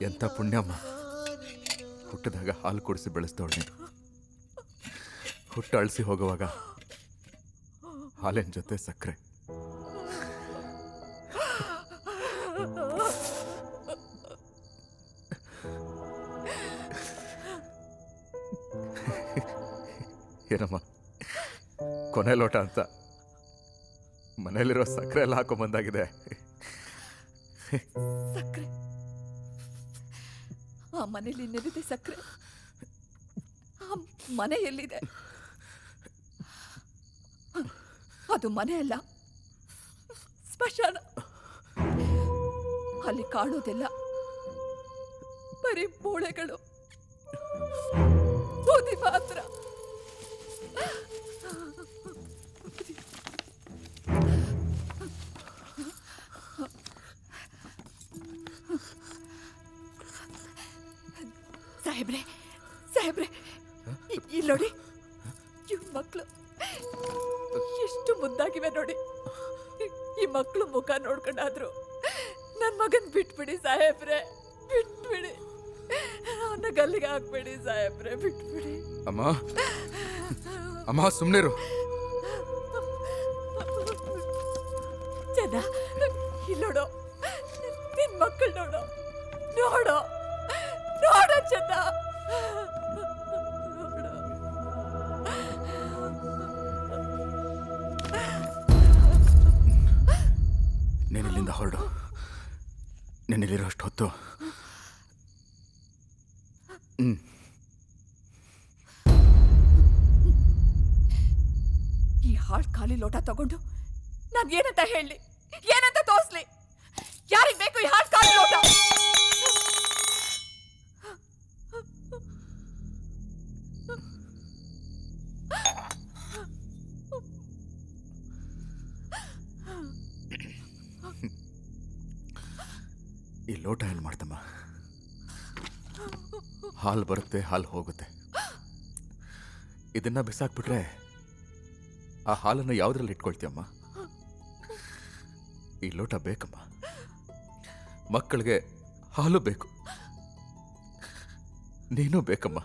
ಎಂತ ಪುಣ್ಯಮ್ಮ, ಹುಟ್ಟಿದಾಗ ಹಾಲು ಕುಡಿಸಿ ಬೆಳೆಸ್ತವಳೆ. ಹುಟ್ಟು ಅಳಿಸಿ ಹೋಗುವಾಗ ಹಾಲಿನ ಜೊತೆ ಸಕ್ಕರೆ. ಏನಮ್ಮ, ಕೊನೆ ಲೋಟ ಅಂತ ಮನೇಲಿರೋ ಸಕ್ಕರೆ ಎಲ್ಲ ಹಾಕೊಂಬಂದಾಗಿದೆ. ಸಕ್ಕರೆ? ಆ ಮನೇಲಿ ಇನ್ನೆಲ್ಲಿದೆ ಸಕ್ಕರೆ? ಆ ಮನೆ ಎಲ್ಲಿದೆ? ಅದು ಮನೆ ಅಲ್ಲ, ಸ್ಮಶಾನ. ಅಲ್ಲಿ ಕಾಣೋದೆಲ್ಲ ಬರೀ ಮೂಳೆಗಳು, ಬೂದಿ ಮಾತ್ರ. ಸಾಹೇಬ್ರೆ, ಇಲ್ಲಿ ನೋಡಿ, ಇವ್ ಮಕ್ಕಳು ಎಷ್ಟು ಮುದ್ದಾಗಿವೆ ನೋಡಿ. ಈ ಮಕ್ಕಳು ಮುಖ ನೋಡ್ಕೊಂಡಾದ್ರು ನನ್ನ ಮಗನ್ ಬಿಟ್ಬಿಡಿ ಸಾಹೇಬ್ರೆ, ಬಿಟ್ಬಿಡಿ. ಅವನ್ನ ಗಲ್ಲಿಗೆ ಹಾಕ್ಬೇಡಿ ಸಾಹೇಬ್ರೆ, ಬಿಟ್ಬಿಡಿ. ಅಮ್ಮ, ಸುಮ್ಮನಿರು. ಚೆನ್ನ, ಇಲ್ಲಿ ನೋಡೋ, ನಿನ್ ಮಕ್ಕಳು ನೋಡೋ ಚೆನ್ನ. ನೀನಿಲ್ಲಿರೋಷ್ಟು ಹೊತ್ತು ಈ ಹಾಳು ಖಾಲಿ ಲೋಟ ತಗೊಂಡು ನಾನು ಏನಂತ ಹೇಳಲಿ, ಏನಂತ ತೋರಿಸ್ಲಿ? ಯಾರಿಗೆ ಬೇಕು ಈ ಹಾಳು ಖಾಲಿ ಲೋಟ? ಈ ಲೋಟ ಏನು ಮಾಡ್ತಮ್ಮ? ಹಾಲು ಬರುತ್ತೆ, ಹಾಲು ಹೋಗುತ್ತೆ. ಇದನ್ನ ಬಿಸಾಕ್ಬಿಟ್ರೆ ಆ ಹಾಲನ್ನು ಯಾವುದ್ರಲ್ಲಿ ಇಟ್ಕೊಳ್ತೀಯಮ್ಮ? ಈ ಲೋಟ ಬೇಕಮ್ಮ. ಮಕ್ಕಳಿಗೆ ಹಾಲು ಬೇಕು, ನೀನು ಬೇಕಮ್ಮ.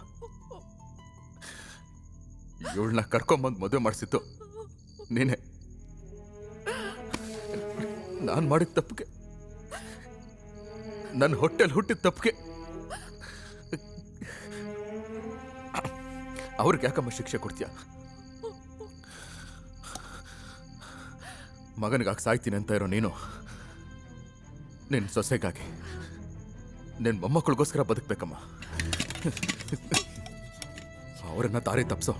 ಇವಳನ್ನ ಕರ್ಕೊಂಬಂದು ಮದುವೆ ಮಾಡಿಸಿದ್ದು ನೀನೇ. ನಾನು ಮಾಡಿದ ತಪ್ಪಿಗೆ, ನನ್ನ ಹೊಟ್ಟೆಲ್ ಹುಟ್ಟಿದ ತಪ್ಪಿಗೆ ಅವ್ರಿಗೆ ಯಾಕಮ್ಮ ಶಿಕ್ಷೆ ಕೊಡ್ತೀಯ? ಮಗನಿಗಾಗಿ ಸಾಯ್ತೀನಿ ಅಂತ ಇರೋ ನೀನು ನಿನ್ನ ಸೊಸೆಗಾಗಿ, ನಿನ್ನ ಮೊಮ್ಮಕ್ಕಳಿಗೋಸ್ಕರ ಬದುಕಬೇಕಮ್ಮ. ಅವರನ್ನ ದಾರಿ ತಪ್ಪಿಸೋ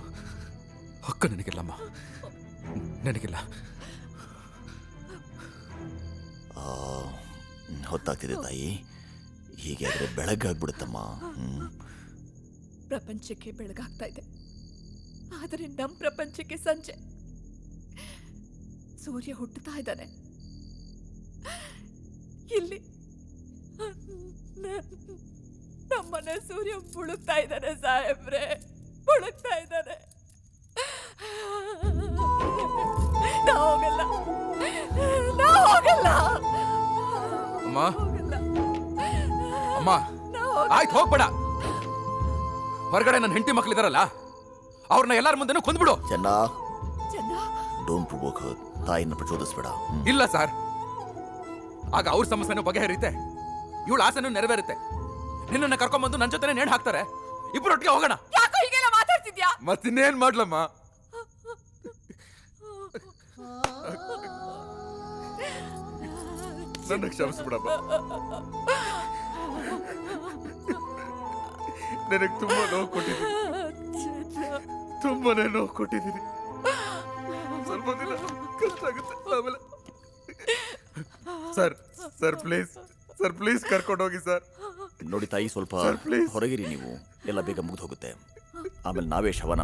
ಹಕ್ಕು ನನಗಿಲ್ಲಮ್ಮ, ನನಗಿಲ್ಲ. ಹೊತ್ತಾಗ್ತಿದೆ ತಾಯಿ, ಹೀಗೆ ಆದರೆ ಬೆಳಗಾಗ್ಬಿಡುತ್ತಮ್ಮ. ಪ್ರಪಂಚಕ್ಕೆ ಬೆಳಗಾಗ್ತಾ ಇದೆ, ಆದರೆ ನಮ್ಮ ಪ್ರಪಂಚಕ್ಕೆ ಸಂಜೆ. ಸೂರ್ಯ ಹುಟ್ಟುತ್ತಾ ಇದ್ದಾನೆ, ಇಲ್ಲಿ ನಮ್ಮನೆ ಸೂರ್ಯ ಮುಳುಗ್ತಾ ಇದ್ದಾನೆ ಸಾಹೇಬ್ರೆ, ಮುಳುಗ್ತಾ ಇದ್ದಾನೆ. ನಾ ಹೋಗಲ್ಲ, ನಾ ಹೋಗಲ್ಲ. ಅಮ್ಮ, ಅಮ್ಮ, ಆಯ್ತು ಹೋಗ್ಬೇಡ. ಹೊರಗಡೆ ನನ್ನ ಹೆಂಡತಿ ಮಕ್ಕಳಿದಾರಲ್ಲ, ಅವ್ರನ್ನ ಎಲ್ಲರ ಮುಂದೆನೂ ಕೊಂದ್ಬಿಡು. ಚೆನ್ನ, ಡೋಂಟ್ ಪ್ರೊವೋಕ್ ಹರ್. ತಾಯಿನ ಪ್ರಚೋದಿಸ್ಬೇಡ. ಇಲ್ಲ ಸರ್, ಆಗ ಅವ್ರ ಸಮಸ್ಯೆನೂ ಬಗೆಹರಿಯುತ್ತೆ, ಇವಳ ಆಸೆನೂ ನೆರವೇರುತ್ತೆ. ನಿನ್ನನ್ನು ಕರ್ಕೊಂಡ್ಬಂದು ನನ್ನ ಜೊತೆ ನೇಣು ಹಾಕ್ತಾರೆ, ಇಬ್ಬರು ಒಟ್ಟಿಗೆ ಹೋಗೋಣ. ಯಾಕೋ ಹೀಗೆಲ್ಲ ಮಾತಾಡ್ತಿದ್ಯಾ? ಮತ್ತಿನ್ನೇನ್ ಮಾಡ್ಲಮ್ಮ? ನನ್ನ ಕ್ಷಮಿಸ್ಬಿಡಮ್ಮ. ನನಗೆ ತುಂಬಾ ನೋವು ಕೊಟ್ಟಿದ್ದೀನಿ, ತುಂಬಾನೇ ನೋವು ಕೊಟ್ಟಿದ್ದೀನಿ. ಸ್ವಲ್ಪ ದಿನ ಕಷ್ಟ ಆಗುತ್ತೆ, ಆಮೇಲೆ ಸರ್ ಪ್ಲೀಸ್ ಕರ್ಕೊಂಡು ಹೋಗಿ ಸರ್. ನೋಡಿ ತಾಯಿ, ಸ್ವಲ್ಪ ಹೊರಗಿರಿ ನೀವು, ಎಲ್ಲ ಬೇಗ ಮುಗಿದು ಹೋಗುತ್ತೆ. ಆಮೇಲೆ ನಾವೇ ಶವನ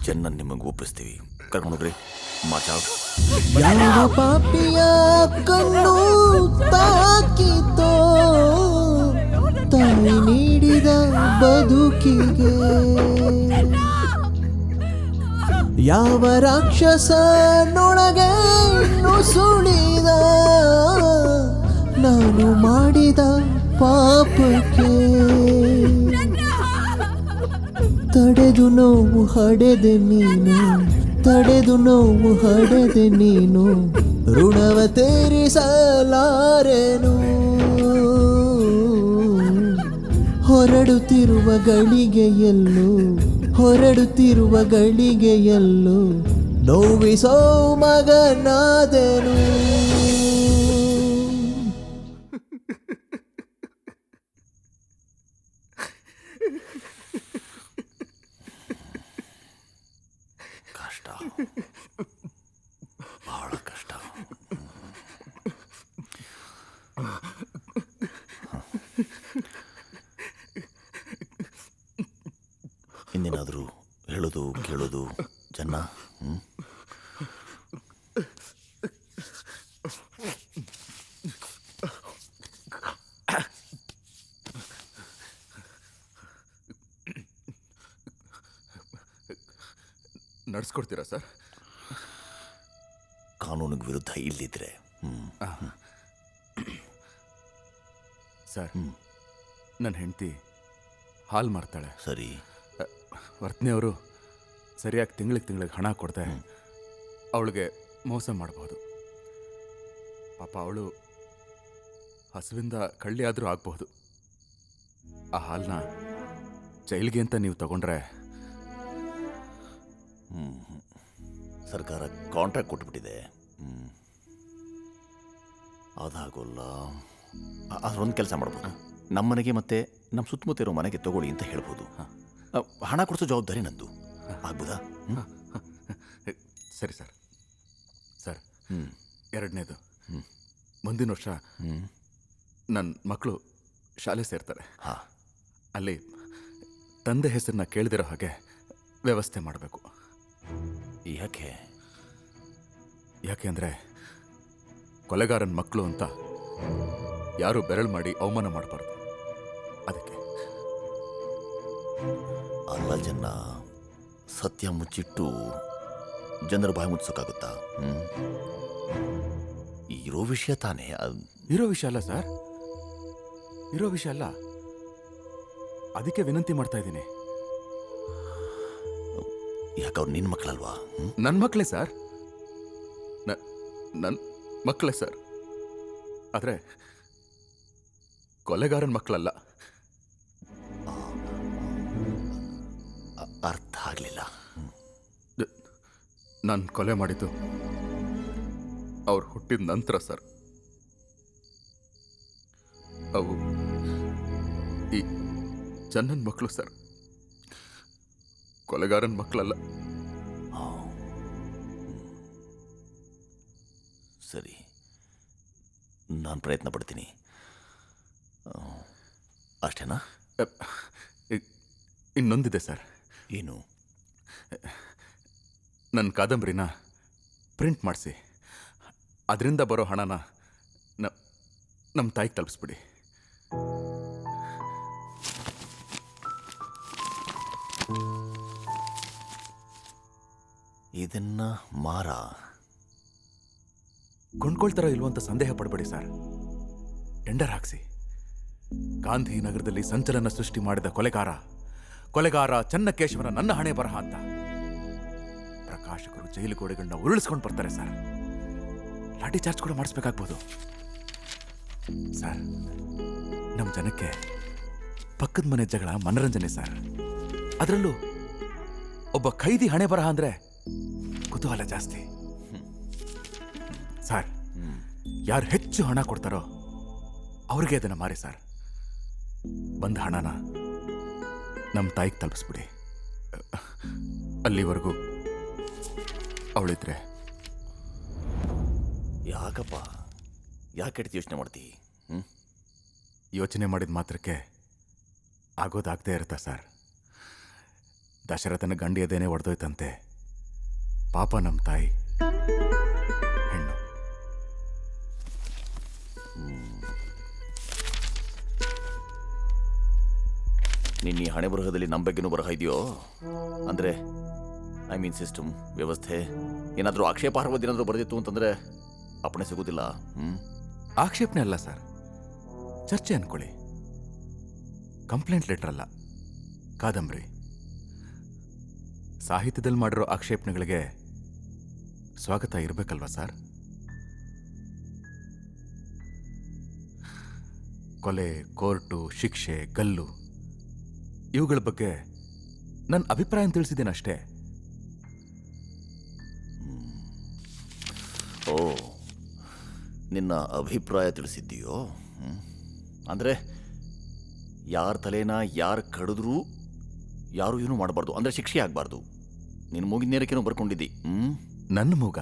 ಚೆನ್ನ ನಿಮಗೆ ಒಪ್ಪಿಸ್ತೀವಿ. ಕರ್ಕೊಂಡೋಗ್ರಿ. ಮಾಚಾವ್. ಯಾವ ಪಾಪಿಯ ಕಣ್ಣು ತಾಕಿತೋ ತಾಯಿ ನೀಡಿದ ಬದುಕಿಗೆ, ಯಾವ ರಾಕ್ಷಸನೊಳಗೆ ನುಸುಳಿದ ನಾನು ಮಾಡಿದ ಪಾಪಕ್ಕೆ, ತಡೆದು ನೋವು ಹಡೆದೆ ನೀನು, ತಡೆದು ನೋವು ಹಡೆದೆ ನೀನು, ಋಣವ ತೀರಿಸಲಾರೆನು. ಹೊರಡುತ್ತಿರುವ ಗಳಿಗೆಯಲ್ಲೂ, ಹೊರಡುತ್ತಿರುವ ಗಳಿಗೆಯಲ್ಲೂ ನೋವಿಸೋ ಮಗನಾದೆನು. ಕಷ್ಟ, ಬಹಳ ಕಷ್ಟ. ಇನ್ನೇನಾದರೂ ಹೇಳೋದು ಕೇಳೋದು ಚೆನ್ನ? ನಡೆಸ್ಕೊಡ್ತೀರಾ ಸರ್? ಕಾನೂನಿಗೆ ವಿರುದ್ಧ ಇಲ್ಲಿದ್ರೆ ಸರ್, ನನ್ನ ಹೆಂಡತಿ ಹಾಲು ಮಾರ್ತಾಳೆ. ಸರಿ. ವರ್ತನೆಯವರು ಸರಿಯಾಗಿ ತಿಂಗಳಿಗೆ ಹಣ ಕೊಡ್ದೆ ಅವಳಿಗೆ ಮೋಸ ಮಾಡಬಹುದು. ಪಾಪ ಅವಳು ಹಸುವಿಂದ ಕಳ್ಳಿ ಆದರೂ ಆಗಬಹುದು. ಆ ಹಾಲನ್ನ ಜೈಲಿಗೆ ಅಂತ ನೀವು ತಗೊಂಡ್ರೆ ಹ್ಞೂ, ಸರ್ಕಾರ ಕಾಂಟ್ರಾಕ್ಟ್ ಕೊಟ್ಬಿಟ್ಟಿದೆ. ಅದಾಗೋಲ್ಲ. ಅದರೊಂದು ಕೆಲಸ ಮಾಡ್ಬೋದು. ನಮ್ಮ ಮನೆಗೆ ಮತ್ತೆ ನಮ್ಮ ಸುತ್ತಮುತ್ತ ಇರೋ ಮನೆಗೆ ತಗೊಳ್ಳಿ ಅಂತ ಹೇಳ್ಬೋದು. ಹಣ ಕೊಡಿಸೋ ಜವಾಬ್ದಾರಿ ನಂದು. ಆಗ್ಬೋದಾ? ಸರಿ ಸರ್. ಸರ್, ಎರಡನೇದು, ಮುಂದಿನ ವರ್ಷ ನನ್ನ ಮಕ್ಕಳು ಶಾಲೆ ಸೇರ್ತಾರೆ. ಅಲ್ಲಿ ತಂದೆ ಹೆಸರನ್ನ ಕೇಳದಿರೋ ಹಾಗೆ ವ್ಯವಸ್ಥೆ ಮಾಡಬೇಕು. ಯಾಕೆ ಅಂದರೆ ಕೊಲೆಗಾರನ ಮಕ್ಕಳು ಅಂತ ಯಾರು ಬೆರಳು ಮಾಡಿ ಅವಮಾನ ಮಾಡಬಾರ್ದು. ಅದಕ್ಕೆ. ಅಲ್ಲ ಜನ, ಸತ್ಯ ಮುಚ್ಚಿಟ್ಟು ಜನರ ಬಾಯಿ ಮುಚ್ಚೋಕ್ಕಾಗುತ್ತಾ? ಇರೋ ವಿಷಯ ತಾನೇ. ಇರೋ ವಿಷಯ ಅಲ್ಲ ಸರ್, ಇರೋ ವಿಷಯ ಅಲ್ಲ. ಅದಕ್ಕೆ ವಿನಂತಿ ಮಾಡ್ತಾ ಇದ್ದೀನಿ. ಯಾಕವ್ರು ನಿನ್ನ ಮಕ್ಕಳಲ್ವಾ? ನನ್ನ ಮಕ್ಕಳೇ ಸರ್, ನನ್ನ ಮಕ್ಕಳೇ ಸರ್. ಆದರೆ ಕೊಲೆಗಾರನ ಮಕ್ಕಳಲ್ಲ. ಅರ್ಥ ಆಗಲಿಲ್ಲ. ನಾನು ಕೊಲೆ ಮಾಡಿದ್ದು ಅವ್ರು ಹುಟ್ಟಿದ ನಂತರ ಸರ್. ಅವು ಈ ಚನ್ನನ ಮಕ್ಕಳು ಸರ್, ಕೊಲೆಗಾರನ ಮಕ್ಕಳಲ್ಲ. ಸರಿ, ನಾನು ಪ್ರಯತ್ನ ಪಡ್ತೀನಿ. ಅಷ್ಟೇನಾ? ಇನ್ನೊಂದಿದೆ ಸರ್. ಏನು? ನನ್ನ ಕಾದಂಬರಿನ ಪ್ರಿಂಟ್ ಮಾಡಿಸಿ ಅದರಿಂದ ಬರೋ ಹಣನ ನಮ್ಮ ತಾಯಿಗೆ ತಲುಪಿಸ್ಬಿಡಿ. ಇದನ್ನ ಮಾರ ಕೊಂಡ್ಕೊಳ್ತಾರೋ ಇಲ್ವೋ ಅಂತ ಸಂದೇಹ ಪಡಬೇಡಿ ಸರ್. ಟೆಂಡರ್ ಹಾಕ್ಸಿ. ಗಾಂಧಿನಗರದಲ್ಲಿ ಸಂಚಲನ ಸೃಷ್ಟಿ ಮಾಡಿದ ಕೊಲೆಗಾರ ಚನ್ನಕೇಶವನ ನನ್ನ ಹಣೆ ಬರಹ ಅಂತ ಪ್ರಕಾಶಕರು ಜೈಲು ಗೋಡೆಗಳನ್ನ ಉರುಳಿಸ್ಕೊಂಡು ಬರ್ತಾರೆ ಸರ್. ಲಾಠಿ ಚಾರ್ಜ್ ಕೂಡ ಮಾಡಿಸ್ಬೇಕಾಗ್ಬೋದು ಸರ್. ನಮ್ಮ ಜನಕ್ಕೆ ಪಕ್ಕದ ಮನೆ ಜಗಳ ಮನರಂಜನೆ ಸರ್. ಅದರಲ್ಲೂ ಒಬ್ಬ ಖೈದಿ ಹಣೆ ಬರಹ ಅಂದ್ರೆ ಕುತೂಹಲ ಜಾಸ್ತಿ ಸರ್. ಯಾರು ಹೆಚ್ಚು ಹಣ ಕೊಡ್ತಾರೋ ಅವ್ರಿಗೆ ಅದನ್ನು ಮಾರಿ ಸರ್. ಬಂದ ಹಣನ ನಮ್ಮ ತಾಯಿಗೆ ತಲುಪಿಸ್ಬಿಡಿ. ಅಲ್ಲಿವರೆಗೂ ಅವಳಿದ್ರೆ. ಯಾಕಪ್ಪ, ಯಾಕೆ ಯೋಚನೆ ಮಾಡ್ತೀವಿ? ಯೋಚನೆ ಮಾಡಿದ ಮಾತ್ರಕ್ಕೆ ಆಗೋದಾಗದೇ ಇರುತ್ತಾ ಸರ್. ದಶರಥನ ಗಂಡಿಯದೇನೆ ಒಡೆದೋಯ್ತಂತೆ. ಪಾಪ ನಮ್ಮ ತಾಯಿ ಹೆಣ್ಣು. ನಿನ್ನ ಈ ಹಣೆ ಬರಹದಲ್ಲಿ ನಮ್ಮ ಬಗ್ಗೆನೂ ಬರಹ ಇದೆಯೋ? ಅಂದರೆ ಐ ಮೀನ್ ಸಿಸ್ಟಮ್, ವ್ಯವಸ್ಥೆ ಏನಾದರೂ ಆಕ್ಷೇಪಾರ್ಹವಾದೇನಾದರೂ ಬರೆದಿತ್ತು ಅಂತಂದರೆ ಅಪ್ಪಣೆ ಸಿಗೋದಿಲ್ಲ. ಆಕ್ಷೇಪಣೆ ಅಲ್ಲ ಸರ್, ಚರ್ಚೆ ಅನ್ಕೊಳ್ಳಿ. ಕಂಪ್ಲೇಂಟ್ ಲೆಟರ್ ಅಲ್ಲ, ಕಾದಂಬರಿ. ಸಾಹಿತ್ಯದಲ್ಲಿ ಮಾಡಿರೋ ಆಕ್ಷೇಪಣೆಗಳಿಗೆ ಸ್ವಾಗತ ಇರಬೇಕಲ್ವಾ ಸರ್? ಕೊಲೆ, ಕೋರ್ಟು, ಶಿಕ್ಷೆ, ಗಲ್ಲು ಇವುಗಳ ಬಗ್ಗೆ ನನ್ನ ಅಭಿಪ್ರಾಯ ತಿಳಿಸಿದ್ದೇನಷ್ಟೇ. ಓ, ನಿನ್ನ ಅಭಿಪ್ರಾಯ ತಿಳಿಸಿದ್ದೀಯೋ? ಅಂದರೆ ಯಾರ ತಲೆನ ಯಾರು ಕಡಿದ್ರೂ ಯಾರು ಏನೂ ಮಾಡಬಾರ್ದು, ಅಂದರೆ ಶಿಕ್ಷೆ ಆಗಬಾರ್ದು. ನಿನ್ನ ಮೂಗಿನ ನೇರಕ್ಕೇನೋ ಬರ್ಕೊಂಡಿದ್ದಿ. ನನ್ನ ಮೂಗ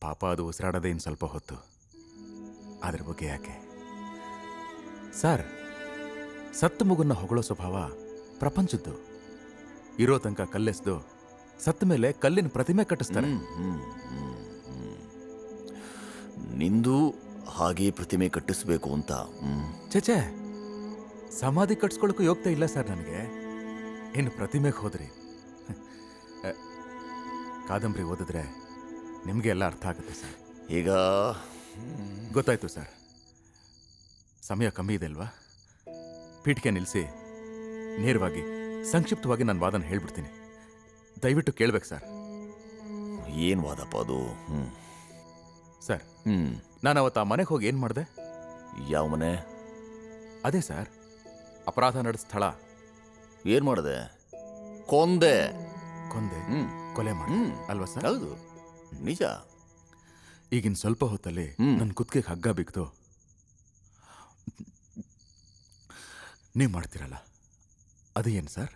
ಪಾಪ, ಅದು ಉಸಿರಾಡೋದೇ ಇನ್ನು ಸ್ವಲ್ಪ ಹೊತ್ತು. ಅದ್ರ ಬಗ್ಗೆ ಯಾಕೆ ಸರ್? ಸತ್ತ ಮಗುನ್ನ ಹೊಗಳೋ ಸ್ವಭಾವ ಪ್ರಪಂಚದ್ದು. ಇರೋ ತನಕ ಕಲ್ಲೆಸ್ದು ಸತ್ತ ಮೇಲೆ ಕಲ್ಲಿನ ಪ್ರತಿಮೆ ಕಟ್ಟಿಸ್ತಾರೆ. ನಿಂದು ಹಾಗೆ ಪ್ರತಿಮೆ ಕಟ್ಟಿಸ್ಬೇಕು ಅಂತ? ಚೇಚೆ, ಸಮಾಧಿ ಕಟ್ಸ್ಕೊಳಕ್ಕೂ ಯೋಗ್ಯತೆ ಇಲ್ಲ ಸರ್ ನನಗೆ. ಇನ್ನು ಪ್ರತಿಮೆಗೆ ಹೋದ್ರಿ ಕಾದಂಬರಿ ಓದಿದ್ರೆ ನಿಮಗೆ ಎಲ್ಲ ಅರ್ಥ ಆಗುತ್ತೆ ಸರ್. ಈಗ ಗೊತ್ತಾಯ್ತು ಸರ್. ಸಮಯ ಕಮ್ಮಿ ಇದೆ ಅಲ್ವಾ? ಪೀಠಿಕೆ ನಿಲ್ಲಿಸಿ ನೇರವಾಗಿ ಸಂಕ್ಷಿಪ್ತವಾಗಿ ನನ್ನ ವಾದನ ಹೇಳ್ಬಿಡ್ತೀನಿ. ದಯವಿಟ್ಟು ಕೇಳ್ಬೇಕು ಸರ್. ಏನು ವಾದಪ್ಪ ಅದು? ಸರ್, ನಾನು ಅವತ್ತು ಆ ಮನೆಗೆ ಹೋಗಿ ಏನು ಮಾಡಿದೆ? ಯಾವ ಮನೆ? ಅದೇ ಸರ್, ಅಪರಾಧ ನಡೆದ ಸ್ಥಳ. ಏನು ಮಾಡಿದೆ? ಕೊಂದೆ. ಕೊಲೆ ಮಾಡಿ ಅಲ್ವಾ ಸರ್? ಹೌದು, ನಿಜ. ಈಗಿನ ಸ್ವಲ್ಪ ಹೊತ್ತಲ್ಲಿ ನನ್ನ ಕುತ್ತಿಗೆಗೆ ಹಗ್ಗ ಬಿಗ್ದು ನೀವು ಮಾಡ್ತೀರಲ್ಲ ಅದು ಏನು ಸರ್?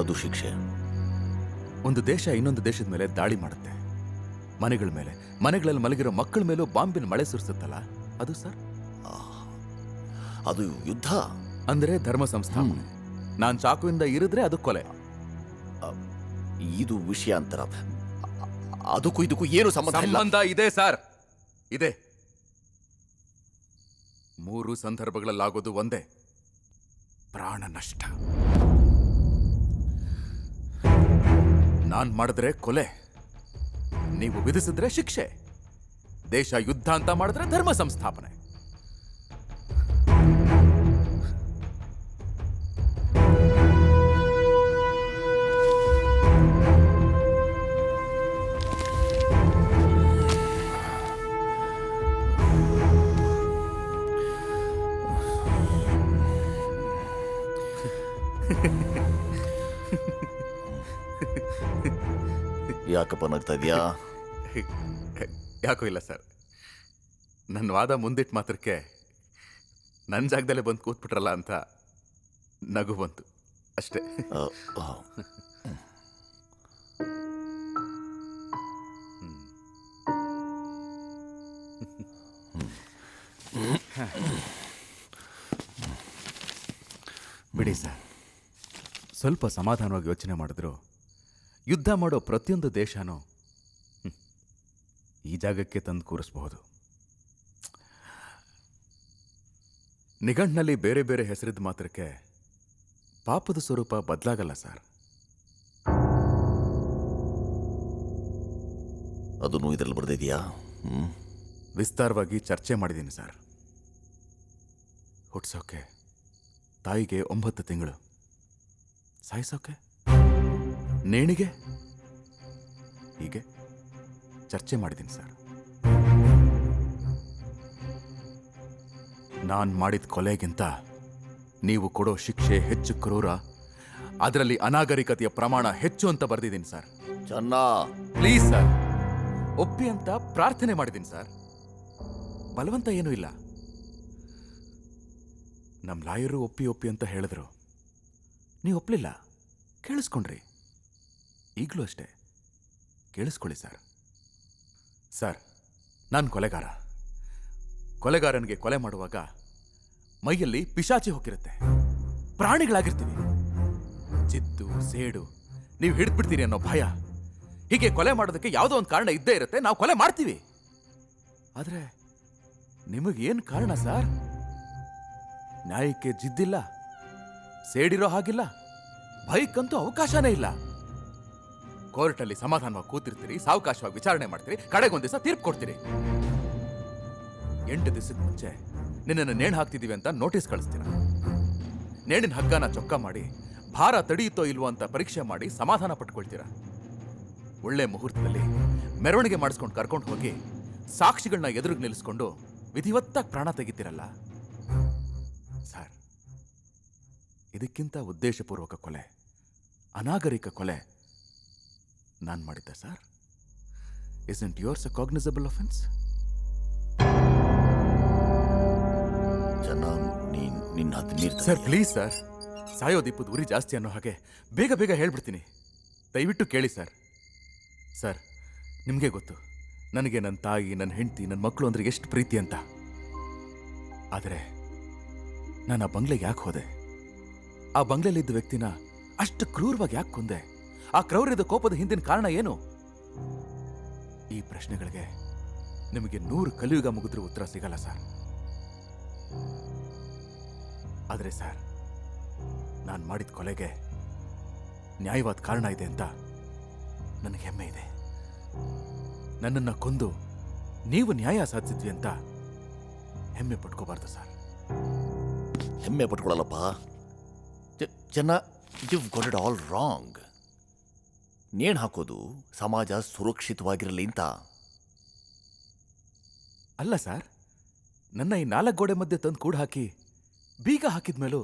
ಅದು ಶಿಕ್ಷೆ. ಒಂದು ದೇಶ ಇನ್ನೊಂದು ದೇಶದ ಮೇಲೆ ದಾಳಿ ಮಾಡುತ್ತೆ, ಮನೆಗಳ ಮೇಲೆ, ಮನೆಗಳಲ್ಲಿ ಮಲಗಿರೋ ಮಕ್ಕಳ ಮೇಲೂ ಬಾಂಬಿನ ಮಳೆ ಸುರಿಸುತ್ತಲ್ಲ ಅದು ಸರ್? ಅದು ಯುದ್ಧ. ಅಂದರೆ ಧರ್ಮ ಸಂಸ್ಥಾಪನೆ. ನಾನು ಚಾಕುವಿಂದ ಇರಿದ್ರೆ ಅದು ಕೊಲೆ. ಇದು ವಿಷಯಾಂತರ. ಅದಕ್ಕೂ ಇದಕ್ಕೂ ಏನು ಸಂಬಂಧ ಇದೆ ಸರ್, ಇದೆ. 3 ಸಂದರ್ಭಗಳಲ್ಲಾಗೋದು ಒಂದೇ, ಪ್ರಾಣ ನಷ್ಟ. ನಾನ್ ಮಾಡಿದ್ರೆ ಕೊಲೆ, ನೀವು ವಿಧಿಸಿದ್ರೆ ಶಿಕ್ಷೆ, ದೇಶ ಯುದ್ಧ ಅಂತ ಮಾಡಿದ್ರೆ ಧರ್ಮ ಸಂಸ್ಥಾಪನೆ. ಯಾಕಪ್ಪ ನಗ್ತಾ ಇದೆಯಾ? ಯಾಕೋ ಇಲ್ಲ ಸರ್, ನನ್ನ ವಾದ ಮುಂದಿಟ್ಟು ಮಾತ್ರಕ್ಕೆ ನನ್ನ ಜಾಗದಲ್ಲೇ ಬಂದು ಕೂತ್ಬಿಟ್ರಲ್ಲ ಅಂತ ನಗು ಬಂತು ಅಷ್ಟೇ. ಬಿಡಿ ಸರ್, ಸ್ವಲ್ಪ ಸಮಾಧಾನವಾಗಿ ಯೋಚನೆ ಮಾಡಿದ್ರು ಯುದ್ಧ ಮಾಡೋ ಪ್ರತಿಯೊಂದು ದೇಶನೂ ಈ ಜಾಗಕ್ಕೆ ತಂದು ಕೂರಿಸಬಹುದು. ನಿಘಂಟಿನಲ್ಲಿ ಬೇರೆ ಬೇರೆ ಹೆಸರಿದ್ದ ಮಾತ್ರಕ್ಕೆ ಪಾಪದ ಸ್ವರೂಪ ಬದಲಾಗಲ್ಲ ಸರ್. ಅದನ್ನು ಇದರಲ್ಲಿ ಬರೆದಿದೆಯಾ? ವಿಸ್ತಾರವಾಗಿ ಚರ್ಚೆ ಮಾಡಿದ್ದೀನಿ ಸರ್. ಹುಟ್ಸೋಕೆ ತಾಯಿಗೆ 9 ತಿಂಗಳು, ಸಾಯಿಸೋಕೆ ನೇಣಿಗೆ, ಹೀಗೆ ಚರ್ಚೆ ಮಾಡಿದ್ದೀನಿ ಸರ್. ನಾನು ಮಾಡಿದ ಕೊಲೆಗಿಂತ ನೀವು ಕೊಡೋ ಶಿಕ್ಷೆ ಹೆಚ್ಚು ಕ್ರೂರ, ಅದರಲ್ಲಿ ಅನಾಗರಿಕತೆಯ ಪ್ರಮಾಣ ಹೆಚ್ಚು ಅಂತ ಬರೆದಿದ್ದೀನಿ ಸರ್. ಚೆನ್ನ, ಪ್ಲೀಸ್ ಸರ್, ಒಪ್ಪಿ ಅಂತ ಪ್ರಾರ್ಥನೆ ಮಾಡಿದ್ದೀನಿ ಸರ್. ಬಲವಂತ ಏನೂ ಇಲ್ಲ. ನಮ್ಮ ಲಾಯರು ಒಪ್ಪಿ ಅಂತ ಹೇಳಿದ್ರು, ನೀವು ಒಪ್ಪಲಿಲ್ಲ, ಕೇಳಿಸ್ಕೊಂಡ್ರಿ. ಈಗಲೂ ಅಷ್ಟೇ, ಕೇಳಿಸ್ಕೊಳ್ಳಿ ಸರ್. ಸರ್, ನಾನು ಕೊಲೆಗಾರ. ಕೊಲೆಗಾರನಿಗೆ ಕೊಲೆ ಮಾಡುವಾಗ ಮೈಯಲ್ಲಿ ಪಿಶಾಚಿ ಹೋಗಿರುತ್ತೆ, ಪ್ರಾಣಿಗಳಾಗಿರ್ತೀವಿ. ಜಿದ್ದು ಸೇಡು ನೀವು ಹಿಡಿದ್ಬಿಡ್ತೀರಿ ಅನ್ನೋ ಭಯ. ಹೀಗೆ ಕೊಲೆ ಮಾಡೋದಕ್ಕೆ ಯಾವುದೋ ಒಂದು ಕಾರಣ ಇದ್ದೇ ಇರುತ್ತೆ, ನಾವು ಕೊಲೆ ಮಾಡ್ತೀವಿ. ಆದರೆ ನಿಮಗೇನು ಕಾರಣ ಸರ್? ನ್ಯಾಯಕ್ಕೆ ಜಿದ್ದಿಲ್ಲ, ಸೇಡಿರೋ ಹಾಗಿಲ್ಲ, ಭಯಕ್ಕಂತೂ ಅವಕಾಶನೇ ಇಲ್ಲ. ಕೋರ್ಟಲ್ಲಿ ಸಮಾಧಾನವಾಗಿ ಕೂತಿರ್ತೀರಿ, ಸಾವಕಾಶವಾಗಿ ವಿಚಾರಣೆ ಮಾಡ್ತೀರಿ, ಕಡೆಗೊಂದು ದಿವಸ ತೀರ್ಪು ಕೊಡ್ತೀರಿ. 8 ದಿವಸಕ್ಕೆ ಮುಂಚೆ ನಿನ್ನನ್ನು ನೇಣು ಹಾಕ್ತಿದ್ದೀವಿ ಅಂತ ನೋಟಿಸ್ ಕಳಿಸ್ತೀರ. ನೇಣಿನ ಹಗ್ಗನ ಚೊಕ್ಕ ಮಾಡಿ ಭಾರ ತಡೆಯುತ್ತೋ ಇಲ್ವೋ ಅಂತ ಪರೀಕ್ಷೆ ಮಾಡಿ ಸಮಾಧಾನ ಪಟ್ಕೊಳ್ತೀರ. ಒಳ್ಳೆ ಮುಹೂರ್ತದಲ್ಲಿ ಮೆರವಣಿಗೆ ಮಾಡಿಸ್ಕೊಂಡು ಕರ್ಕೊಂಡು ಹೋಗಿ ಸಾಕ್ಷಿಗಳನ್ನ ಎದುರಿಗೆ ನಿಲ್ಲಿಸ್ಕೊಂಡು ವಿಧಿವತ್ತಾಗಿ ಪ್ರಾಣ ತೆಗಿತೀರಲ್ಲ ಸರ್. ಇದಕ್ಕಿಂತ ಉದ್ದೇಶಪೂರ್ವಕ ಕೊಲೆ, ಅನಾಗರಿಕ ಕೊಲೆ ನಾನು ಮಾಡಿದ್ದೆ sir. Isn't yours a cognizable offense? ನಿನ್ನ ಸರ್ ಪ್ಲೀಸ್ ಸರ್, ಸಾಯೋ ದೀಪದ ಉರಿ ಜಾಸ್ತಿ ಅನ್ನೋ ಹಾಗೆ ಬೇಗ ಬೇಗ ಹೇಳ್ಬಿಡ್ತೀನಿ, ದಯವಿಟ್ಟು ಕೇಳಿ ಸರ್. ಸರ್, ನಿಮಗೆ ಗೊತ್ತು ನನಗೆ ನನ್ನ ತಾಯಿ, ನನ್ನ ಹೆಂಡತಿ, ನನ್ನ ಮಕ್ಕಳು ಅಂದ್ರೆ ಎಷ್ಟು ಪ್ರೀತಿ ಅಂತ. ಆದರೆ ನಾನು ಆ ಬಂಗ್ಲೆಗೆ ಯಾಕೆ ಹೋದೆ? ಆ ಬಂಗ್ಲೆಯಲ್ಲಿದ್ದ ವ್ಯಕ್ತಿನ ಅಷ್ಟು ಕ್ರೂರವಾಗಿ ಯಾಕೆ ಕೊಂದೆ? ಆ ಕ್ರೌರ್ಯದ ಕೋಪದ ಹಿಂದಿನ ಕಾರಣ ಏನು? ಈ ಪ್ರಶ್ನೆಗಳಿಗೆ ನಿಮಗೆ 100 ಕಲಿಯುಗ ಮುಗಿದ್ರೂ ಉತ್ತರ ಸಿಗಲ್ಲ ಸರ್. ಆದರೆ ಸರ್, ನಾನು ಮಾಡಿದ ಕೊಲೆಗೆ ನ್ಯಾಯವಾದ ಕಾರಣ ಇದೆ ಅಂತ ನನಗೆ ಹೆಮ್ಮೆ ಇದೆ. ನನ್ನನ್ನು ಕೊಂದು ನೀವು ನ್ಯಾಯ ಸಾಧಿಸಿದ್ವಿ ಅಂತ ಹೆಮ್ಮೆ ಪಟ್ಕೋಬಾರ್ದು ಸರ್. ಹೆಮ್ಮೆ ಪಟ್ಕೊಳ್ಳಲ್ಲಪ್ಪ. ಚೆನ್ನ, you've got it all wrong. ನೇಣು ಹಾಕೋದು ಸಮಾಜ ಸುರಕ್ಷಿತವಾಗಿರಲಿ ಅಂತ ಅಲ್ಲ ಸರ್. ನನ್ನ ಈ 4 ಗೋಡೆ ಮಧ್ಯೆ ತಂದು ಕೂಡ ಹಾಕಿ ಬೀಗ ಹಾಕಿದ್ಮೇಲೂ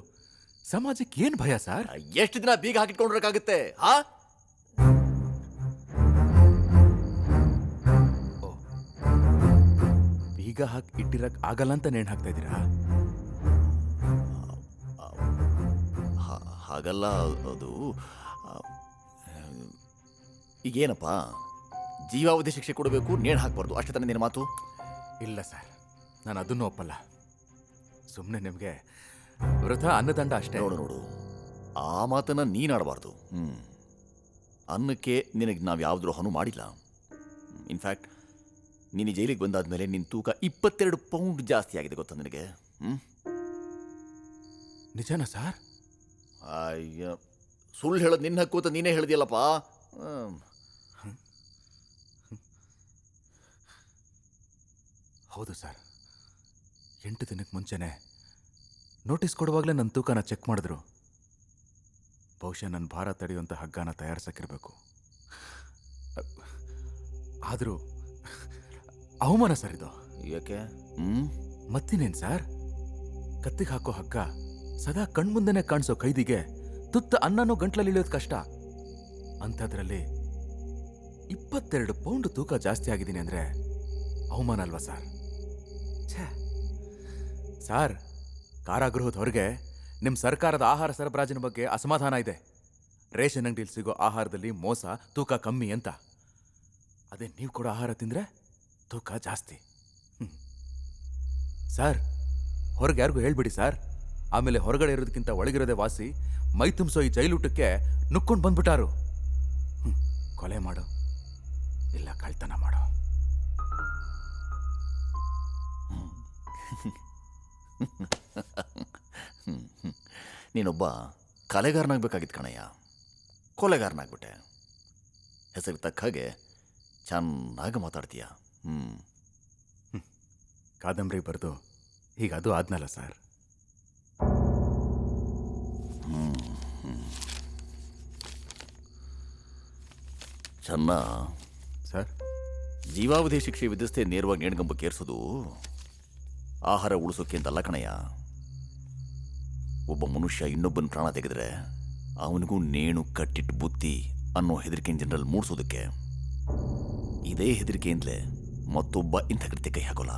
ಸಮಾಜಕ್ಕೆ ಏನು ಭಯ ಸರ್? ಎಷ್ಟು ದಿನ ಬೀಗ ಹಾಕಿಟ್ಕೊಂಡಿರಕ್ಕಾಗುತ್ತೆ? ಬೀಗ ಹಾಕಿ ಇಟ್ಟಿರಕ್ ಆಗಲ್ಲ ಅಂತ ನೇಣು ಹಾಕ್ತಾ ಇದ್ದೀರಾ? ಹಾಗಲ್ಲ, ಅದು ಈಗೇನಪ್ಪ, ಜೀವಾವಧಿ ಶಿಕ್ಷೆ ಕೊಡಬೇಕು, ನೇಣು ಹಾಕ್ಬಾರ್ದು, ಅಷ್ಟೇ ತಾನೇ ನಿನ್ನ ಮಾತು? ಇಲ್ಲ ಸರ್, ನಾನು ಅದನ್ನು ಒಪ್ಪಲ್ಲ. ಸುಮ್ಮನೆ ನಿಮಗೆ ವೃಥಾ ಅನ್ನದಂಡ ಅಷ್ಟೇ. ನೋಡು, ಆ ಮಾತನ್ನು ನೀನಾಡಬಾರ್ದು. ಅನ್ನಕ್ಕೆ ನಿನಗೆ ನಾವು ಯಾವ ದ್ರೋಹನೂ ಮಾಡಿಲ್ಲ. ಇನ್ಫ್ಯಾಕ್ಟ್ ನೀನು ಜೈಲಿಗೆ ಬಂದಾದ್ಮೇಲೆ ನಿನ್ನ ತೂಕ 22 ಪೌಂಡ್ ಜಾಸ್ತಿ ಆಗಿದೆ, ಗೊತ್ತಾ ನಿನಗೆ? ನಿಜನಾ ಸರ್? ಅಯ್ಯ, ಸುಳ್ಳು ಹೇಳೋದು ನಿನ್ನ ಹಕ್ಕು ಅಂತ ನೀನೇ ಹೇಳಿದೆಯಲ್ಲಪ್ಪ. ಹೌದು ಸರ್, 8 ದಿನಕ್ಕೆ ಮುಂಚೆನೆ ನೋಟಿಸ್ ಕೊಡುವಾಗಲೇ ನನ್ನ ತೂಕನ ಚೆಕ್ ಮಾಡಿದ್ರು. ಬಹುಶಃ ನನ್ನ ಭಾರ ತಡೆಯುವಂಥ ಹಗ್ಗನ ತಯಾರಿಸಕ್ಕಿರಬೇಕು. ಆದರೂ ಅವಮಾನ ಸರ್ ಇದು. ಯಾಕೆ? ಮತ್ತಿನೇನು ಸರ್, ಕತ್ತಿಗೆ ಹಾಕೋ ಹಗ್ಗ ಸದಾ ಕಣ್ಮುಂದೆನೆ ಕಾಣಿಸೋ ಕೈದಿಗೆ ತುತ್ತ ಅನ್ನನೂ ಗಂಟ್ಲಲ್ಲಿ ಇಳಿಯೋದು ಕಷ್ಟ. ಅಂಥದ್ರಲ್ಲಿ 22 ಪೌಂಡ್ ತೂಕ ಜಾಸ್ತಿ ಆಗಿದ್ದೀನಿ ಅಂದರೆ ಅವಮಾನ ಅಲ್ವಾ ಸರ್? ಸರ್, ಕಾರಾಗೃಹದ ಹೊರಗೆ ನಿಮ್ಮ ಸರ್ಕಾರದ ಆಹಾರ ಸರಬರಾಜಿನ ಬಗ್ಗೆ ಅಸಮಾಧಾನ ಇದೆ. ರೇಷನ್ ಅಂಗಡಿಯಲ್ಲಿ ಸಿಗೋ ಆಹಾರದಲ್ಲಿ ಮೋಸ, ತೂಕ ಕಮ್ಮಿ ಅಂತ. ಅದೇ ನೀವು ಕೊಡೋ ಆಹಾರ ತಿಂದರೆ ತೂಕ ಜಾಸ್ತಿ. ಸರ್, ಹೊರಗೆ ಯಾರಿಗೂ ಹೇಳ್ಬಿಡಿ ಸರ್. ಆಮೇಲೆ ಹೊರಗಡೆ ಇರೋದಕ್ಕಿಂತ ಒಳಗಿರೋದೇ ವಾಸಿ. ಮೈ ತುಂಬಿಸೋ ಈ ಜೈಲೂಟಕ್ಕೆ ನುಕ್ಕೊಂಡು ಬಂದ್ಬಿಟ್ಟಾರು. ಕೊಲೆ ಮಾಡೋ ಇಲ್ಲ ಕಳ್ತನ ಮಾಡೋ. ನೀನೊಬ್ಬ ಕಲೆಗಾರನಾಗಬೇಕಾಗಿತ್ತು ಕಣಯ್ಯ, ಕೊಲೆಗಾರನಾಗ್ಬಿಟ್ಟೆ. ಹೆಸರಿಗೆ ತಕ್ಕ ಹಾಗೆ ಚೆನ್ನಾಗಿ ಮಾತಾಡ್ತೀಯ. ಕಾದಂಬರಿ ಬರೆದು ಈಗ ಅದು ಆದ್ನಲ್ಲ ಸರ್. ಚೆನ್ನ ಸರ್, ಜೀವಾವಧಿ ಶಿಕ್ಷೆ ವಿಧಿಸ್ತೆ ನೇರವಾಗಿ ನೇಣ್ಗಂಬಕ್ಕೆ ಏರಿಸೋದು ಆಹಾರ ಉಳಿಸೋಕೆ ಅಂತಲ್ಲ ಕಣಯ್ಯ. ಒಬ್ಬ ಮನುಷ್ಯ ಇನ್ನೊಬ್ಬನ ಪ್ರಾಣ ತೆಗೆದ್ರೆ ಅವನಿಗೂ ನೇಣು ಕಟ್ಟಿಟ್ಟು ಬುತ್ತಿ ಅನ್ನೋ ಹೆದರಿಕೆಯನ್ನು ಜನರಲ್ಲಿ ಮೂಡಿಸೋದಕ್ಕೆ. ಇದೇ ಹೆದರಿಕೆಯಿಂದಲೇ ಮತ್ತೊಬ್ಬ ಇಂಥ ಕೃತ್ಯ ಕೈ ಹಾಕೋಲ್ಲ.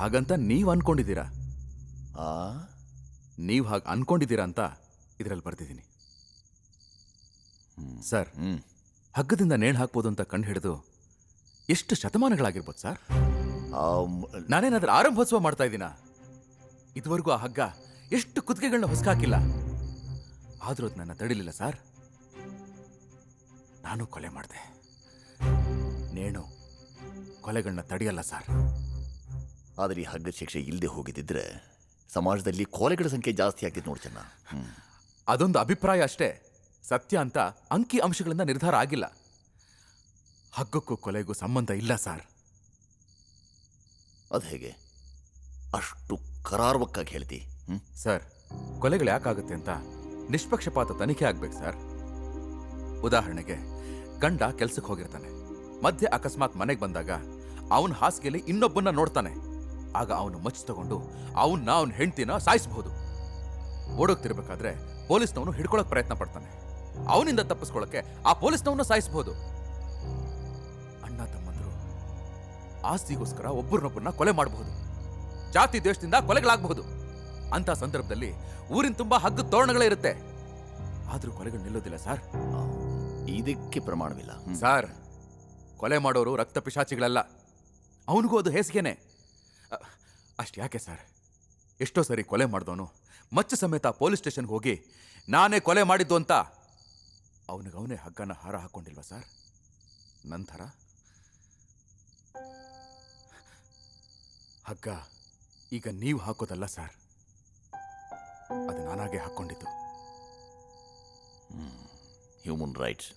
ಹಾಗಂತ ನೀವು ಅನ್ಕೊಂಡಿದ್ದೀರಾ? ನೀವು ಹಾಗೆ ಅನ್ಕೊಂಡಿದ್ದೀರಾ ಅಂತ ಇದರಲ್ಲಿ ಬರ್ತಿದ್ದೀನಿ ಸರ್. ಹಗ್ಗದಿಂದ ನೇಣು ಹಾಕ್ಬೋದು ಅಂತ ಕಂಡು ಹಿಡಿದು ಎಷ್ಟು ಶತಮಾನಗಳಾಗಿರ್ಬೋದು ಸರ್? ನಾನೇನಾದ್ರೂ ಆರಂಭೋತ್ಸವ ಮಾಡ್ತಾ ಇದ್ದೀನ? ಇದುವರೆಗೂ ಆ ಹಗ್ಗ ಎಷ್ಟು ಕುತ್ತಿಗೆಗಳನ್ನ ಹೊಸಕಾಕಿಲ್ಲ. ಆದ್ರೂ ಅದು ನನ್ನ ತಡಿಲಿಲ್ಲ ಸರ್. ನಾನು ಕೊಲೆ ಮಾಡಿದೆ. ನೇಣು ಕೊಲೆಗಳನ್ನ ತಡೆಯಲ್ಲ ಸರ್. ಆದರೆ ಈ ಹಗ್ಗದ ಶಿಕ್ಷೆ ಇಲ್ಲದೆ ಹೋಗಿದ್ದಿದ್ರೆ ಸಮಾಜದಲ್ಲಿ ಕೊಲೆಗಳ ಸಂಖ್ಯೆ ಜಾಸ್ತಿ ಆಗ್ತಿತ್ತು ನೋಡಿ ಚೆನ್ನ. ಅದೊಂದು ಅಭಿಪ್ರಾಯ ಅಷ್ಟೇ. ಸತ್ಯ ಅಂತ ಅಂಕಿ ಅಂಶಗಳಿಂದ ನಿರ್ಧಾರ ಆಗಿಲ್ಲ. ಹಗ್ಗಕ್ಕೂ ಕೊಲೆಗೂ ಸಂಬಂಧ ಇಲ್ಲ ಸರ್. ಅದು ಹೇಗೆ ಅಷ್ಟು ಕರಾರ್ವಕ್ಕಾಗಿ ಹೇಳ್ತಿ? ಸರ್, ಕೊಲೆಗಳು ಯಾಕಾಗುತ್ತೆ ಅಂತ ನಿಷ್ಪಕ್ಷಪಾತ ತನಿಖೆ ಆಗ್ಬೇಕು ಸರ್. ಉದಾಹರಣೆಗೆ, ಗಂಡ ಕೆಲ್ಸಕ್ಕೆ ಹೋಗಿರ್ತಾನೆ. ಮಧ್ಯೆ ಅಕಸ್ಮಾತ್ ಮನೆಗೆ ಬಂದಾಗ ಅವನ ಹಾಸಿಗೆಯಲ್ಲಿ ಇನ್ನೊಬ್ಬನ್ನ ನೋಡ್ತಾನೆ. ಆಗ ಅವನು ಮಚ್ಚು ತಗೊಂಡು ಅವನ ಹೆಂಡ್ತಿನ ಸಾಯಿಸಬಹುದು. ಓಡೋಗ್ತಿರ್ಬೇಕಾದ್ರೆ ಪೊಲೀಸ್ನವನು ಹಿಡ್ಕೊಳಕ್ ಪ್ರಯತ್ನ ಪಡ್ತಾನೆ. ಅವನಿಂದ ತಪ್ಪಿಸ್ಕೊಳ್ಳಕ್ಕೆ ಆ ಪೊಲೀಸ್ನವನ್ನ ಸಾಯಿಸಬಹುದು. ಅಣ್ಣ ತಮ್ಮಂದ್ರು ಆಸ್ತಿಗೋಸ್ಕರ ಒಬ್ಬರನ್ನೊಬ್ಬರನ್ನ ಕೊಲೆ ಮಾಡಬಹುದು. ಜಾತಿ ದೇಶದಿಂದ ಕೊಲೆಗಳಾಗಬಹುದು. ಅಂತ ಸಂದರ್ಭದಲ್ಲಿ ಊರಿನ ತುಂಬಾ ಹಗ್ಗದ ತೋರಣಗಳೇ ಇರುತ್ತೆ. ಆದ್ರೂ ಕೊಲೆಗಳು ನಿಲ್ಲೋದಿಲ್ಲ ಸರ್. ಇದಕ್ಕೆ ಪ್ರಮಾಣವಿಲ್ಲ ಸರ್. ಕೊಲೆ ಮಾಡೋರು ರಕ್ತ ಪಿಶಾಚಿಗಳಲ್ಲ. ಅವನಿಗೂ ಅದು ಹೇಸಿಗೆನೆ. ಅಷ್ಟು ಯಾಕೆ ಸರ್, ಎಷ್ಟೋ ಸರಿ ಕೊಲೆ ಮಾಡಿದವನು ಮಚ್ಚ ಸಮೇತ ಪೊಲೀಸ್ ಸ್ಟೇಷನ್ಗೆ ಹೋಗಿ ನಾನೇ ಕೊಲೆ ಮಾಡಿದ್ದು ಅಂತ ಅವನಿಗವನೇ ಹಗ್ಗನ ಹಾರ ಹಾಕೊಂಡಿಲ್ವಾ ಸರ್? ನಂತರ ಹಗ್ಗ ಈಗ ನೀವು ಹಾಕೋದಲ್ಲ ಸರ್, ಅದು ನಾನಾಗೆ ಹಾಕ್ಕೊಂಡಿದ್ದು. ಹ್ಯೂಮನ್ ರೈಟ್ಸ್,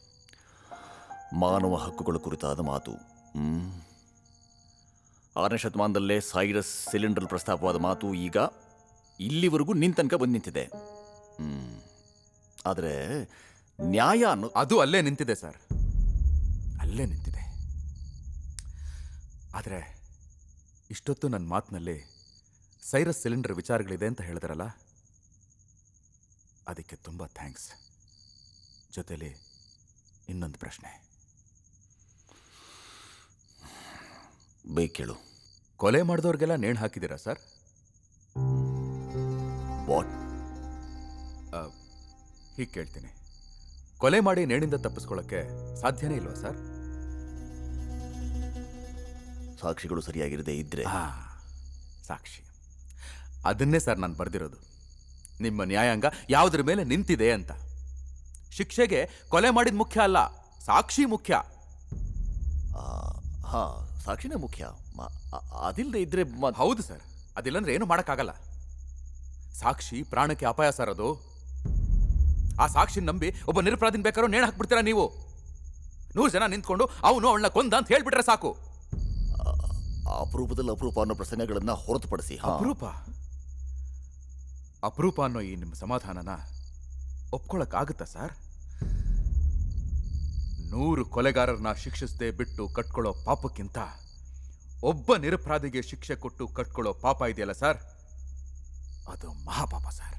ಮಾನವ ಹಕ್ಕುಗಳ ಕುರಿತಾದ ಮಾತು. 6ನೇ ಶತಮಾನದಲ್ಲೇ ಸೈರಸ್ ಸಿಲಿಂಡರ್ ಪ್ರಸ್ತಾಪವಾದ ಮಾತು ಈಗ ಇಲ್ಲಿವರೆಗೂ ನಿಂತನಕ ಬಂದು ನಿಂತಿದೆ. ಆದರೆ ನ್ಯಾಯ ಅದು ಅಲ್ಲೇ ನಿಂತಿದೆ ಸರ್, ಅಲ್ಲೇ ನಿಂತಿದೆ. ಆದರೆ ಇಷ್ಟೊತ್ತು ನನ್ನ ಮಾತಿನಲ್ಲಿ ಸೈರಸ್ ಸಿಲಿಂಡರ್ ವಿಚಾರಗಳಿದೆ ಅಂತ ಹೇಳಿದ್ರಲ್ಲ, ಅದಕ್ಕೆ ತುಂಬ ಥ್ಯಾಂಕ್ಸ್. ಜೊತೆಲಿ ಇನ್ನೊಂದು ಪ್ರಶ್ನೆ ಬೇಕೇಳು. ಕೊಲೆ ಮಾಡಿದವ್ರಿಗೆಲ್ಲ ನೇಣು ಹಾಕಿದ್ದೀರಾ ಸರ್? ವಾಟ್? ಹೀಗೆ ಕೇಳ್ತೀನಿ, ಕೊಲೆ ಮಾಡಿ ನೇಣಿಂದ ತಪ್ಪಿಸ್ಕೊಳ್ಳೋಕ್ಕೆ ಸಾಧ್ಯನೇ ಇಲ್ವಾ ಸರ್? ಸಾಕ್ಷಿಗಳು ಸರಿಯಾಗಿರದೇ ಇದ್ರೆ. ಸಾಕ್ಷಿ, ಅದನ್ನೇ ಸರ್ ನಾನು ಬರೆದಿರೋದು. ನಿಮ್ಮ ನ್ಯಾಯಾಂಗ ಯಾವುದ್ರ ಮೇಲೆ ನಿಂತಿದೆ ಅಂತ. ಶಿಕ್ಷೆಗೆ ಕೊಲೆ ಮಾಡಿದ ಮುಖ್ಯ ಅಲ್ಲ, ಸಾಕ್ಷಿ ಮುಖ್ಯ. ಹಾ, ಸಾಕ್ಷಿನೇ ಮುಖ್ಯ. ಅದಿಲ್ಲದೆ ಇದ್ರೆ ಹೌದು ಸರ್, ಅದಿಲ್ಲಂದ್ರೆ ಏನು ಮಾಡೋಕ್ಕಾಗಲ್ಲ. ಸಾಕ್ಷಿ ಪ್ರಾಣಕ್ಕೆ ಅಪಾಯ ಸರ್ ಅದು. ಆ ಸಾಕ್ಷಿ ನಂಬಿ ಒಬ್ಬ ನಿರಪರಾಧಿನ ಬೇಕಾದ್ರೂ ನೇಣು ಹಾಕ್ಬಿಡ್ತೀರಾ ನೀವು? 100 ಜನ ನಿಂತ್ಕೊಂಡು ಅವನು ಅವಳನ್ನ ಕೊಂದ ಅಂತ ಹೇಳ್ಬಿಟ್ರೆ ಸಾಕು. ಅಪರೂಪದಲ್ಲಿ ಅಪರೂಪ ಅನ್ನೋ ಪ್ರಸಂಗಗಳನ್ನ ಹೊರತುಪಡಿಸಿ. ಅಪರೂಪ ಅನ್ನೋ ಈ ನಿಮ್ಮ ಸಮಾಧಾನನ ಒಪ್ಕೊಳಕ್ಕಾಗುತ್ತಾ ಸರ್? 100 ಕೊಲೆಗಾರರನ್ನ ಶಿಕ್ಷಿಸದೆ ಬಿಟ್ಟು ಕಟ್ಕೊಳ್ಳೋ ಪಾಪಕ್ಕಿಂತ ಒಬ್ಬ ನಿರಪರಾಧಿಗೆ ಶಿಕ್ಷೆ ಕೊಟ್ಟು ಕಟ್ಕೊಳ್ಳೋ ಪಾಪ ಇದೆಯಲ್ಲ ಸರ್, ಅದು ಮಹಾಪಾಪ ಸರ್.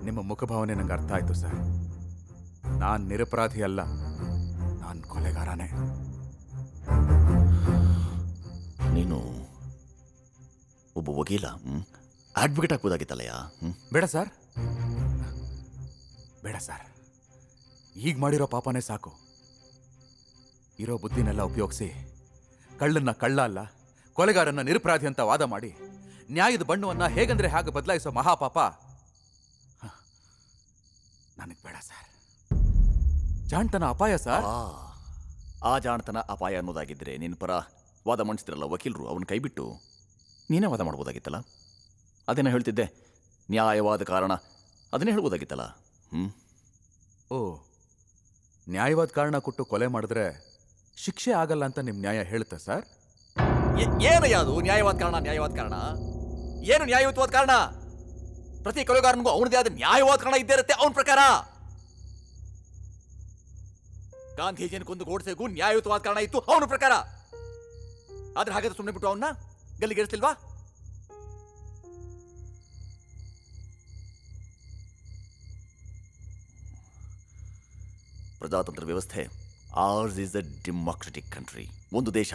ನಿಮ್ಮ ಮುಖಭಾವನೆ ನಂಗೆ ಅರ್ಥ ಆಯ್ತು ಸರ್. ನಾನು ನಿರಪರಾಧಿ ಅಲ್ಲ, ನಾನು ಕೊಲೆಗಾರನೇ. ನೀನು ಒಬ್ಬ ವಕೀಲ, ಅಡ್ವೊಕೇಟ್ ಹಾಕ್ಬೋದಾಗಿತ್ತಲ್ಲಯ್ಯ. ಬೇಡ ಸರ್, ಬೇಡ ಸರ್. ಈಗ ಮಾಡಿರೋ ಪಾಪನೇ ಸಾಕು. ಇರೋ ಬುದ್ಧಿನೆಲ್ಲ ಉಪಯೋಗಿಸಿ ಕಳ್ಳನ್ನ ಕಳ್ಳ ಅಲ್ಲ, ಕೊಲೆಗಾರನ್ನ ನಿರಪರಾಧಿ ಅಂತ ವಾದ ಮಾಡಿ ನ್ಯಾಯದ ಬಣ್ಣವನ್ನ ಹೇಗಂದ್ರೆ ಹಾಗೆ ಬದಲಾಯಿಸೋ ಮಹಾಪಾಪ ನನಗೆ ಬೇಡ ಸರ್. ಜಾಣ್ತನ ಅಪಾಯ ಸರ್. ಆ ಜಾಣತನ ಅಪಾಯ ಅನ್ನೋದಾಗಿದ್ರೆ ನಿನ್ನ ಪರ ವಾದ ಮಂಡಿಸಿದ್ರಲ್ಲ ವಕೀಲರು, ಅವನ ಕೈಬಿಟ್ಟು ನೀನೇ ವಾದ ಮಾಡ್ಬೋದಾಗಿತ್ತಲ್ಲ. ಅದೇನೋ ಹೇಳ್ತಿದ್ದೆ, ನ್ಯಾಯವಾದ ಕಾರಣ, ಅದನ್ನೇ ಹೇಳ್ಬೋದಾಗಿತ್ತಲ್ಲ. ಓ, ನ್ಯಾಯವಾದ ಕಾರಣ ಕೊಟ್ಟು ಕೊಲೆ ಮಾಡಿದ್ರೆ ಶಿಕ್ಷೆ ಆಗಲ್ಲ ಅಂತ ನಿಮ್ಮ ನ್ಯಾಯ ಹೇಳುತ್ತೆ ಸರ್? ಏನಯ್ಯ ಅದು ನ್ಯಾಯವಾದ ಕಾರಣ? ನ್ಯಾಯವಾದ ಕಾರಣ ಏನು? ನ್ಯಾಯಯುತವಾದ ಕಾರಣ ಪ್ರತಿ ಕೊಲೆಗಾರನಿಗೂ ಅವನದೇ ಆದ ನ್ಯಾಯವಾದ ಕಾರಣ ಇದ್ದೇ ಇರುತ್ತೆ ಅವನ ಪ್ರಕಾರ. ಗಾಂಧೀಜಿಯನ್ನು ಕೊಂದು ಗೋಡ್ಸೆಗೂ ನ್ಯಾಯಯುತವಾದ ಕಾರಣ ಇತ್ತು ಅವನ ಪ್ರಕಾರ. ಆದ್ರೆ ಹಾಗಾದ್ರೆ ಸುಮ್ಮನೆ ಬಿಟ್ಟು ಅವನ್ನ ಗಲ್ಲಿಗೇರಿಸ್ತಿಲ್ವಾ? ಪ್ರಜಾತಂತ್ರ ವ್ಯವಸ್ಥೆ, ours is a democratic country. ಒಂದು ದೇಶ,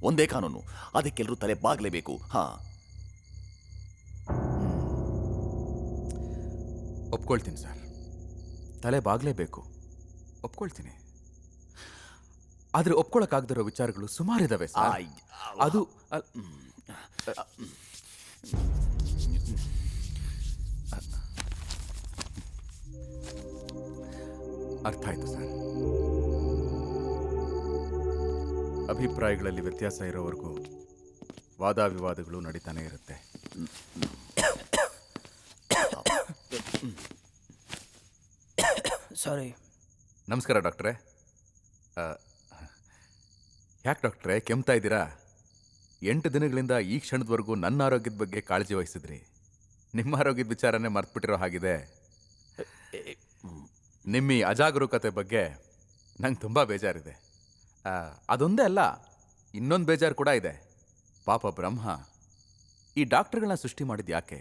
ಒಂದೇ ಕಾನೂನು, ಅದಕ್ಕೆಲ್ಲರೂ ತಲೆ ಬಾಗ್ಲೇಬೇಕು. ಒಪ್ಕೊಳ್ತೀನಿ ಸರ್, ತಲೆ ಬಾಗ್ಲೇಬೇಕು, ಒಪ್ಕೊಳ್ತೀನಿ. ಆದ್ರೆ ಒಪ್ಕೊಳಕ್ಕಾಗದಿರೋ ವಿಚಾರಗಳು ಸುಮಾರಿದಾವೆ ಸರ್. ಅದು ಅರ್ಥ ಆಯ್ತು ಸರ್. ಅಭಿಪ್ರಾಯಗಳಲ್ಲಿ ವ್ಯತ್ಯಾಸ ಇರೋವರೆಗೂ ವಾದ ವಿವಾದಗಳು ನಡೀತಾನೆ ಇರುತ್ತೆ. ಸಾರಿ. ನಮಸ್ಕಾರ ಡಾಕ್ಟ್ರೇ. ಯಾಕೆ ಡಾಕ್ಟ್ರೇ ಕೆಮ್ತಾ ಇದ್ದೀರಾ? 8 ದಿನಗಳಿಂದ ಈ ಕ್ಷಣದವರೆಗೂ ನನ್ನ ಆರೋಗ್ಯದ ಬಗ್ಗೆ ಕಾಳಜಿ ವಹಿಸಿದ್ರಿ. ನಿಮ್ಮ ಆರೋಗ್ಯದ ವಿಚಾರನೇ ಮರ್ತ್ಬಿಟ್ಟಿರೋ ಹಾಗಿದೆ. ನಿಮ್ಮ ಈ ಅಜಾಗರೂಕತೆ ಬಗ್ಗೆ ನಂಗೆ ತುಂಬ ಬೇಜಾರಿದೆ. ಅದೊಂದೇ ಅಲ್ಲ, ಇನ್ನೊಂದು ಬೇಜಾರು ಕೂಡ ಇದೆ. ಪಾಪ ಬ್ರಹ್ಮ ಈ ಡಾಕ್ಟರ್ಗಳನ್ನ ಸೃಷ್ಟಿ ಮಾಡಿದ್ದು ಯಾಕೆ?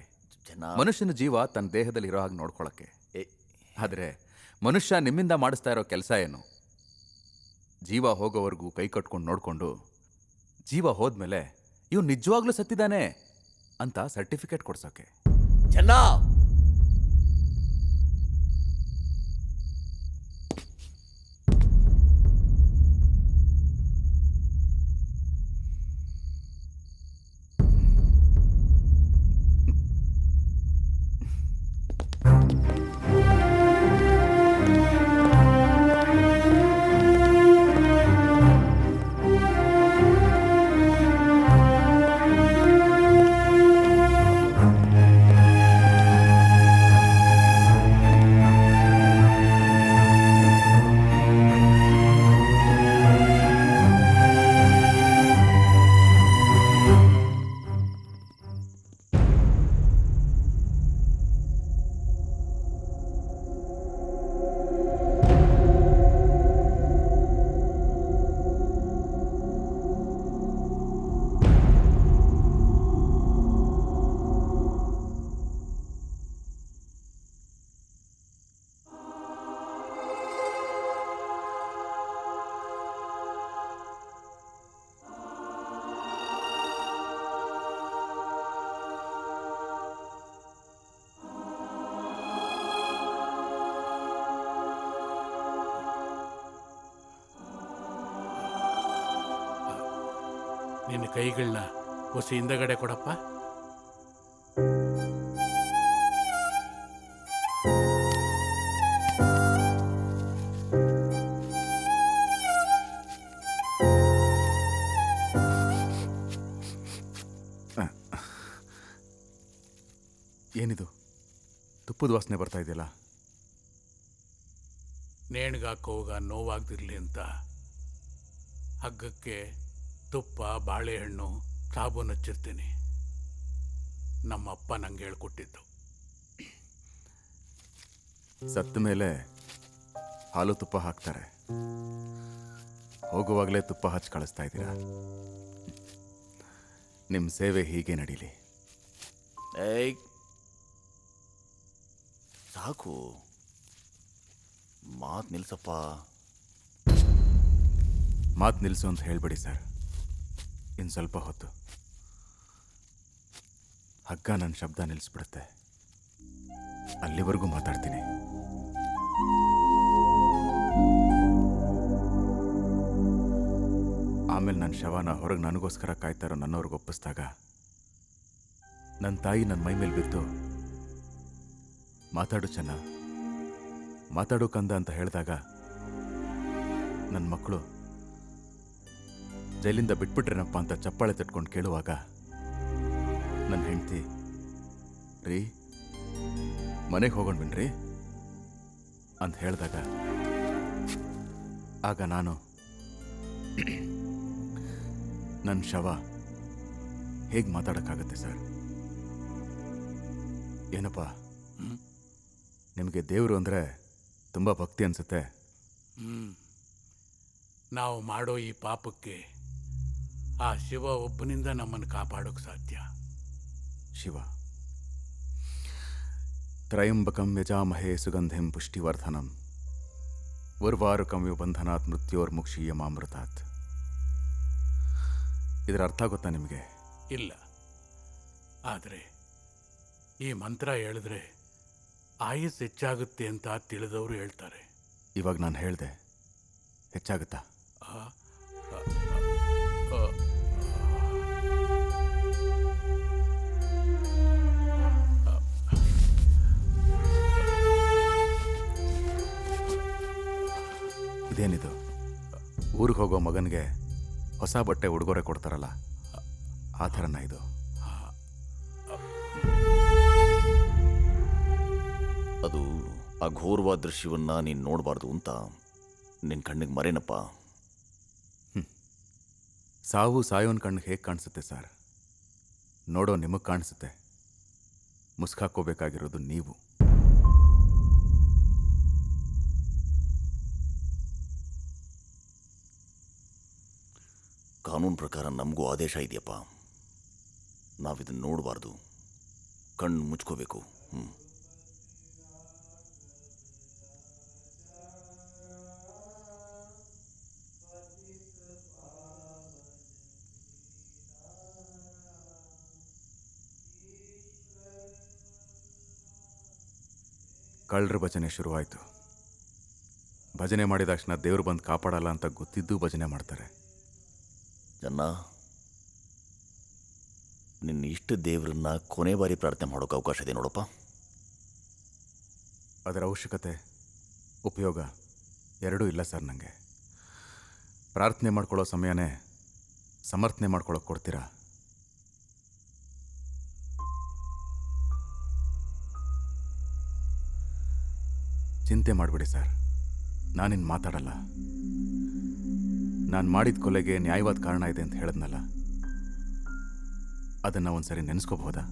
ಮನುಷ್ಯನ ಜೀವ ತನ್ನ ದೇಹದಲ್ಲಿ ಇರೋ ಹಾಗೆ ನೋಡ್ಕೊಳ್ಳೋಕ್ಕೆ. ಆದರೆ ಮನುಷ್ಯ ನಿಮ್ಮಿಂದ ಮಾಡಿಸ್ತಾ ಇರೋ ಕೆಲಸ ಏನು? ಜೀವ ಹೋಗೋವರೆಗೂ ಕೈ ಕಟ್ಕೊಂಡು ನೋಡಿಕೊಂಡು ಜೀವ ಹೋದ್ಮೇಲೆ ಇವ್ ನಿಜವಾಗ್ಲೂ ಸತ್ತಿದ್ದಾನೆ ಅಂತ ಸರ್ಟಿಫಿಕೇಟ್ ಕೊಡ್ಸೋಕೆ. ಚೆನ್ನ ನಿನ್ನ ಕೈಗಳನ್ನ ಹೊಸಿ ಹಿಂದಗಡೆ ಕೊಡಪ್ಪ. ಏನಿದು ತುಪ್ಪದ ವಾಸನೆ ಬರ್ತಾ ಇದೆಯಲ್ಲ? ನೇಣ್ಗಾಕೋವಾಗ ನೋವಾಗ್ದಿರ್ಲಿ ಅಂತ ಹಗ್ಗಕ್ಕೆ ತುಪ್ಪ, ಬಾಳೆಹಣ್ಣು, ಸಾಬೂನು ಹಚ್ಚಿರ್ತೀನಿ. ನಮ್ಮಪ್ಪ ನಂಗೆ ಹೇಳ್ಕೊಟ್ಟಿದ್ದು. ಸತ್ತ ಮೇಲೆ ಹಾಲು ತುಪ್ಪ ಹಾಕ್ತಾರೆ, ಹೋಗುವಾಗಲೇ ತುಪ್ಪ ಹಚ್ಚಿ ಕಳಿಸ್ತಾ ಇದ್ದೀರಾ. ನಿಮ್ಮ ಸೇವೆ ಹೀಗೆ ನಡೀಲಿ. ಏಯ್ ಸಾಕು, ಮಾತು ನಿಲ್ಸಪ್ಪ. ಮಾತು ನಿಲ್ಲಿಸು ಅಂತ ಹೇಳ್ಬೇಡಿ ಸರ್. ಇನ್ನು ಸ್ವಲ್ಪ ಹೊತ್ತು ಹಗ್ಗ ನನ್ನ ಶಬ್ದ ನಿಲ್ಲಿಸ್ಬಿಡುತ್ತೆ. ಅಲ್ಲಿವರೆಗೂ ಮಾತಾಡ್ತೀನಿ. ಆಮೇಲೆ ನನ್ನ ಶವನ ಹೊರಗೆ ನನಗೋಸ್ಕರ ಕಾಯ್ತಾರೋ ನನ್ನವ್ರಿಗೆ ಒಪ್ಪಿಸಿದಾಗ ನನ್ನ ತಾಯಿ ನನ್ನ ಮೈ ಮೇಲೆ ಬಿದ್ದು ಮಾತಾಡು ಚೆನ್ನ, ಮಾತಾಡು ಕಂದ ಅಂತ ಹೇಳಿದಾಗ ನನ್ನ ಮಕ್ಕಳು ಜೈಲಿಂದ ಬಿಟ್ಬಿಟ್ರೇನಪ್ಪ ಅಂತ ಚಪ್ಪಾಳೆ ತಟ್ಕೊಂಡು ಕೇಳುವಾಗ ನನ್ನ ಹೆಂಡತಿ, ರೀ ಮನೆಗೆ ಹೋಗೋಣ್ಬಿನ್ರಿ ಅಂತ ಹೇಳಿದಾಗ ಆಗ ನಾನು ನನ್ನ ಶವ ಹೇಗೆ ಮಾತಾಡೋಕ್ಕಾಗತ್ತೆ ಸರ್? ಏನಪ್ಪ, ನಿಮಗೆ ದೇವರು ಅಂದರೆ ತುಂಬ ಭಕ್ತಿ ಅನಿಸುತ್ತೆ. ನಾವು ಮಾಡೋ ಈ ಪಾಪಕ್ಕೆ ಆ ಶಿವ ಒಬ್ಬನಿಂದ ನಮ್ಮನ್ನು ಕಾಪಾಡೋಕೆ ಸಾಧ್ಯ. ಶಿವ ತ್ರಯಂಬಕಂ ಯಜಾಮಹೇ ಸುಗಂಧಿಂ ಪುಷ್ಟಿವರ್ಧನಂ ಉರ್ವಾರುಕಂ ಬಂಧನಾತ್ ಮೃತ್ಯೋರ್ಮುಕ್ಷೀಯಮಾಮೃತಾತ್. ಇದರ ಅರ್ಥ ಗೊತ್ತಾ ನಿಮಗೆ? ಇಲ್ಲ, ಆದರೆ ಈ ಮಂತ್ರ ಹೇಳಿದ್ರೆ ಆಯುಸ್ ಹೆಚ್ಚಾಗುತ್ತೆ ಅಂತ ತಿಳಿದವರು ಹೇಳ್ತಾರೆ. ಇವಾಗ ನಾನು ಹೇಳಿದೆ, ಹೆಚ್ಚಾಗುತ್ತಾ? ಇದೇನಿದು? ಊರಿಗೆ ಹೋಗೋ ಮಗನಿಗೆ ಹೊಸ ಬಟ್ಟೆ ಉಡುಗೊರೆ ಕೊಡ್ತಾರಲ್ಲ, ಆ ಥರನ ಇದು? ಅದು ಅಘೋರವಾದ ದೃಶ್ಯವನ್ನ ನೀನು ನೋಡಬಾರ್ದು ಅಂತ ನಿನ್ನ ಕಣ್ಣಿಗೆ ಮರೇನಪ್ಪ. ಸಾವು ಸಾಯೋನ್ ಕಣ್ಣಿಗೆ ಹೇಗೆ ಕಾಣಿಸುತ್ತೆ ಸರ್? ನೋಡೋ ನಿಮಗೆ ಕಾಣಿಸುತ್ತೆ. ಮುಸ್ಕಾಕೋಬೇಕಾಗಿರೋದು ನೀವು. ಕಾನೂನು ಪ್ರಕಾರ ನಮಗೂ ಆದೇಶ ಇದೆಯಪ್ಪ, ನಾವಿದನ್ನು ನೋಡಬಾರ್ದು, ಕಣ್ಣು ಮುಚ್ಕೋಬೇಕು. ಕಳ್ಳರ ಭಜನೆ ಶುರುವಾಯಿತು. ಭಜನೆ ಮಾಡಿದ ತಕ್ಷಣ ದೇವರು ಬಂದು ಕಾಪಾಡಲ್ಲ ಅಂತ ಗೊತ್ತಿದ್ದು ಭಜನೆ ಮಾಡ್ತಾರೆ. ಜನ್ನ, ನಿನ್ನ ಇಷ್ಟ ದೇವರನ್ನ ಕೊನೆ ಬಾರಿ ಪ್ರಾರ್ಥನೆ ಮಾಡೋಕೆ ಅವಕಾಶ ಇದೆ ನೋಡಪ್ಪ. ಅದರ ಅವಶ್ಯಕತೆ, ಉಪಯೋಗ ಎರಡೂ ಇಲ್ಲ ಸರ್ ನನಗೆ. ಪ್ರಾರ್ಥನೆ ಮಾಡ್ಕೊಳ್ಳೋ ಸಮಯನೇ ಸಮರ್ಥನೆ ಮಾಡ್ಕೊಳ್ಳೋಕೆ ಕೊಡ್ತೀರಾ? ಚಿಂತೆ ಮಾಡಿಬಿಡಿ ಸರ್, ನಾನಿನ್ನು ಮಾತಾಡಲ್ಲ. ನಾನು ಮಾಡಿದ ಕೊಲೆಗೆ ನ್ಯಾಯವಾದ ಕಾರಣ ಇದೆ ಅಂತ ಹೇಳಿದ್ನಲ್ಲ, ಅದನ್ನು ಒಂದ್ಸರಿ ನೆನೆಸ್ಕೋಬಹುದಾ?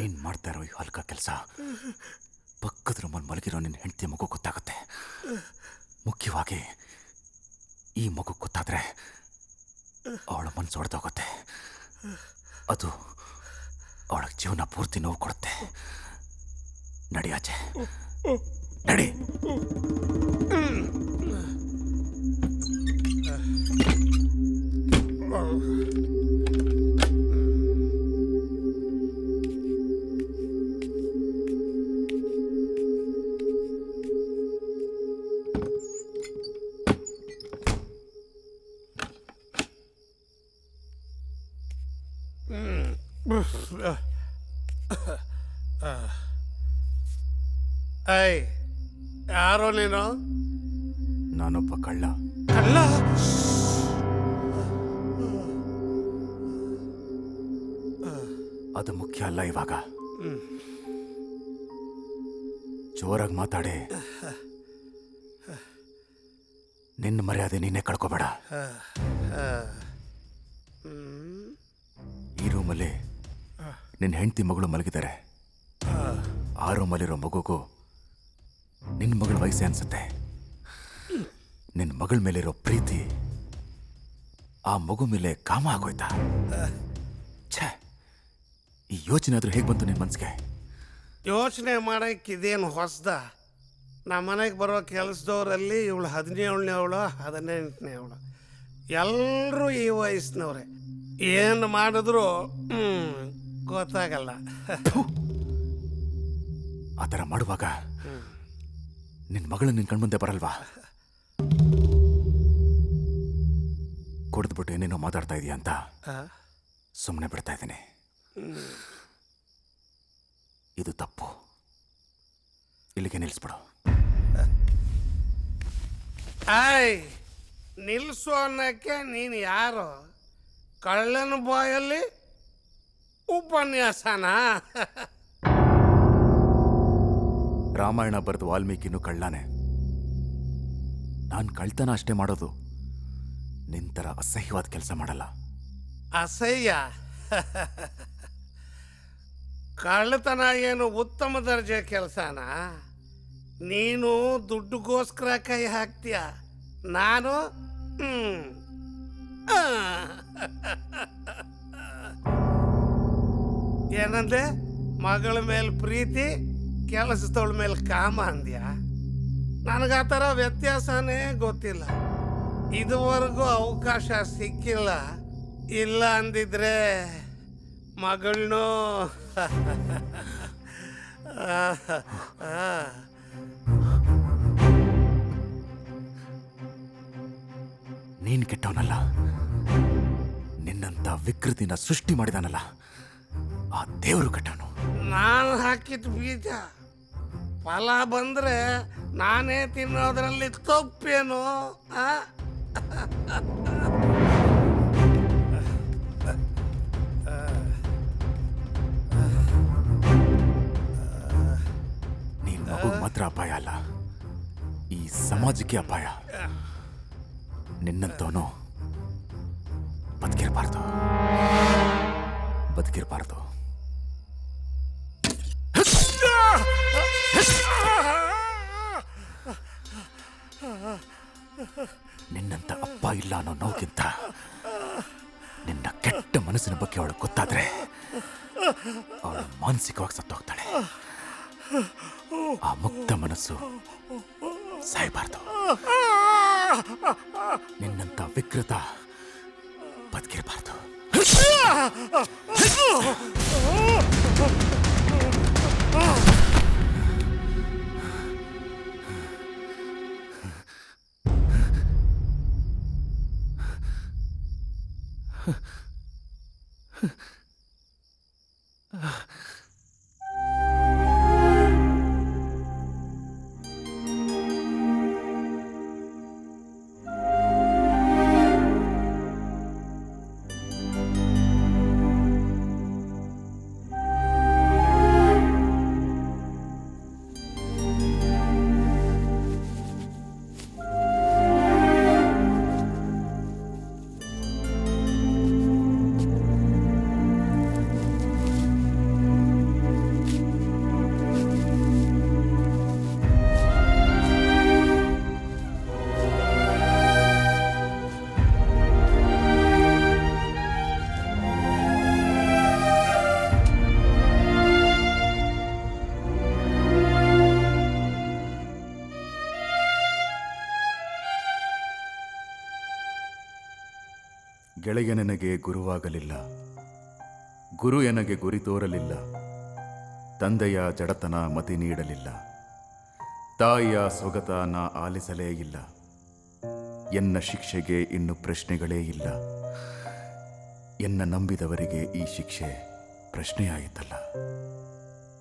ನೀನು ಮಾಡ್ತಾ ಇರೋ ಈ ಹಲ್ಕ ಕೆಲಸ ಪಕ್ಕದ ರೂಮಲ್ಲಿ ಮಲಗಿರೋ ನಿನ್ನ ಹೆಂಡತಿ ಮಗು ಗೊತ್ತಾಗುತ್ತೆ. ಮುಖ್ಯವಾಗಿ ಈ ಮಗು ಗೊತ್ತಾದರೆ ಅವಳ ಮನಸ್ಸು ಹೊಡೆದೋಗುತ್ತೆ. ಅದು ಅವಳಿಗೆ ಜೀವನ ಪೂರ್ತಿ ನೋವು ಕೊಡುತ್ತೆ. ನಡಿ ಆಚೆ, ನಡಿ. ಐ ಯಾರೋ ನೀನು? ನಾನೊಬ್ಬ ಕಳ್ಳ. ಕಳ್ಳ? ಅದು ಮುಖ್ಯ ಅಲ್ಲ ಇವಾಗ. ಜೋರಾಗಿ ಮಾತಾಡಿ. ನಿನ್ನ ಮರ್ಯಾದೆ ನೀನೇ ಕಳ್ಕೊಬೇಡ. ಈ ರೂಮಲ್ಲಿ ನಿನ್ನ ಹೆಂಡತಿ ಮಗಳು ಮಲಗಿದ್ದಾರೆ. ಆ ರೂಮಲ್ಲಿರೋ ಮಗುಗೂ ನಿನ್ನ ಮಗಳ ವಯಸ್ಸೇ ಅನ್ಸುತ್ತೆ. ನಿನ್ನ ಮಗಳ ಮೇಲಿರೋ ಪ್ರೀತಿ ಆ ಮಗು ಮೇಲೆ ಕಾಮ ಆಗೋಯ್ತಾ? ಛೇ, ಈ ಯೋಚನೆ ಆದ್ರೂ ಹೇಗೆ ಬಂತು ನಿನ್ನ ಮನ್ಸಿಗೆ? ಯೋಚನೆ ಮಾಡೋಕ್ಕಿದೇನು ಹೊಸ್ದ? ನಮ್ಮ ಮನೆಗೆ ಬರೋ ಕೆಲಸದವರಲ್ಲಿ ಇವಳು 17ನೇ ಅವಳು, 18ನೇ ಅವಳು, ಎಲ್ಲರೂ ಈ ವಯಸ್ಸಿನವ್ರೆ. ಏನು ಮಾಡಿದ್ರು ಗೊತ್ತಾಗಲ್ಲ. ಆ ಥರ ಮಾಡುವಾಗ ನಿನ್ನ ಮಗಳು ನಿನ್ನ ಕಣ್ಮುಂದೆ ಬರಲ್ವಾ? ಕುಡಿದ್ಬಿಟ್ಟು ಏನೇನೋ ಮಾತಾಡ್ತಾ ಇದೀಯ ಅಂತ ಸುಮ್ಮನೆ ಬಿಡ್ತಾ ಇದ್ದೀನಿ. ಇದು ತಪ್ಪು. ಇಲ್ಲಿಗೆ ನಿಲ್ಲಿಸ್ಬಿಡು. ಆಯ್, ನಿಲ್ಲಿಸು ಅನ್ನಕ್ಕೆ ನೀನು ಯಾರು? ಕಳ್ಳನ ಬಾಯಲ್ಲಿ ಉಪನ್ಯಾಸನ? ರಾಮಾಯಣ ಬರೆದು ವಾಲ್ಮೀಕಿನೂ ಕಳ್ಳಾನೆ. ನಾನು ಕಳ್ತನ ಅಷ್ಟೇ ಮಾಡೋದು, ನಿಂತರ ಅಸಹ್ಯವಾದ ಕೆಲಸ ಮಾಡಲ್ಲ. ಅಸಹ್ಯ? ಕಳ್ಳತನ ಏನು ಉತ್ತಮ ದರ್ಜೆ ಕೆಲಸನ? ನೀನು ದುಡ್ಡುಗೋಸ್ಕರ ಕೈ ಹಾಕ್ತೀಯ, ನಾನು ಏನಂದೆ? ಮಗಳ ಮೇಲೆ ಪ್ರೀತಿ, ಕೆಲಸದವಳ ಮೇಲೆ ಕಾಮ ಅಂದ್ಯ? ನನಗೆ ಆ ಥರ ವ್ಯತ್ಯಾಸನೇ ಗೊತ್ತಿಲ್ಲ. ಇದುವರೆಗೂ ಅವಕಾಶ ಸಿಕ್ಕಿಲ್ಲ. ಇಲ್ಲ ಅಂದಿದ್ರೆ ಮಗಳನ್ನೂ ನೀನು ಕೆಟ್ಟವನಲ್ಲ. ನಿನ್ನಂತ ವಿಕೃತಿನ ಸೃಷ್ಟಿ ಮಾಡಿದಾನಲ್ಲ ಆ ದೇವರು ಕೆಟ್ಟವನು. ನಾನು ಹಾಕಿದ ಬೀಜ ಫಲ ಬಂದ್ರೆ ನಾನೇ ತಿನ್ನೋದ್ರಲ್ಲಿ ತಪ್ಪೇನು? ನೀನ್ ಮಗು ಮಾತ್ರ ಅಪಾಯ ಅಲ್ಲ, ಈ ಸಮಾಜಕ್ಕೆ ಅಪಾಯ. ನಿನ್ನಂತವನು ಬದುಕಿರಬಾರ್ದು. ನಿನ್ನಂತ ಅಪ್ಪ ಇಲ್ಲ ಅನ್ನೋ ನೋವಿಗಿಂತ ನಿನ್ನ ಕೆಟ್ಟ ಮನಸ್ಸಿನ ಬಗ್ಗೆ ಅವಳು ಗೊತ್ತಾದ್ರೆ ಅವಳು ಮಾನಸಿಕವಾಗಿ ಸತ್ತೋಗ್ತಾಳೆ. ಆ ಮುಕ್ತ ಮನಸ್ಸು ಸಾಯಬಾರ್ದು. ನಿನ್ನಂತ ವಿಕೃತ ಬದುಕಿರಬಾರ್ದು. ಗೆಳೆಯ ನನಗೆ ಗುರುವಾಗಲಿಲ್ಲ, ಗುರು ಎನಗೆ ಗುರಿ ತೋರಲಿಲ್ಲ, ತಂದೆಯ ಜಡತನ ಮತಿ ನೀಡಲಿಲ್ಲ, ತಾಯಿಯ ಸೊಗತ ನಾ ಆಲಿಸಲೇ ಇಲ್ಲ, ಎನ್ನ ಶಿಕ್ಷೆಗೆ ಇನ್ನು ಪ್ರಶ್ನೆಗಳೇ ಇಲ್ಲ, ಎನ್ನ ನಂಬಿದವರಿಗೆ ಈ ಶಿಕ್ಷೆ ಪ್ರಶ್ನೆಯಾಯಿತಲ್ಲ.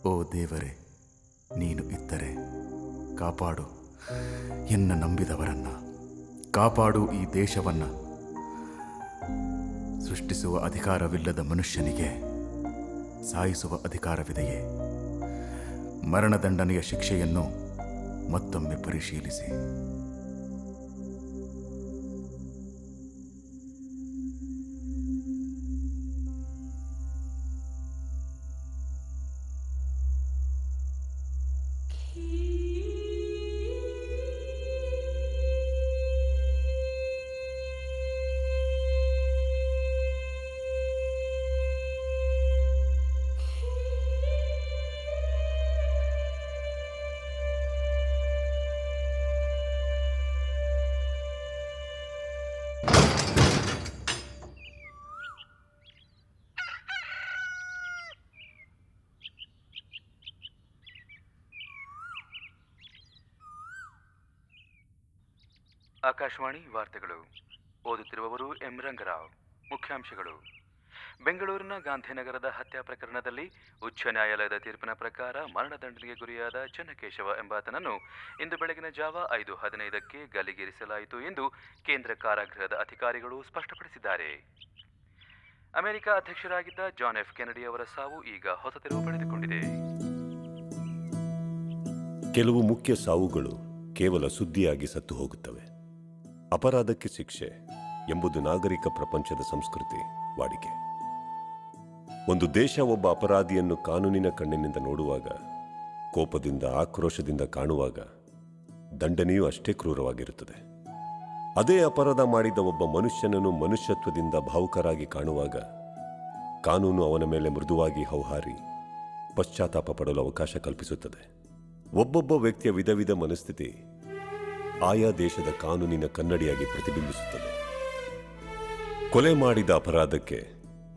ಓ ದೇವರೇ, ನೀನು ಇದ್ದರೆ ಕಾಪಾಡು ಎನ್ನ ನಂಬಿದವರನ್ನ, ಕಾಪಾಡು ಈ ದೇಶವನ್ನ. ಸೃಷ್ಟಿಸುವ ಅಧಿಕಾರವಿಲ್ಲದ ಮನುಷ್ಯನಿಗೆ ಸಾಯಿಸುವ ಅಧಿಕಾರವಿದೆಯೇ? ಮರಣದಂಡನೆಯ ಶಿಕ್ಷೆಯನ್ನು ಮತ್ತೊಮ್ಮೆ ಪರಿಶೀಲಿಸಿ. ಆಕಾಶವಾಣಿ ವಾರ್ತೆಗಳು. ಓದುತ್ತಿರುವವರು ಎಂ ರಂಗರಾವ್. ಮುಖ್ಯಾಂಶಗಳು: ಬೆಂಗಳೂರಿನ ಗಾಂಧಿನಗರದ ಹತ್ಯಾ ಪ್ರಕರಣದಲ್ಲಿ ಉಚ್ಚ ನ್ಯಾಯಾಲಯದ ತೀರ್ಪಿನ ಪ್ರಕಾರ ಮರಣದಂಡನೆಗೆ ಗುರಿಯಾದ ಚೆನ್ನಕೇಶವ ಎಂಬಾತನನ್ನು ಇಂದು ಬೆಳಗಿನ ಜಾವ 5:15ಕ್ಕೆ ಗಲ್ಲಿಗೇರಿಸಲಾಯಿತು ಎಂದು ಕೇಂದ್ರ ಕಾರಾಗೃಹದ ಅಧಿಕಾರಿಗಳು ಸ್ಪಷ್ಟಪಡಿಸಿದ್ದಾರೆ. ಅಮೆರಿಕ ಅಧ್ಯಕ್ಷರಾಗಿದ್ದ ಜಾನ್ ಎಫ್ ಕೆನಡಿ ಅವರ ಸಾವು ಈಗ ಹೊಸ ತಿರುವು ಪಡೆದುಕೊಂಡಿದೆ. ಕೆಲವು ಮುಖ್ಯ ಸಾವುಗಳು ಕೇವಲ ಸುದ್ದಿಯಾಗಿ ಸತ್ತು ಹೋಗುತ್ತವೆ. ಅಪರಾಧಕ್ಕೆ ಶಿಕ್ಷೆ ಎಂಬುದು ನಾಗರಿಕ ಪ್ರಪಂಚದ ಸಂಸ್ಕೃತಿ, ವಾಡಿಕೆ. ಒಂದು ದೇಶ ಒಬ್ಬ ಅಪರಾಧಿಯನ್ನು ಕಾನೂನಿನ ಕಣ್ಣಿನಿಂದ ನೋಡುವಾಗ, ಕೋಪದಿಂದ ಆಕ್ರೋಶದಿಂದ ಕಾಣುವಾಗ, ದಂಡನೆಯೂ ಅಷ್ಟೇ ಕ್ರೂರವಾಗಿರುತ್ತದೆ. ಅದೇ ಅಪರಾಧ ಮಾಡಿದ ಒಬ್ಬ ಮನುಷ್ಯನನ್ನು ಮನುಷ್ಯತ್ವದಿಂದ ಭಾವುಕರಾಗಿ ಕಾಣುವಾಗ, ಕಾನೂನು ಅವನ ಮೇಲೆ ಮೃದುವಾಗಿ ಹೌಹಾರಿ ಪಶ್ಚಾತ್ತಾಪ ಪಡಲು ಅವಕಾಶ ಕಲ್ಪಿಸುತ್ತದೆ. ಒಬ್ಬೊಬ್ಬ ವ್ಯಕ್ತಿಯ ವಿಧ ವಿಧ ಮನಸ್ಥಿತಿ ಆಯಾ ದೇಶದ ಕಾನೂನಿನ ಕನ್ನಡಿಯಾಗಿ ಪ್ರತಿಬಿಂಬಿಸುತ್ತದೆ. ಕೊಲೆ ಮಾಡಿದ ಅಪರಾಧಕ್ಕೆ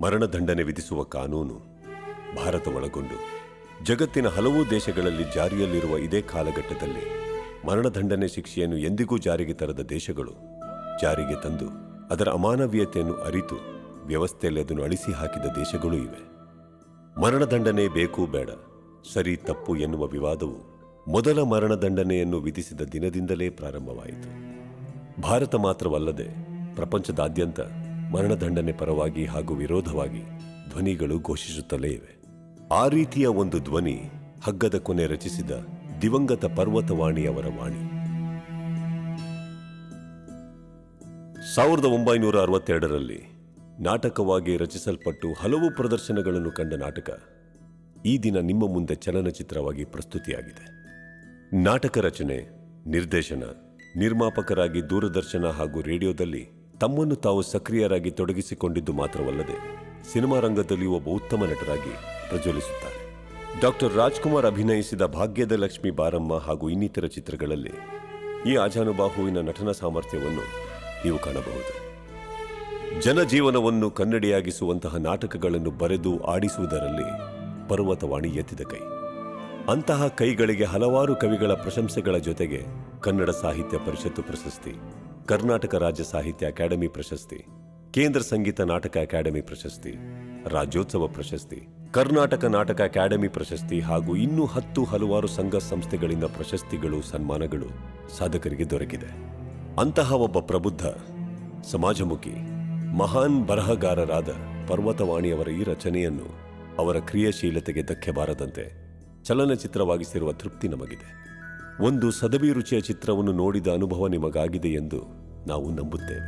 ಮರಣದಂಡನೆ ವಿಧಿಸುವ ಕಾನೂನು ಭಾರತ ಒಳಗೊಂಡು ಜಗತ್ತಿನ ಹಲವು ದೇಶಗಳಲ್ಲಿ ಜಾರಿಯಲ್ಲಿರುವ ಇದೇ ಕಾಲಘಟ್ಟದಲ್ಲಿ ಮರಣದಂಡನೆ ಶಿಕ್ಷೆಯನ್ನು ಎಂದಿಗೂ ಜಾರಿಗೆ ತರದ ದೇಶಗಳು ಜಾರಿಗೆ ತಂದು ಅದರ ಅಮಾನವೀಯತೆಯನ್ನು ಅರಿತು ವ್ಯವಸ್ಥೆಯಲ್ಲಿ ಅದನ್ನು ಅಳಿಸಿ ಹಾಕಿದ ದೇಶಗಳೂ ಇವೆ. ಮರಣದಂಡನೆ ಬೇಕು ಬೇಡ, ಸರಿ ತಪ್ಪು ಎನ್ನುವ ವಿವಾದವು ಮೊದಲ ಮರಣದಂಡನೆಯನ್ನು ವಿಧಿಸಿದ ದಿನದಿಂದಲೇ ಪ್ರಾರಂಭವಾಯಿತು. ಭಾರತ ಮಾತ್ರವಲ್ಲದೆ ಪ್ರಪಂಚದಾದ್ಯಂತ ಮರಣದಂಡನೆ ಪರವಾಗಿ ಹಾಗೂ ವಿರೋಧವಾಗಿ ಧ್ವನಿಗಳು ಘೋಷಿಸುತ್ತಲೇ ಇವೆ. ಆ ರೀತಿಯ ಒಂದು ಧ್ವನಿ ಹಗ್ಗದ ಕೊನೆ ರಚಿಸಿದ ದಿವಂಗತ ಪರ್ವತವಾಣಿಯವರ ವಾಣಿ. 1962ರಲ್ಲಿ ನಾಟಕವಾಗಿ ರಚಿಸಲ್ಪಟ್ಟು ಹಲವು ಪ್ರದರ್ಶನಗಳನ್ನು ಕಂಡ ನಾಟಕ ಈ ದಿನ ನಿಮ್ಮ ಮುಂದೆ ಚಲನಚಿತ್ರವಾಗಿ ಪ್ರಸ್ತುತಿಯಾಗಿದೆ. ನಾಟಕ ರಚನೆ, ನಿರ್ದೇಶನ, ನಿರ್ಮಾಪಕರಾಗಿ ದೂರದರ್ಶನ ಹಾಗೂ ರೇಡಿಯೋದಲ್ಲಿ ತಮ್ಮನ್ನು ತಾವು ಸಕ್ರಿಯರಾಗಿ ತೊಡಗಿಸಿಕೊಂಡಿದ್ದು ಮಾತ್ರವಲ್ಲದೆ ಸಿನಿಮಾ ರಂಗದಲ್ಲಿ ಒಬ್ಬ ಉತ್ತಮ ನಟರಾಗಿ ಪ್ರಜ್ವಲಿಸುತ್ತಾರೆ. ಡಾಕ್ಟರ್ ರಾಜ್ಕುಮಾರ್ ಅಭಿನಯಿಸಿದ ಭಾಗ್ಯದ ಲಕ್ಷ್ಮಿ ಬಾರಮ್ಮ ಹಾಗೂ ಇನ್ನಿತರ ಚಿತ್ರಗಳಲ್ಲಿ ಈ ಆಜಾನುಬಾಹುವಿನ ನಟನ ಸಾಮರ್ಥ್ಯವನ್ನು ನೀವು ಕಾಣಬಹುದು. ಜನಜೀವನವನ್ನು ಕನ್ನಡಿಯಾಗಿಸುವಂತಹ ನಾಟಕಗಳನ್ನು ಬರೆದು ಆಡಿಸುವುದರಲ್ಲಿ ಪರ್ವತವಾಣಿ ಎತ್ತಿದ ಕೈ. ಅಂತಹ ಕೈಗಳಿಗೆ ಹಲವಾರು ಕವಿಗಳ ಪ್ರಶಂಸೆಗಳ ಜೊತೆಗೆ ಕನ್ನಡ ಸಾಹಿತ್ಯ ಪರಿಷತ್ತು ಪ್ರಶಸ್ತಿ, ಕರ್ನಾಟಕ ರಾಜ್ಯ ಸಾಹಿತ್ಯ ಅಕಾಡೆಮಿ ಪ್ರಶಸ್ತಿ, ಕೇಂದ್ರ ಸಂಗೀತ ನಾಟಕ ಅಕಾಡೆಮಿ ಪ್ರಶಸ್ತಿ, ರಾಜ್ಯೋತ್ಸವ ಪ್ರಶಸ್ತಿ, ಕರ್ನಾಟಕ ನಾಟಕ ಅಕಾಡೆಮಿ ಪ್ರಶಸ್ತಿ ಹಾಗೂ ಇನ್ನೂ ಹಲವಾರು ಸಂಘ ಸಂಸ್ಥೆಗಳಿಂದ ಪ್ರಶಸ್ತಿಗಳು, ಸನ್ಮಾನಗಳು ಸಾಧಕರಿಗೆ ದೊರಕಿದೆ. ಅಂತಹ ಒಬ್ಬ ಪ್ರಬುದ್ಧ, ಸಮಾಜಮುಖಿ, ಮಹಾನ್ ಬರಹಗಾರರಾದ ಪರ್ವತವಾಣಿಯವರ ಈ ರಚನೆಯನ್ನು ಅವರ ಕ್ರಿಯಾಶೀಲತೆಗೆ ಧಕ್ಕೆ ಬಾರದಂತೆ ಚಲನಚಿತ್ರವಾಗಿಸಿರುವ ತೃಪ್ತಿ ನಮಗಿದೆ. ಒಂದು ಸದಭಿರುಚಿಯ ಚಿತ್ರವನ್ನು ನೋಡಿದ ಅನುಭವ ನಿಮಗಾಗಿದೆ ಎಂದು ನಾವು ನಂಬುತ್ತೇವೆ.